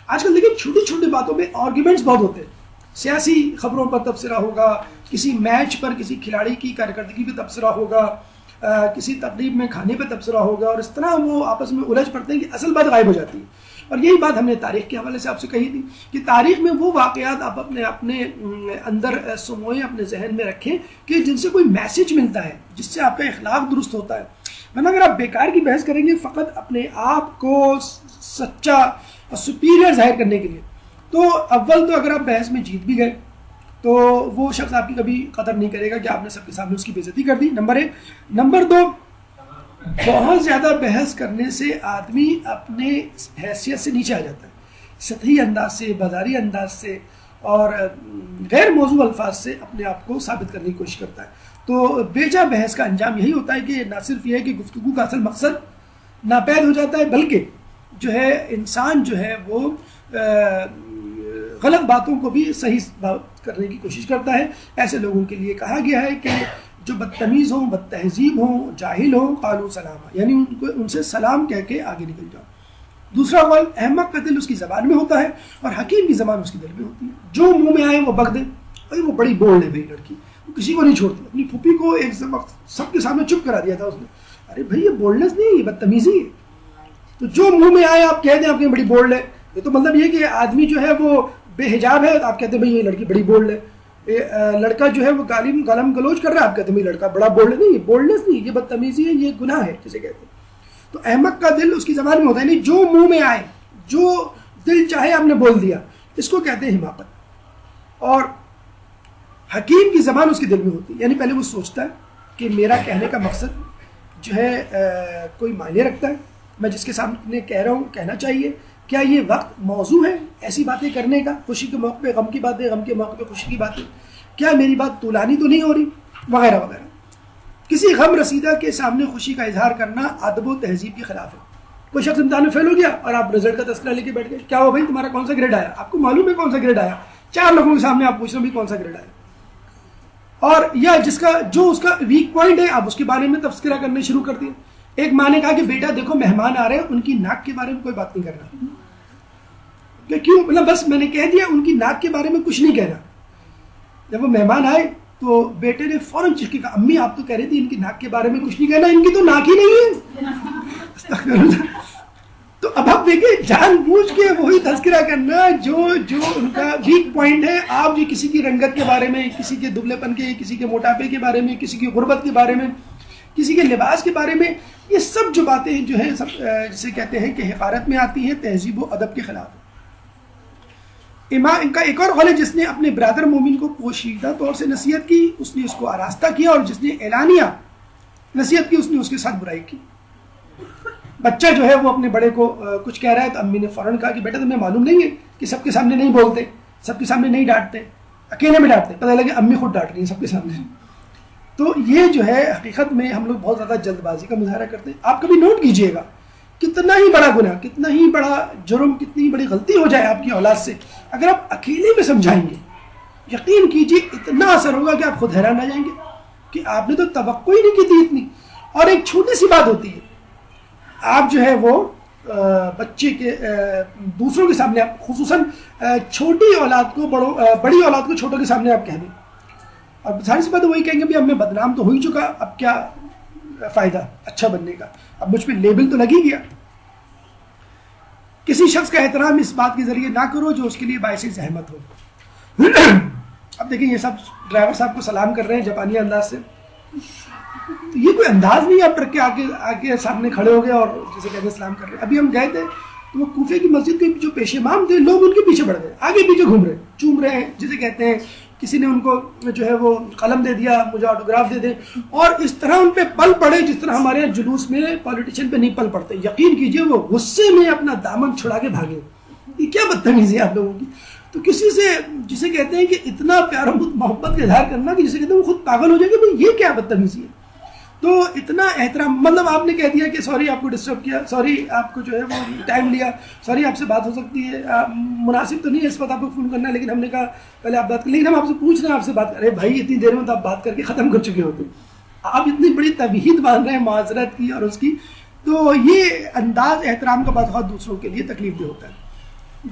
آج کل دیکھیں چھوٹی چھوٹی باتوں پہ آرگیومنٹس بہت ہوتے ہیں، سیاسی خبروں پر تبصرہ ہوگا، کسی میچ پر کسی کھلاڑی کی کارکردگی پہ تبصرہ ہوگا، کسی تقریب میں کھانے پہ تبصرہ ہوگا، اور اس طرح وہ آپس میں الجھ پڑتے ہیں کہ اصل بات غائب ہو جاتی ہے۔ اور یہی بات ہم نے تاریخ کے حوالے سے آپ سے کہی تھی کہ تاریخ میں وہ واقعات آپ اپنے اندر سموئیں، اپنے ذہن میں رکھیں کہ جن سے کوئی میسج ملتا ہے، جس سے آپ کا اخلاق درست ہوتا ہے۔ ورنہ اگر آپ بیکار کی بحث کریں گے فقط اپنے آپ کو سچا اور سپیریئر ظاہر کرنے کے لیے، تو اول تو اگر آپ بحث میں جیت بھی گئے تو وہ شخص آپ کی کبھی قدر نہیں کرے گا کہ آپ نے سب کے سامنے اس کی بے عزتی کر دی، نمبر 1۔ نمبر 2، بہت زیادہ بحث کرنے سے آدمی اپنے حیثیت سے نیچے آ جاتا ہے، سطحی انداز سے، بازاری انداز سے اور غیر موضوع الفاظ سے اپنے آپ کو ثابت کرنے کی کوشش کرتا ہے۔ تو بیجا بحث کا انجام یہی ہوتا ہے کہ نہ صرف یہ ہے کہ گفتگو کا اصل مقصد ناپید ہو جاتا ہے، بلکہ جو ہے انسان جو ہے وہ غلط باتوں کو بھی صحیح بات کرنے کی کوشش کرتا ہے۔ ایسے لوگوں کے لیے کہا گیا ہے کہ جو بدتمیز ہوں، بد تہذیب ہوں، جاہل ہوں، قالوا سلاما، یعنی ان سے سلام کہہ کے آگے نکل جاؤ۔ دوسرا قول، احمق کا دل اس کی زبان میں ہوتا ہے اور حکیم کی زبان اس کے دل میں ہوتی ہے۔ جو منہ میں آئے وہ بک دے، بھائی وہ بڑی بولڈ ہے بھائی لڑکی، وہ کسی کو نہیں چھوڑتی۔ اپنی پھوپھی کو ایک وقت سب کے سامنے چپ کرا دیا تھا اس نے، ارے بھائی یہ بولڈنس نہیں، یہ بدتمیزی ہے۔ تو جو منہ میں آئے آپ کہہ دیں آپ کی بڑی بولڈ ہے، یہ تو مطلب یہ کہ آدمی جو ہے وہ بے حجاب ہے، آپ کہتے ہیں بھائی یہ لڑکی بڑی بولڈ ہے۔ لڑکا جو ہے وہ گالم گلوچ کر رہا ہے، آپ کہتے ہیں بھائی لڑکا بڑا بولڈ نہیں، یہ بولڈنس نہیں، یہ بدتمیزی ہے، یہ گناہ ہے جسے کہتے ہیں۔ تو احمق کا دل اس کی زبان میں ہوتا ہے، یعنی جو منہ میں آئے، جو دل چاہے آپ نے بول دیا، اس کو کہتے ہیں حماقت۔ اور حکیم کی زبان اس کے دل میں ہوتی ہے، یعنی پہلے وہ سوچتا ہے کہ میرا کہنے کا مقصد جو ہے کوئی معنی رکھتا ہے، میں جس کے سامنے کہہ رہا ہوں کہنا چاہیے، کیا یہ وقت موضوع ہے ایسی باتیں کرنے کا، خوشی کے موقع پہ غم کی باتیں، غم کے موقع پہ خوشی کی باتیں، کیا میری بات طولانی تو نہیں ہو رہی، وغیرہ وغیرہ۔ کسی غم رسیدہ کے سامنے خوشی کا اظہار کرنا ادب و تہذیب کے خلاف ہے، کوئی شخص امتحان میں فیل ہو گیا اور آپ رزلٹ کا تذکرہ لے کے بیٹھ گئے, کیا ہوا بھائی تمہارا کون سا گریڈ آیا, آپ کو معلوم ہے کون سا گریڈ آیا, 4 لوگوں کے سامنے آپ پوچھ رہے ہو بھی کون سا گریڈ آیا, اور یا جس کا جو اس کا ویک پوائنٹ ہے آپ اس کے بارے میں تذکرہ کرنے شروع کر دیے. ایک ماں نے کہا کہ بیٹا دیکھو مہمان آ رہے ہیں, ان کی ناک کے بارے میں کوئی بات نہیں کرنا. کہ کیوں, مطلب بس میں نے کہہ دیا ان کی ناک کے بارے میں کچھ نہیں کہنا. جب وہ مہمان آئے تو بیٹے نے فوراً چیخ کے کہا امی آپ تو کہہ رہی تھی ان کی ناک کے بارے میں کچھ نہیں کہنا, ان کی تو ناک ہی نہیں ہے. تو اب آپ دیکھیں جان بوجھ کے وہی تذکرہ کرنا جو ان کا ویک پوائنٹ ہے. آپ جو کسی کی رنگت کے بارے میں, کسی کے دبلے پن کے, کسی کے موٹاپے کے بارے میں, کسی کی غربت کے بارے میں, کسی کے لباس کے بارے میں, یہ سب جو باتیں جو ہیں سب جسے کہتے ہیں کہ حقارت میں آتی ہیں, تہذیب و ادب کے خلاف. ان کا ایک اور قول ہے جس نے اپنے برادر مومن کو پوشیدہ طور سے نصیحت کی, اس نے اس کو آراستہ کیا, اور جس نے اعلانیہ نصیحت کی اس نے اس کے ساتھ برائی کی. بچہ جو ہے وہ اپنے بڑے کو کچھ کہہ رہا ہے تو امی نے فوراً کہا کہ بیٹا تمہیں معلوم نہیں ہے کہ سب کے سامنے نہیں بولتے, سب کے سامنے نہیں ڈانٹتے, اکیلے میں ڈانٹتے. پتہ لگے امی خود ڈانٹ رہی ہیں سب کے سامنے. تو یہ جو ہے حقیقت میں ہم لوگ بہت زیادہ جلد بازی کا مظاہرہ کرتے ہیں. آپ کبھی نوٹ کیجئے گا کتنا ہی بڑا گناہ, کتنا ہی بڑا جرم, کتنی بڑی غلطی ہو جائے آپ کی اولاد سے, اگر آپ اکیلے میں سمجھائیں گے یقین کیجئے اتنا اثر ہوگا کہ آپ خود حیران رہ جائیں گے کہ آپ نے تو توقع ہی نہیں کی تھی اتنی. اور ایک چھوٹی سی بات ہوتی ہے, آپ جو ہے وہ بچے کے دوسروں کے سامنے, آپ خصوصاً چھوٹی اولاد کو بڑی اولاد کو چھوٹوں کے سامنے آپ کہہ دیں, اور ساری سی بات وہی کہیں گے بھی اب میں بدنام تو ہو ہی چکا, اب کیا فائدہ اچھا بننے کا, اب مجھ پہ لیبل تو لگ ہی گیا. کسی شخص کا احترام اس بات کے ذریعے نہ کرو جو اس کے لیے باعث زحمت ہو. اب دیکھیں یہ سب ڈرائیور صاحب کو سلام کر رہے ہیں جاپانی انداز سے, تو یہ کوئی انداز نہیں, آپ ٹرک کے آگے سامنے کھڑے ہو گئے اور جسے کہتے ہیں سلام کر رہے ہیں. ابھی ہم گئے تھے تو وہ کوفے کی مسجد کے جو پیش امام تھے لوگ ان کے پیچھے بڑھ گئے, آگے پیچھے گھوم رہے, چوم رہے ہیں, جسے کہتے ہیں کسی نے ان کو جو ہے وہ قلم دے دیا مجھے آٹوگراف دے دے, اور اس طرح ان پہ پل پڑے جس طرح ہمارے یہاں جلوس میں پولیٹیشین پہ نہیں پل پڑتے. یقین کیجئے وہ غصے میں اپنا دامن چھڑا کے بھاگے. یہ کیا بدتمیزی ہے آپ لوگوں کی. تو کسی سے جسے کہتے ہیں کہ اتنا پیار و محبت کا اظہار کرنا کہ جسے کہتے ہیں وہ خود پاگل ہو جائے گا, یہ کیا بدتمیزی ہے. تو اتنا احترام, مطلب آپ نے کہہ دیا کہ سوری آپ کو ڈسٹرب کیا, سوری آپ کو جو ہے وہ ٹائم لیا, سوری آپ سے بات ہو سکتی ہے, مناسب تو نہیں ہے اس وقت آپ کو فون کرنا, لیکن ہم نے کہا پہلے آپ بات کر, لیکن ہم آپ سے پوچھ رہے ہیں آپ سے بات, ارے بھائی اتنی دیر میں تو آپ بات کر کے ختم کر چکے ہوتے, آپ اتنی بڑی تبعید باندھ رہے ہیں معذرت کی اور اس کی. تو یہ انداز احترام کا بعض دوسروں کے لیے تکلیف دہ ہوتا ہے.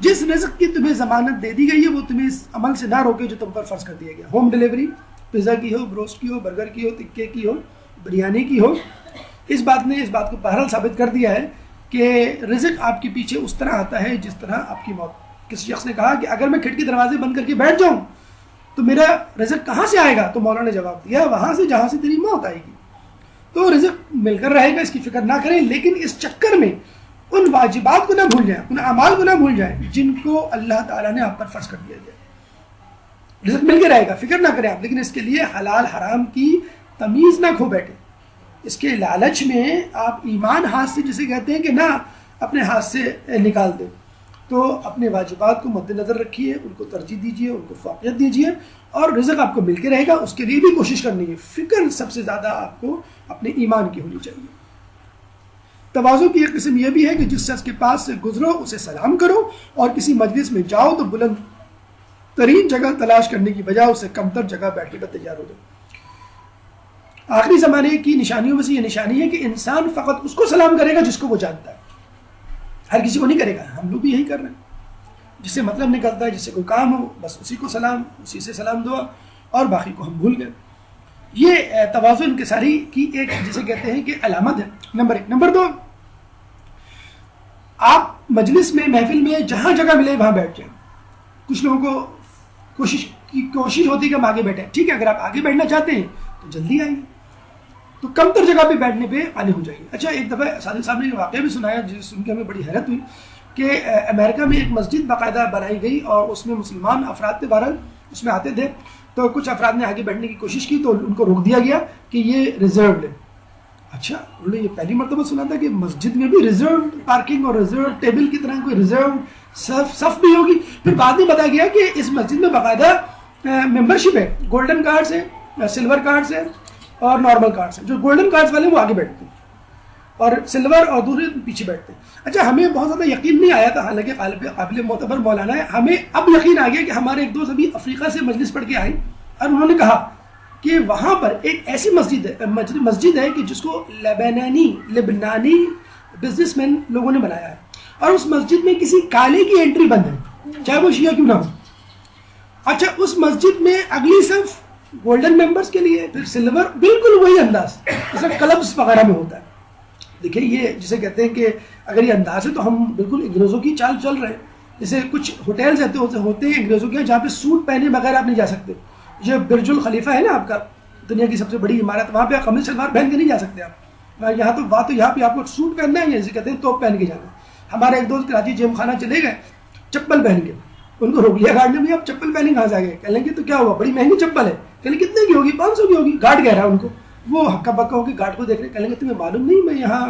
جس رزق کی تمہیں ضمانت دے دی گئی ہے وہ تمہیں اس عمل سے نہ روکے جو تم پر فرض کر دیا گیا. ہوم ڈلیوری, پیزا کی ہو, بروسٹ کی ہو, برگر کی ہو, تکے کی ہو, بریانی کی ہو, اس بات نے اس بات کو بہرحال ثابت کر دیا ہے کہ رزق آپ کے پیچھے اس طرح آتا ہے جس طرح آپ کی موت. کسی شخص نے کہا کہ اگر میں کھڑکی دروازے بند کر کے بیٹھ جاؤں تو میرا رزق کہاں سے آئے گا؟ تو مولانا نے جواب دیا وہاں سے جہاں سے تیری موت آئے گی. تو رزق مل کر رہے گا, اس کی فکر نہ کریں, لیکن اس چکر میں ان واجبات کو نہ بھول جائیں, ان اعمال کو نہ بھول جائیں جن کو اللہ تعالیٰ نے آپ پر فرض کر دیا جائے. رزق مل کے رہے گا, فکر نہ کریں آپ, لیکن اس کے لیے حلال حرام کی تمیز نہ کھو بیٹھے. اس کے لالچ میں آپ ایمان ہاتھ سے جسے کہتے ہیں کہ نہ اپنے ہاتھ سے نکال دیں. تو اپنے واجبات کو مد نظر رکھیے, ان کو ترجیح دیجیے, ان کو فوقیت دیجیے, اور رزق آپ کو مل کے رہے گا, اس کے لیے بھی کوشش کرنی ہے. فکر سب سے زیادہ آپ کو اپنے ایمان کی ہونی چاہیے. تواضع کی ایک قسم یہ بھی ہے کہ جس شخص کے پاس سے گزرو اسے سلام کرو, اور کسی مجلس میں جاؤ تو بلند ترین جگہ تلاش کرنے کی بجائے اسے کم تر جگہ بیٹھنے پر تیار ہو جاؤ. آخری زمانے کی نشانیوں میں سے یہ نشانی ہے کہ انسان فقط اس کو سلام کرے گا جس کو وہ جانتا ہے, ہر کسی کو نہیں کرے گا. ہم لوگ بھی یہی کر رہے ہیں, جس سے مطلب نکلتا ہے, جس سے کوئی کام ہو بس اسی کو سلام, اسی سے سلام دعا, اور باقی کو ہم بھول گئے. یہ تواضع انکساری کی ایک جسے کہتے ہیں کہ علامت ہے. نمبر 1. نمبر 2, آپ مجلس میں محفل میں جہاں جگہ ملے وہاں بیٹھ جائیں. کچھ لوگوں کو کوشش ہوتی ہے کہ ہم آگے بیٹھیں. ٹھیک ہے, اگر آپ آگے بیٹھنا چاہتے ہیں تو جلدی آئیں, تو کم تر جگہ پہ بیٹھنے پہ آنے ہو جائیں گے. اچھا, ایک دفعہ صادق صاحب نے یہ واقعہ بھی سنایا جس سن کے ہمیں بڑی حیرت ہوئی کہ امریکہ میں ایک مسجد باقاعدہ بنائی گئی اور اس میں مسلمان افراد تھے, بہرحال اس میں آتے تھے. تو کچھ افراد نے آگے بیٹھنے کی کوشش کی تو ان کو روک دیا گیا کہ یہ ریزروڈ ہے. اچھا, انہوں نے یہ پہلی مرتبہ سنا تھا کہ مسجد میں بھی ریزروڈ پارکنگ اور ریزروڈ ٹیبل کی طرح کوئی ریزروڈ صف بھی ہوگی. پھر بعد میں بتایا گیا کہ اس مسجد میں باقاعدہ ممبرشپ ہے, گولڈن کارڈز ہیں, سلور کارڈز ہیں اور نارمل کارڈز ہیں. جو گولڈن کارڈز والے وہ آگے بیٹھتے ہیں, اور سلور اور دوسرے پیچھے بیٹھتے ہیں. اچھا ہمیں بہت زیادہ یقین نہیں آیا تھا، حالانکہ قابل معتبر مولانا ہے، ہمیں اب یقین آ گیا کہ ہمارے ایک دوست ابھی افریقہ سے مجلس پڑھ کے آئے اور انہوں نے کہا کہ وہاں پر ایک ایسی مسجد ہے کہ جس کو لبنانی بزنس مین لوگوں نے بنایا ہے، اور اس مسجد میں کسی کالے کی انٹری بند ہے چاہے وہ شیعہ کیوں نہ ہو. اچھا اس مسجد میں اگلی صف گولڈن ممبرز کے لیے، پھر سلور، بالکل وہی انداز جیسا کلبز وغیرہ میں ہوتا ہے. دیکھیں یہ جسے کہتے ہیں کہ اگر یہ انداز ہے تو ہم بالکل انگریزوں کی چال چل رہے ہیں. جیسے کچھ ہوٹلز ہوتے ہیں انگریزوں کے جہاں پہ سوٹ پہنے بغیر آپ نہیں جا سکتے. یہ برج الخلیفہ ہے نا آپ کا، دنیا کی سب سے بڑی عمارت، وہاں پہ آپ قمیض شلوار پہن کے نہیں جا سکتے آپ. یہاں پہ آپ کو سوٹ پہننا ہے، جیسے کہتے ہیں توپ پہن کے جانا ہے. ہمارے ایک دوست کراچی جیم خانہ چلے گئے چپل پہن کے، ان کو روک لیا گارڈ نے، آپ چپل پہنے کہاں سے آ گئے؟ کہہ لیں گے تو کیا ہوا، بڑی مہنگی چپل ہے. کہہ لیں کتنے کی ہوگی؟ 500 کی ہوگی. گارڈ کہہ رہا ہے ان کو، وہ ہکا بکا ہو کے گارڈ کو دیکھ رہے. کہہ لیں گے تمہیں معلوم نہیں میں یہاں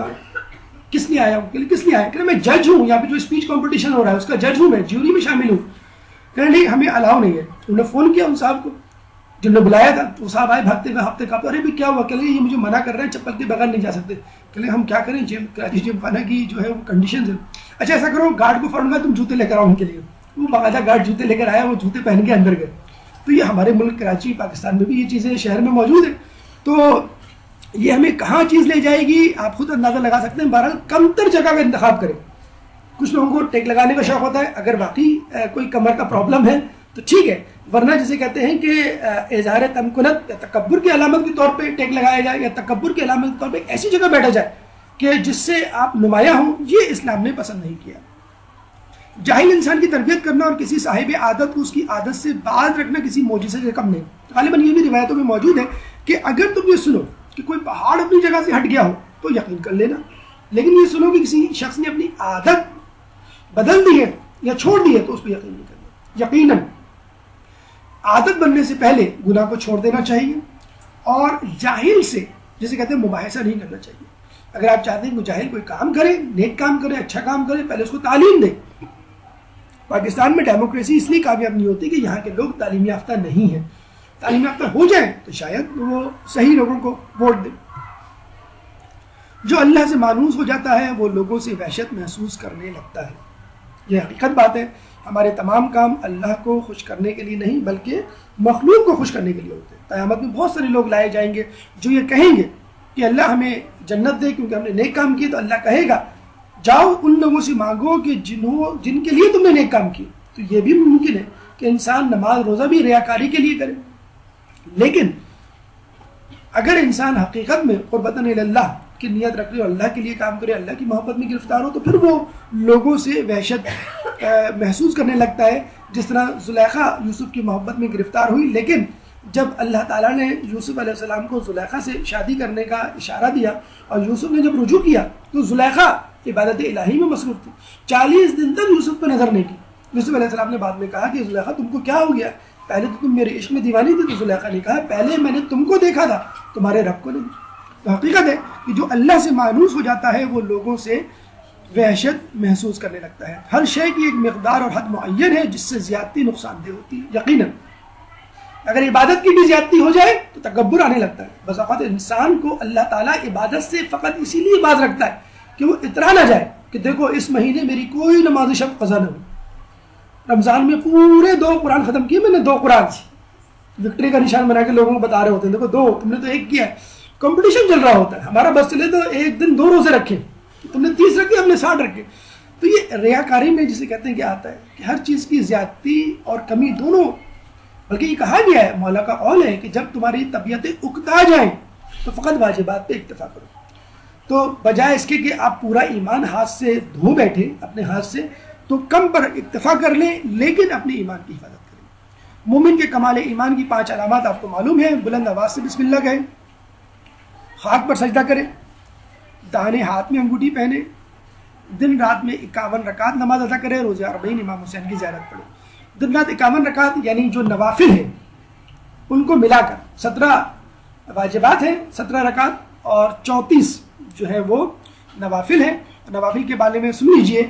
کس لیے آیا ہوں؟ کہ کس لیے آیا؟ کہ میں جج ہوں، یہاں پہ جو اسپیچ کمپٹیشن ہو رہا ہے اس کا جج ہوں، میں جیوری میں شامل ہوں. کہ نہیں ہمیں الاؤ نہیں ہے. انہوں نے فون کیا ان صاحب کو جن نے بلایا تھا، وہ صاحب آئے بھاگتے ہوئے ہفتے کا، ارے بھی کیا ہوا؟ کہ یہ مجھے منع کر رہے ہیں، چپل کے بغیر نہیں جا سکتے. کہ ہم کیا کریں، کراچی جیم خانہ کی جو ہے وہ کنڈیشنز ہے. اچھا ایسا کرو گارڈ کو فون کر تم جوتے لے کر آؤ ان کے لیے. وہ باقاعدہ گارڈ جوتے لے کر آیا، وہ جوتے پہن کے اندر گئے. تو یہ ہمارے ملک کراچی پاکستان میں بھی یہ چیزیں شہر میں موجود ہیں. تو یہ ہمیں کہاں چیز لے جائے گی آپ خود اندازہ لگا سکتے ہیں. بہرحال کم تر جگہ کا انتخاب کریں. کچھ لوگوں کو ٹیک لگانے کا شوق ہوتا ہے، اگر واقعی کوئی کمر کا پرابلم ہے تو ٹھیک ہے، ورنہ جسے کہتے ہیں کہ اظہار تمکنت یا تکبر کی علامت کے طور پہ ٹیک لگایا جائے، یا تکبر کی علامت کے طور پہ ایسی جگہ بیٹھا جائے کہ جس سے آپ نمایاں ہوں، یہ اسلام نے پسند نہیں کیا. جاہل انسان کی تربیت کرنا اور کسی صاحب عادت کو اس کی عادت سے باز رکھنا کسی معجزے سے کم نہیں. غالباً یہ بھی روایتوں میں موجود ہے کہ اگر تم یہ سنو کہ کوئی پہاڑ اپنی جگہ سے ہٹ گیا ہو تو یقین کر لینا، لیکن یہ سنو کہ کسی شخص نے اپنی عادت بدل دی ہے یا چھوڑ دی ہے تو اس پہ یقین نہیں کرنا. یقیناً عادت بننے سے پہلے گناہ کو چھوڑ دینا چاہیے، اور جاہل سے جسے کہتے ہیں مباحثہ نہیں کرنا چاہیے. اگر آپ چاہتے ہیں کہ جاہل کوئی کام کرے، نیک کام کرے، اچھا کام کرے، پہلے اس کو تعلیم دیں. پاکستان میں ڈیموکریسی اس لیے کامیاب نہیں ہوتی کہ یہاں کے لوگ تعلیم یافتہ نہیں ہیں. تعلیم یافتہ ہو جائیں تو شاید وہ صحیح لوگوں کو ووٹ دیں. جو اللہ سے مانوس ہو جاتا ہے وہ لوگوں سے وحشت محسوس کرنے لگتا ہے. یہ حقیقت بات ہے. ہمارے تمام کام اللہ کو خوش کرنے کے لیے نہیں بلکہ مخلوق کو خوش کرنے کے لیے ہوتے ہیں. قیامت میں بہت سارے لوگ لائے جائیں گے جو یہ کہیں گے کہ اللہ ہمیں جنت دے کیونکہ ہم نے نیک کام کیے. تو اللہ کہے گا جاؤ ان لوگوں سے مانگو کہ جن کے لیے تم نے نیک کام کیے. تو یہ بھی ممکن ہے کہ انسان نماز روزہ بھی ریاکاری کے لیے کرے، لیکن اگر انسان حقیقت میں قربتاً اللہ کی نیت رکھ لے اور اللہ کے لیے کام کرے، اللہ کی محبت میں گرفتار ہو، تو پھر وہ لوگوں سے وحشت محسوس کرنے لگتا ہے. جس طرح زلیخا یوسف کی محبت میں گرفتار ہوئی، لیکن جب اللہ تعالیٰ نے یوسف علیہ السلام کو زلیخا سے شادی کرنے کا اشارہ دیا اور یوسف نے جب رجوع کیا تو زلیخا عبادت الہی میں مصروف تھی. 40 دن تک یوسف پہ نظر نہیں کی. یوسف علیہ السلام نے بعد میں کہا کہ زلیخا تم کو کیا ہو گیا، پہلے تو تم میرے عشق میں دیوانی تھی. تو زلیخا نے کہا پہلے میں نے تم کو دیکھا تھا، تمہارے رب کو نہیں. تو حقیقت ہے کہ جو اللہ سے مانوس ہو جاتا ہے وہ لوگوں سے وحشت محسوس کرنے لگتا ہے. ہر شے کی ایک مقدار اور حد معین ہے جس سے زیادتی نقصان دہ ہوتی ہے. یقیناً اگر عبادت کی بھی زیادتی ہو جائے تو تکبر آنے لگتا ہے. بس اوقات انسان کو اللہ تعالیٰ عبادت سے فقط اسی لیے باز رکھتا ہے کہ وہ اترا نہ جائے کہ دیکھو اس مہینے میری کوئی نماز شب قضا نہ ہو. رمضان میں پورے 2 قرآن ختم کیے میں نے، 2 قرآن وکٹری کا نشان بنا کے لوگوں کو بتا رہے ہوتے ہیں دیکھو 2 تم نے تو 1 کیا ہے. کمپٹیشن چل رہا ہوتا ہے. ہمارا بس چلے تو ایک دن 2 روزے رکھے، تم نے 30 رکھے، ہم نے 60 رکھے. تو یہ ریاکاری میں جسے کہتے ہیں کہ آتا ہے کہ ہر چیز کی زیادتی اور کمی دونوں، بلکہ یہ کہا گیا ہے مولا کا قول ہے کہ جب تمہاری طبیعتیں اکتا جائیں تو فقط واجبات پہ اکتفا کرو. تو بجائے اس کے کہ آپ پورا ایمان ہاتھ سے دھو بیٹھے اپنے ہاتھ سے، تو کم پر اکتفا کر لیں لیکن اپنے ایمان کی حفاظت کریں. مومن کے کمال ایمان کی 5 علامات آپ کو معلوم ہیں. بلند آواز سے بسم اللہ کہیں، خاک پر سجدہ کرے، داہنے ہاتھ میں انگوٹھی پہنے، دن رات میں 51 رکعت نماز ادا کرے، روزہ 40 امام حسین کی زیارت پڑھے. دن رات 51 رکعت یعنی جو نوافل ہیں ان کو ملا کر 17 واجبات ہیں 17 رکعت اور 34 جو ہے وہ نوافل ہیں. نوافل کے بارے میں سن لیجئے،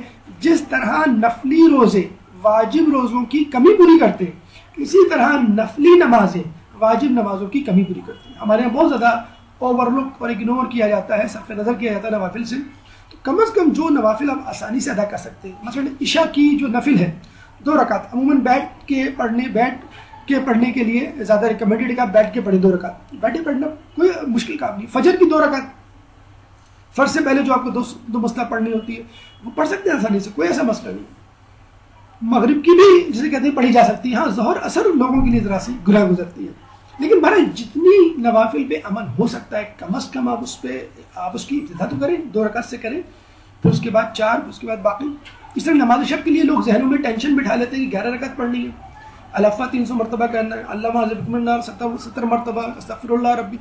جس طرح نفلی روزے واجب روزوں کی کمی پوری کرتے ہیں اسی طرح نفلی نمازیں واجب نمازوں کی کمی پوری کرتی ہیں. ہمارے یہاں بہت زیادہ اوور لک اور اگنور کیا جاتا ہے، صرف نظر کیا جاتا ہے نوافل سے، تو کم از کم جو نوافل آپ آسانی سے ادا کر سکتے ہیں، مثلا عشاء کی جو نفل ہے 2 رکعت، عموماً بیٹھ کے پڑھنے کے لیے زیادہ ریکمینڈیڈ ہے کہ آپ بیٹھ کے پڑھیں 2 رکعت، بیٹھ کے پڑھنا کوئی مشکل کام نہیں۔ فجر کی 2 رکعت فرض سے پہلے جو آپ کو دو مسئلہ پڑھنی ہوتی ہے وہ پڑھ سکتے ہیں آسانی سے، کوئی ایسا مسئلہ نہیں۔ مغرب کی بھی جسے کہتے ہیں پڑھی جا سکتی ہے، ہاں ظہر اثر لوگوں کے لیے ذرا سی گناہ گزرتی ہے، لیکن بہرحال جتنی نوافل پہ عمل ہو سکتا ہے کم از کم آپ اس کی ابتدا تو کریں، 2 رکعت سے کریں، پھر اس کے بعد 4، پھر اس کے بعد باقی۔ اس طرح نماز شب کے لیے لوگ ذہنوں میں ٹینشن بٹھا لیتے ہیں کہ 11 رکعت پڑھنی ہے، الفا 300 مرتبہ کرنا ہے، اللہ معذب من النار 70 مرتبہ، استغفر اللہ ربی،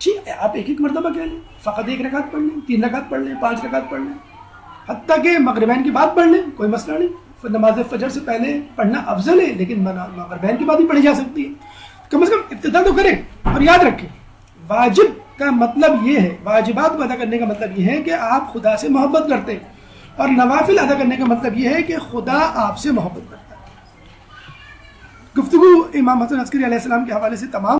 ٹھیک ہے آپ ایک مرتبہ کہہ لیں، فقط 1 رکعت پڑھ لیں، 3 رکعت پڑھ لیں، 5 رکعت پڑھ لیں، حتیٰ کہ مغربین کے بعد پڑھ لیں، کوئی مسئلہ نہیں۔ نماز فجر سے پہلے پڑھنا افضل ہے، لیکن مغربین کے بعد ہی پڑھی جا سکتی ہے، کم از کم ابتدا تو کریں۔ اور یاد رکھیں واجب کا مطلب یہ ہے، واجبات کو ادا کرنے کا مطلب یہ ہے کہ آپ خدا سے محبت کرتے ہیں، اور نوافل ادا کرنے کا مطلب یہ ہے کہ خدا آپ سے محبت کرتا ہے۔ گفتگو امام حسن عسکری علیہ السلام کے حوالے سے تمام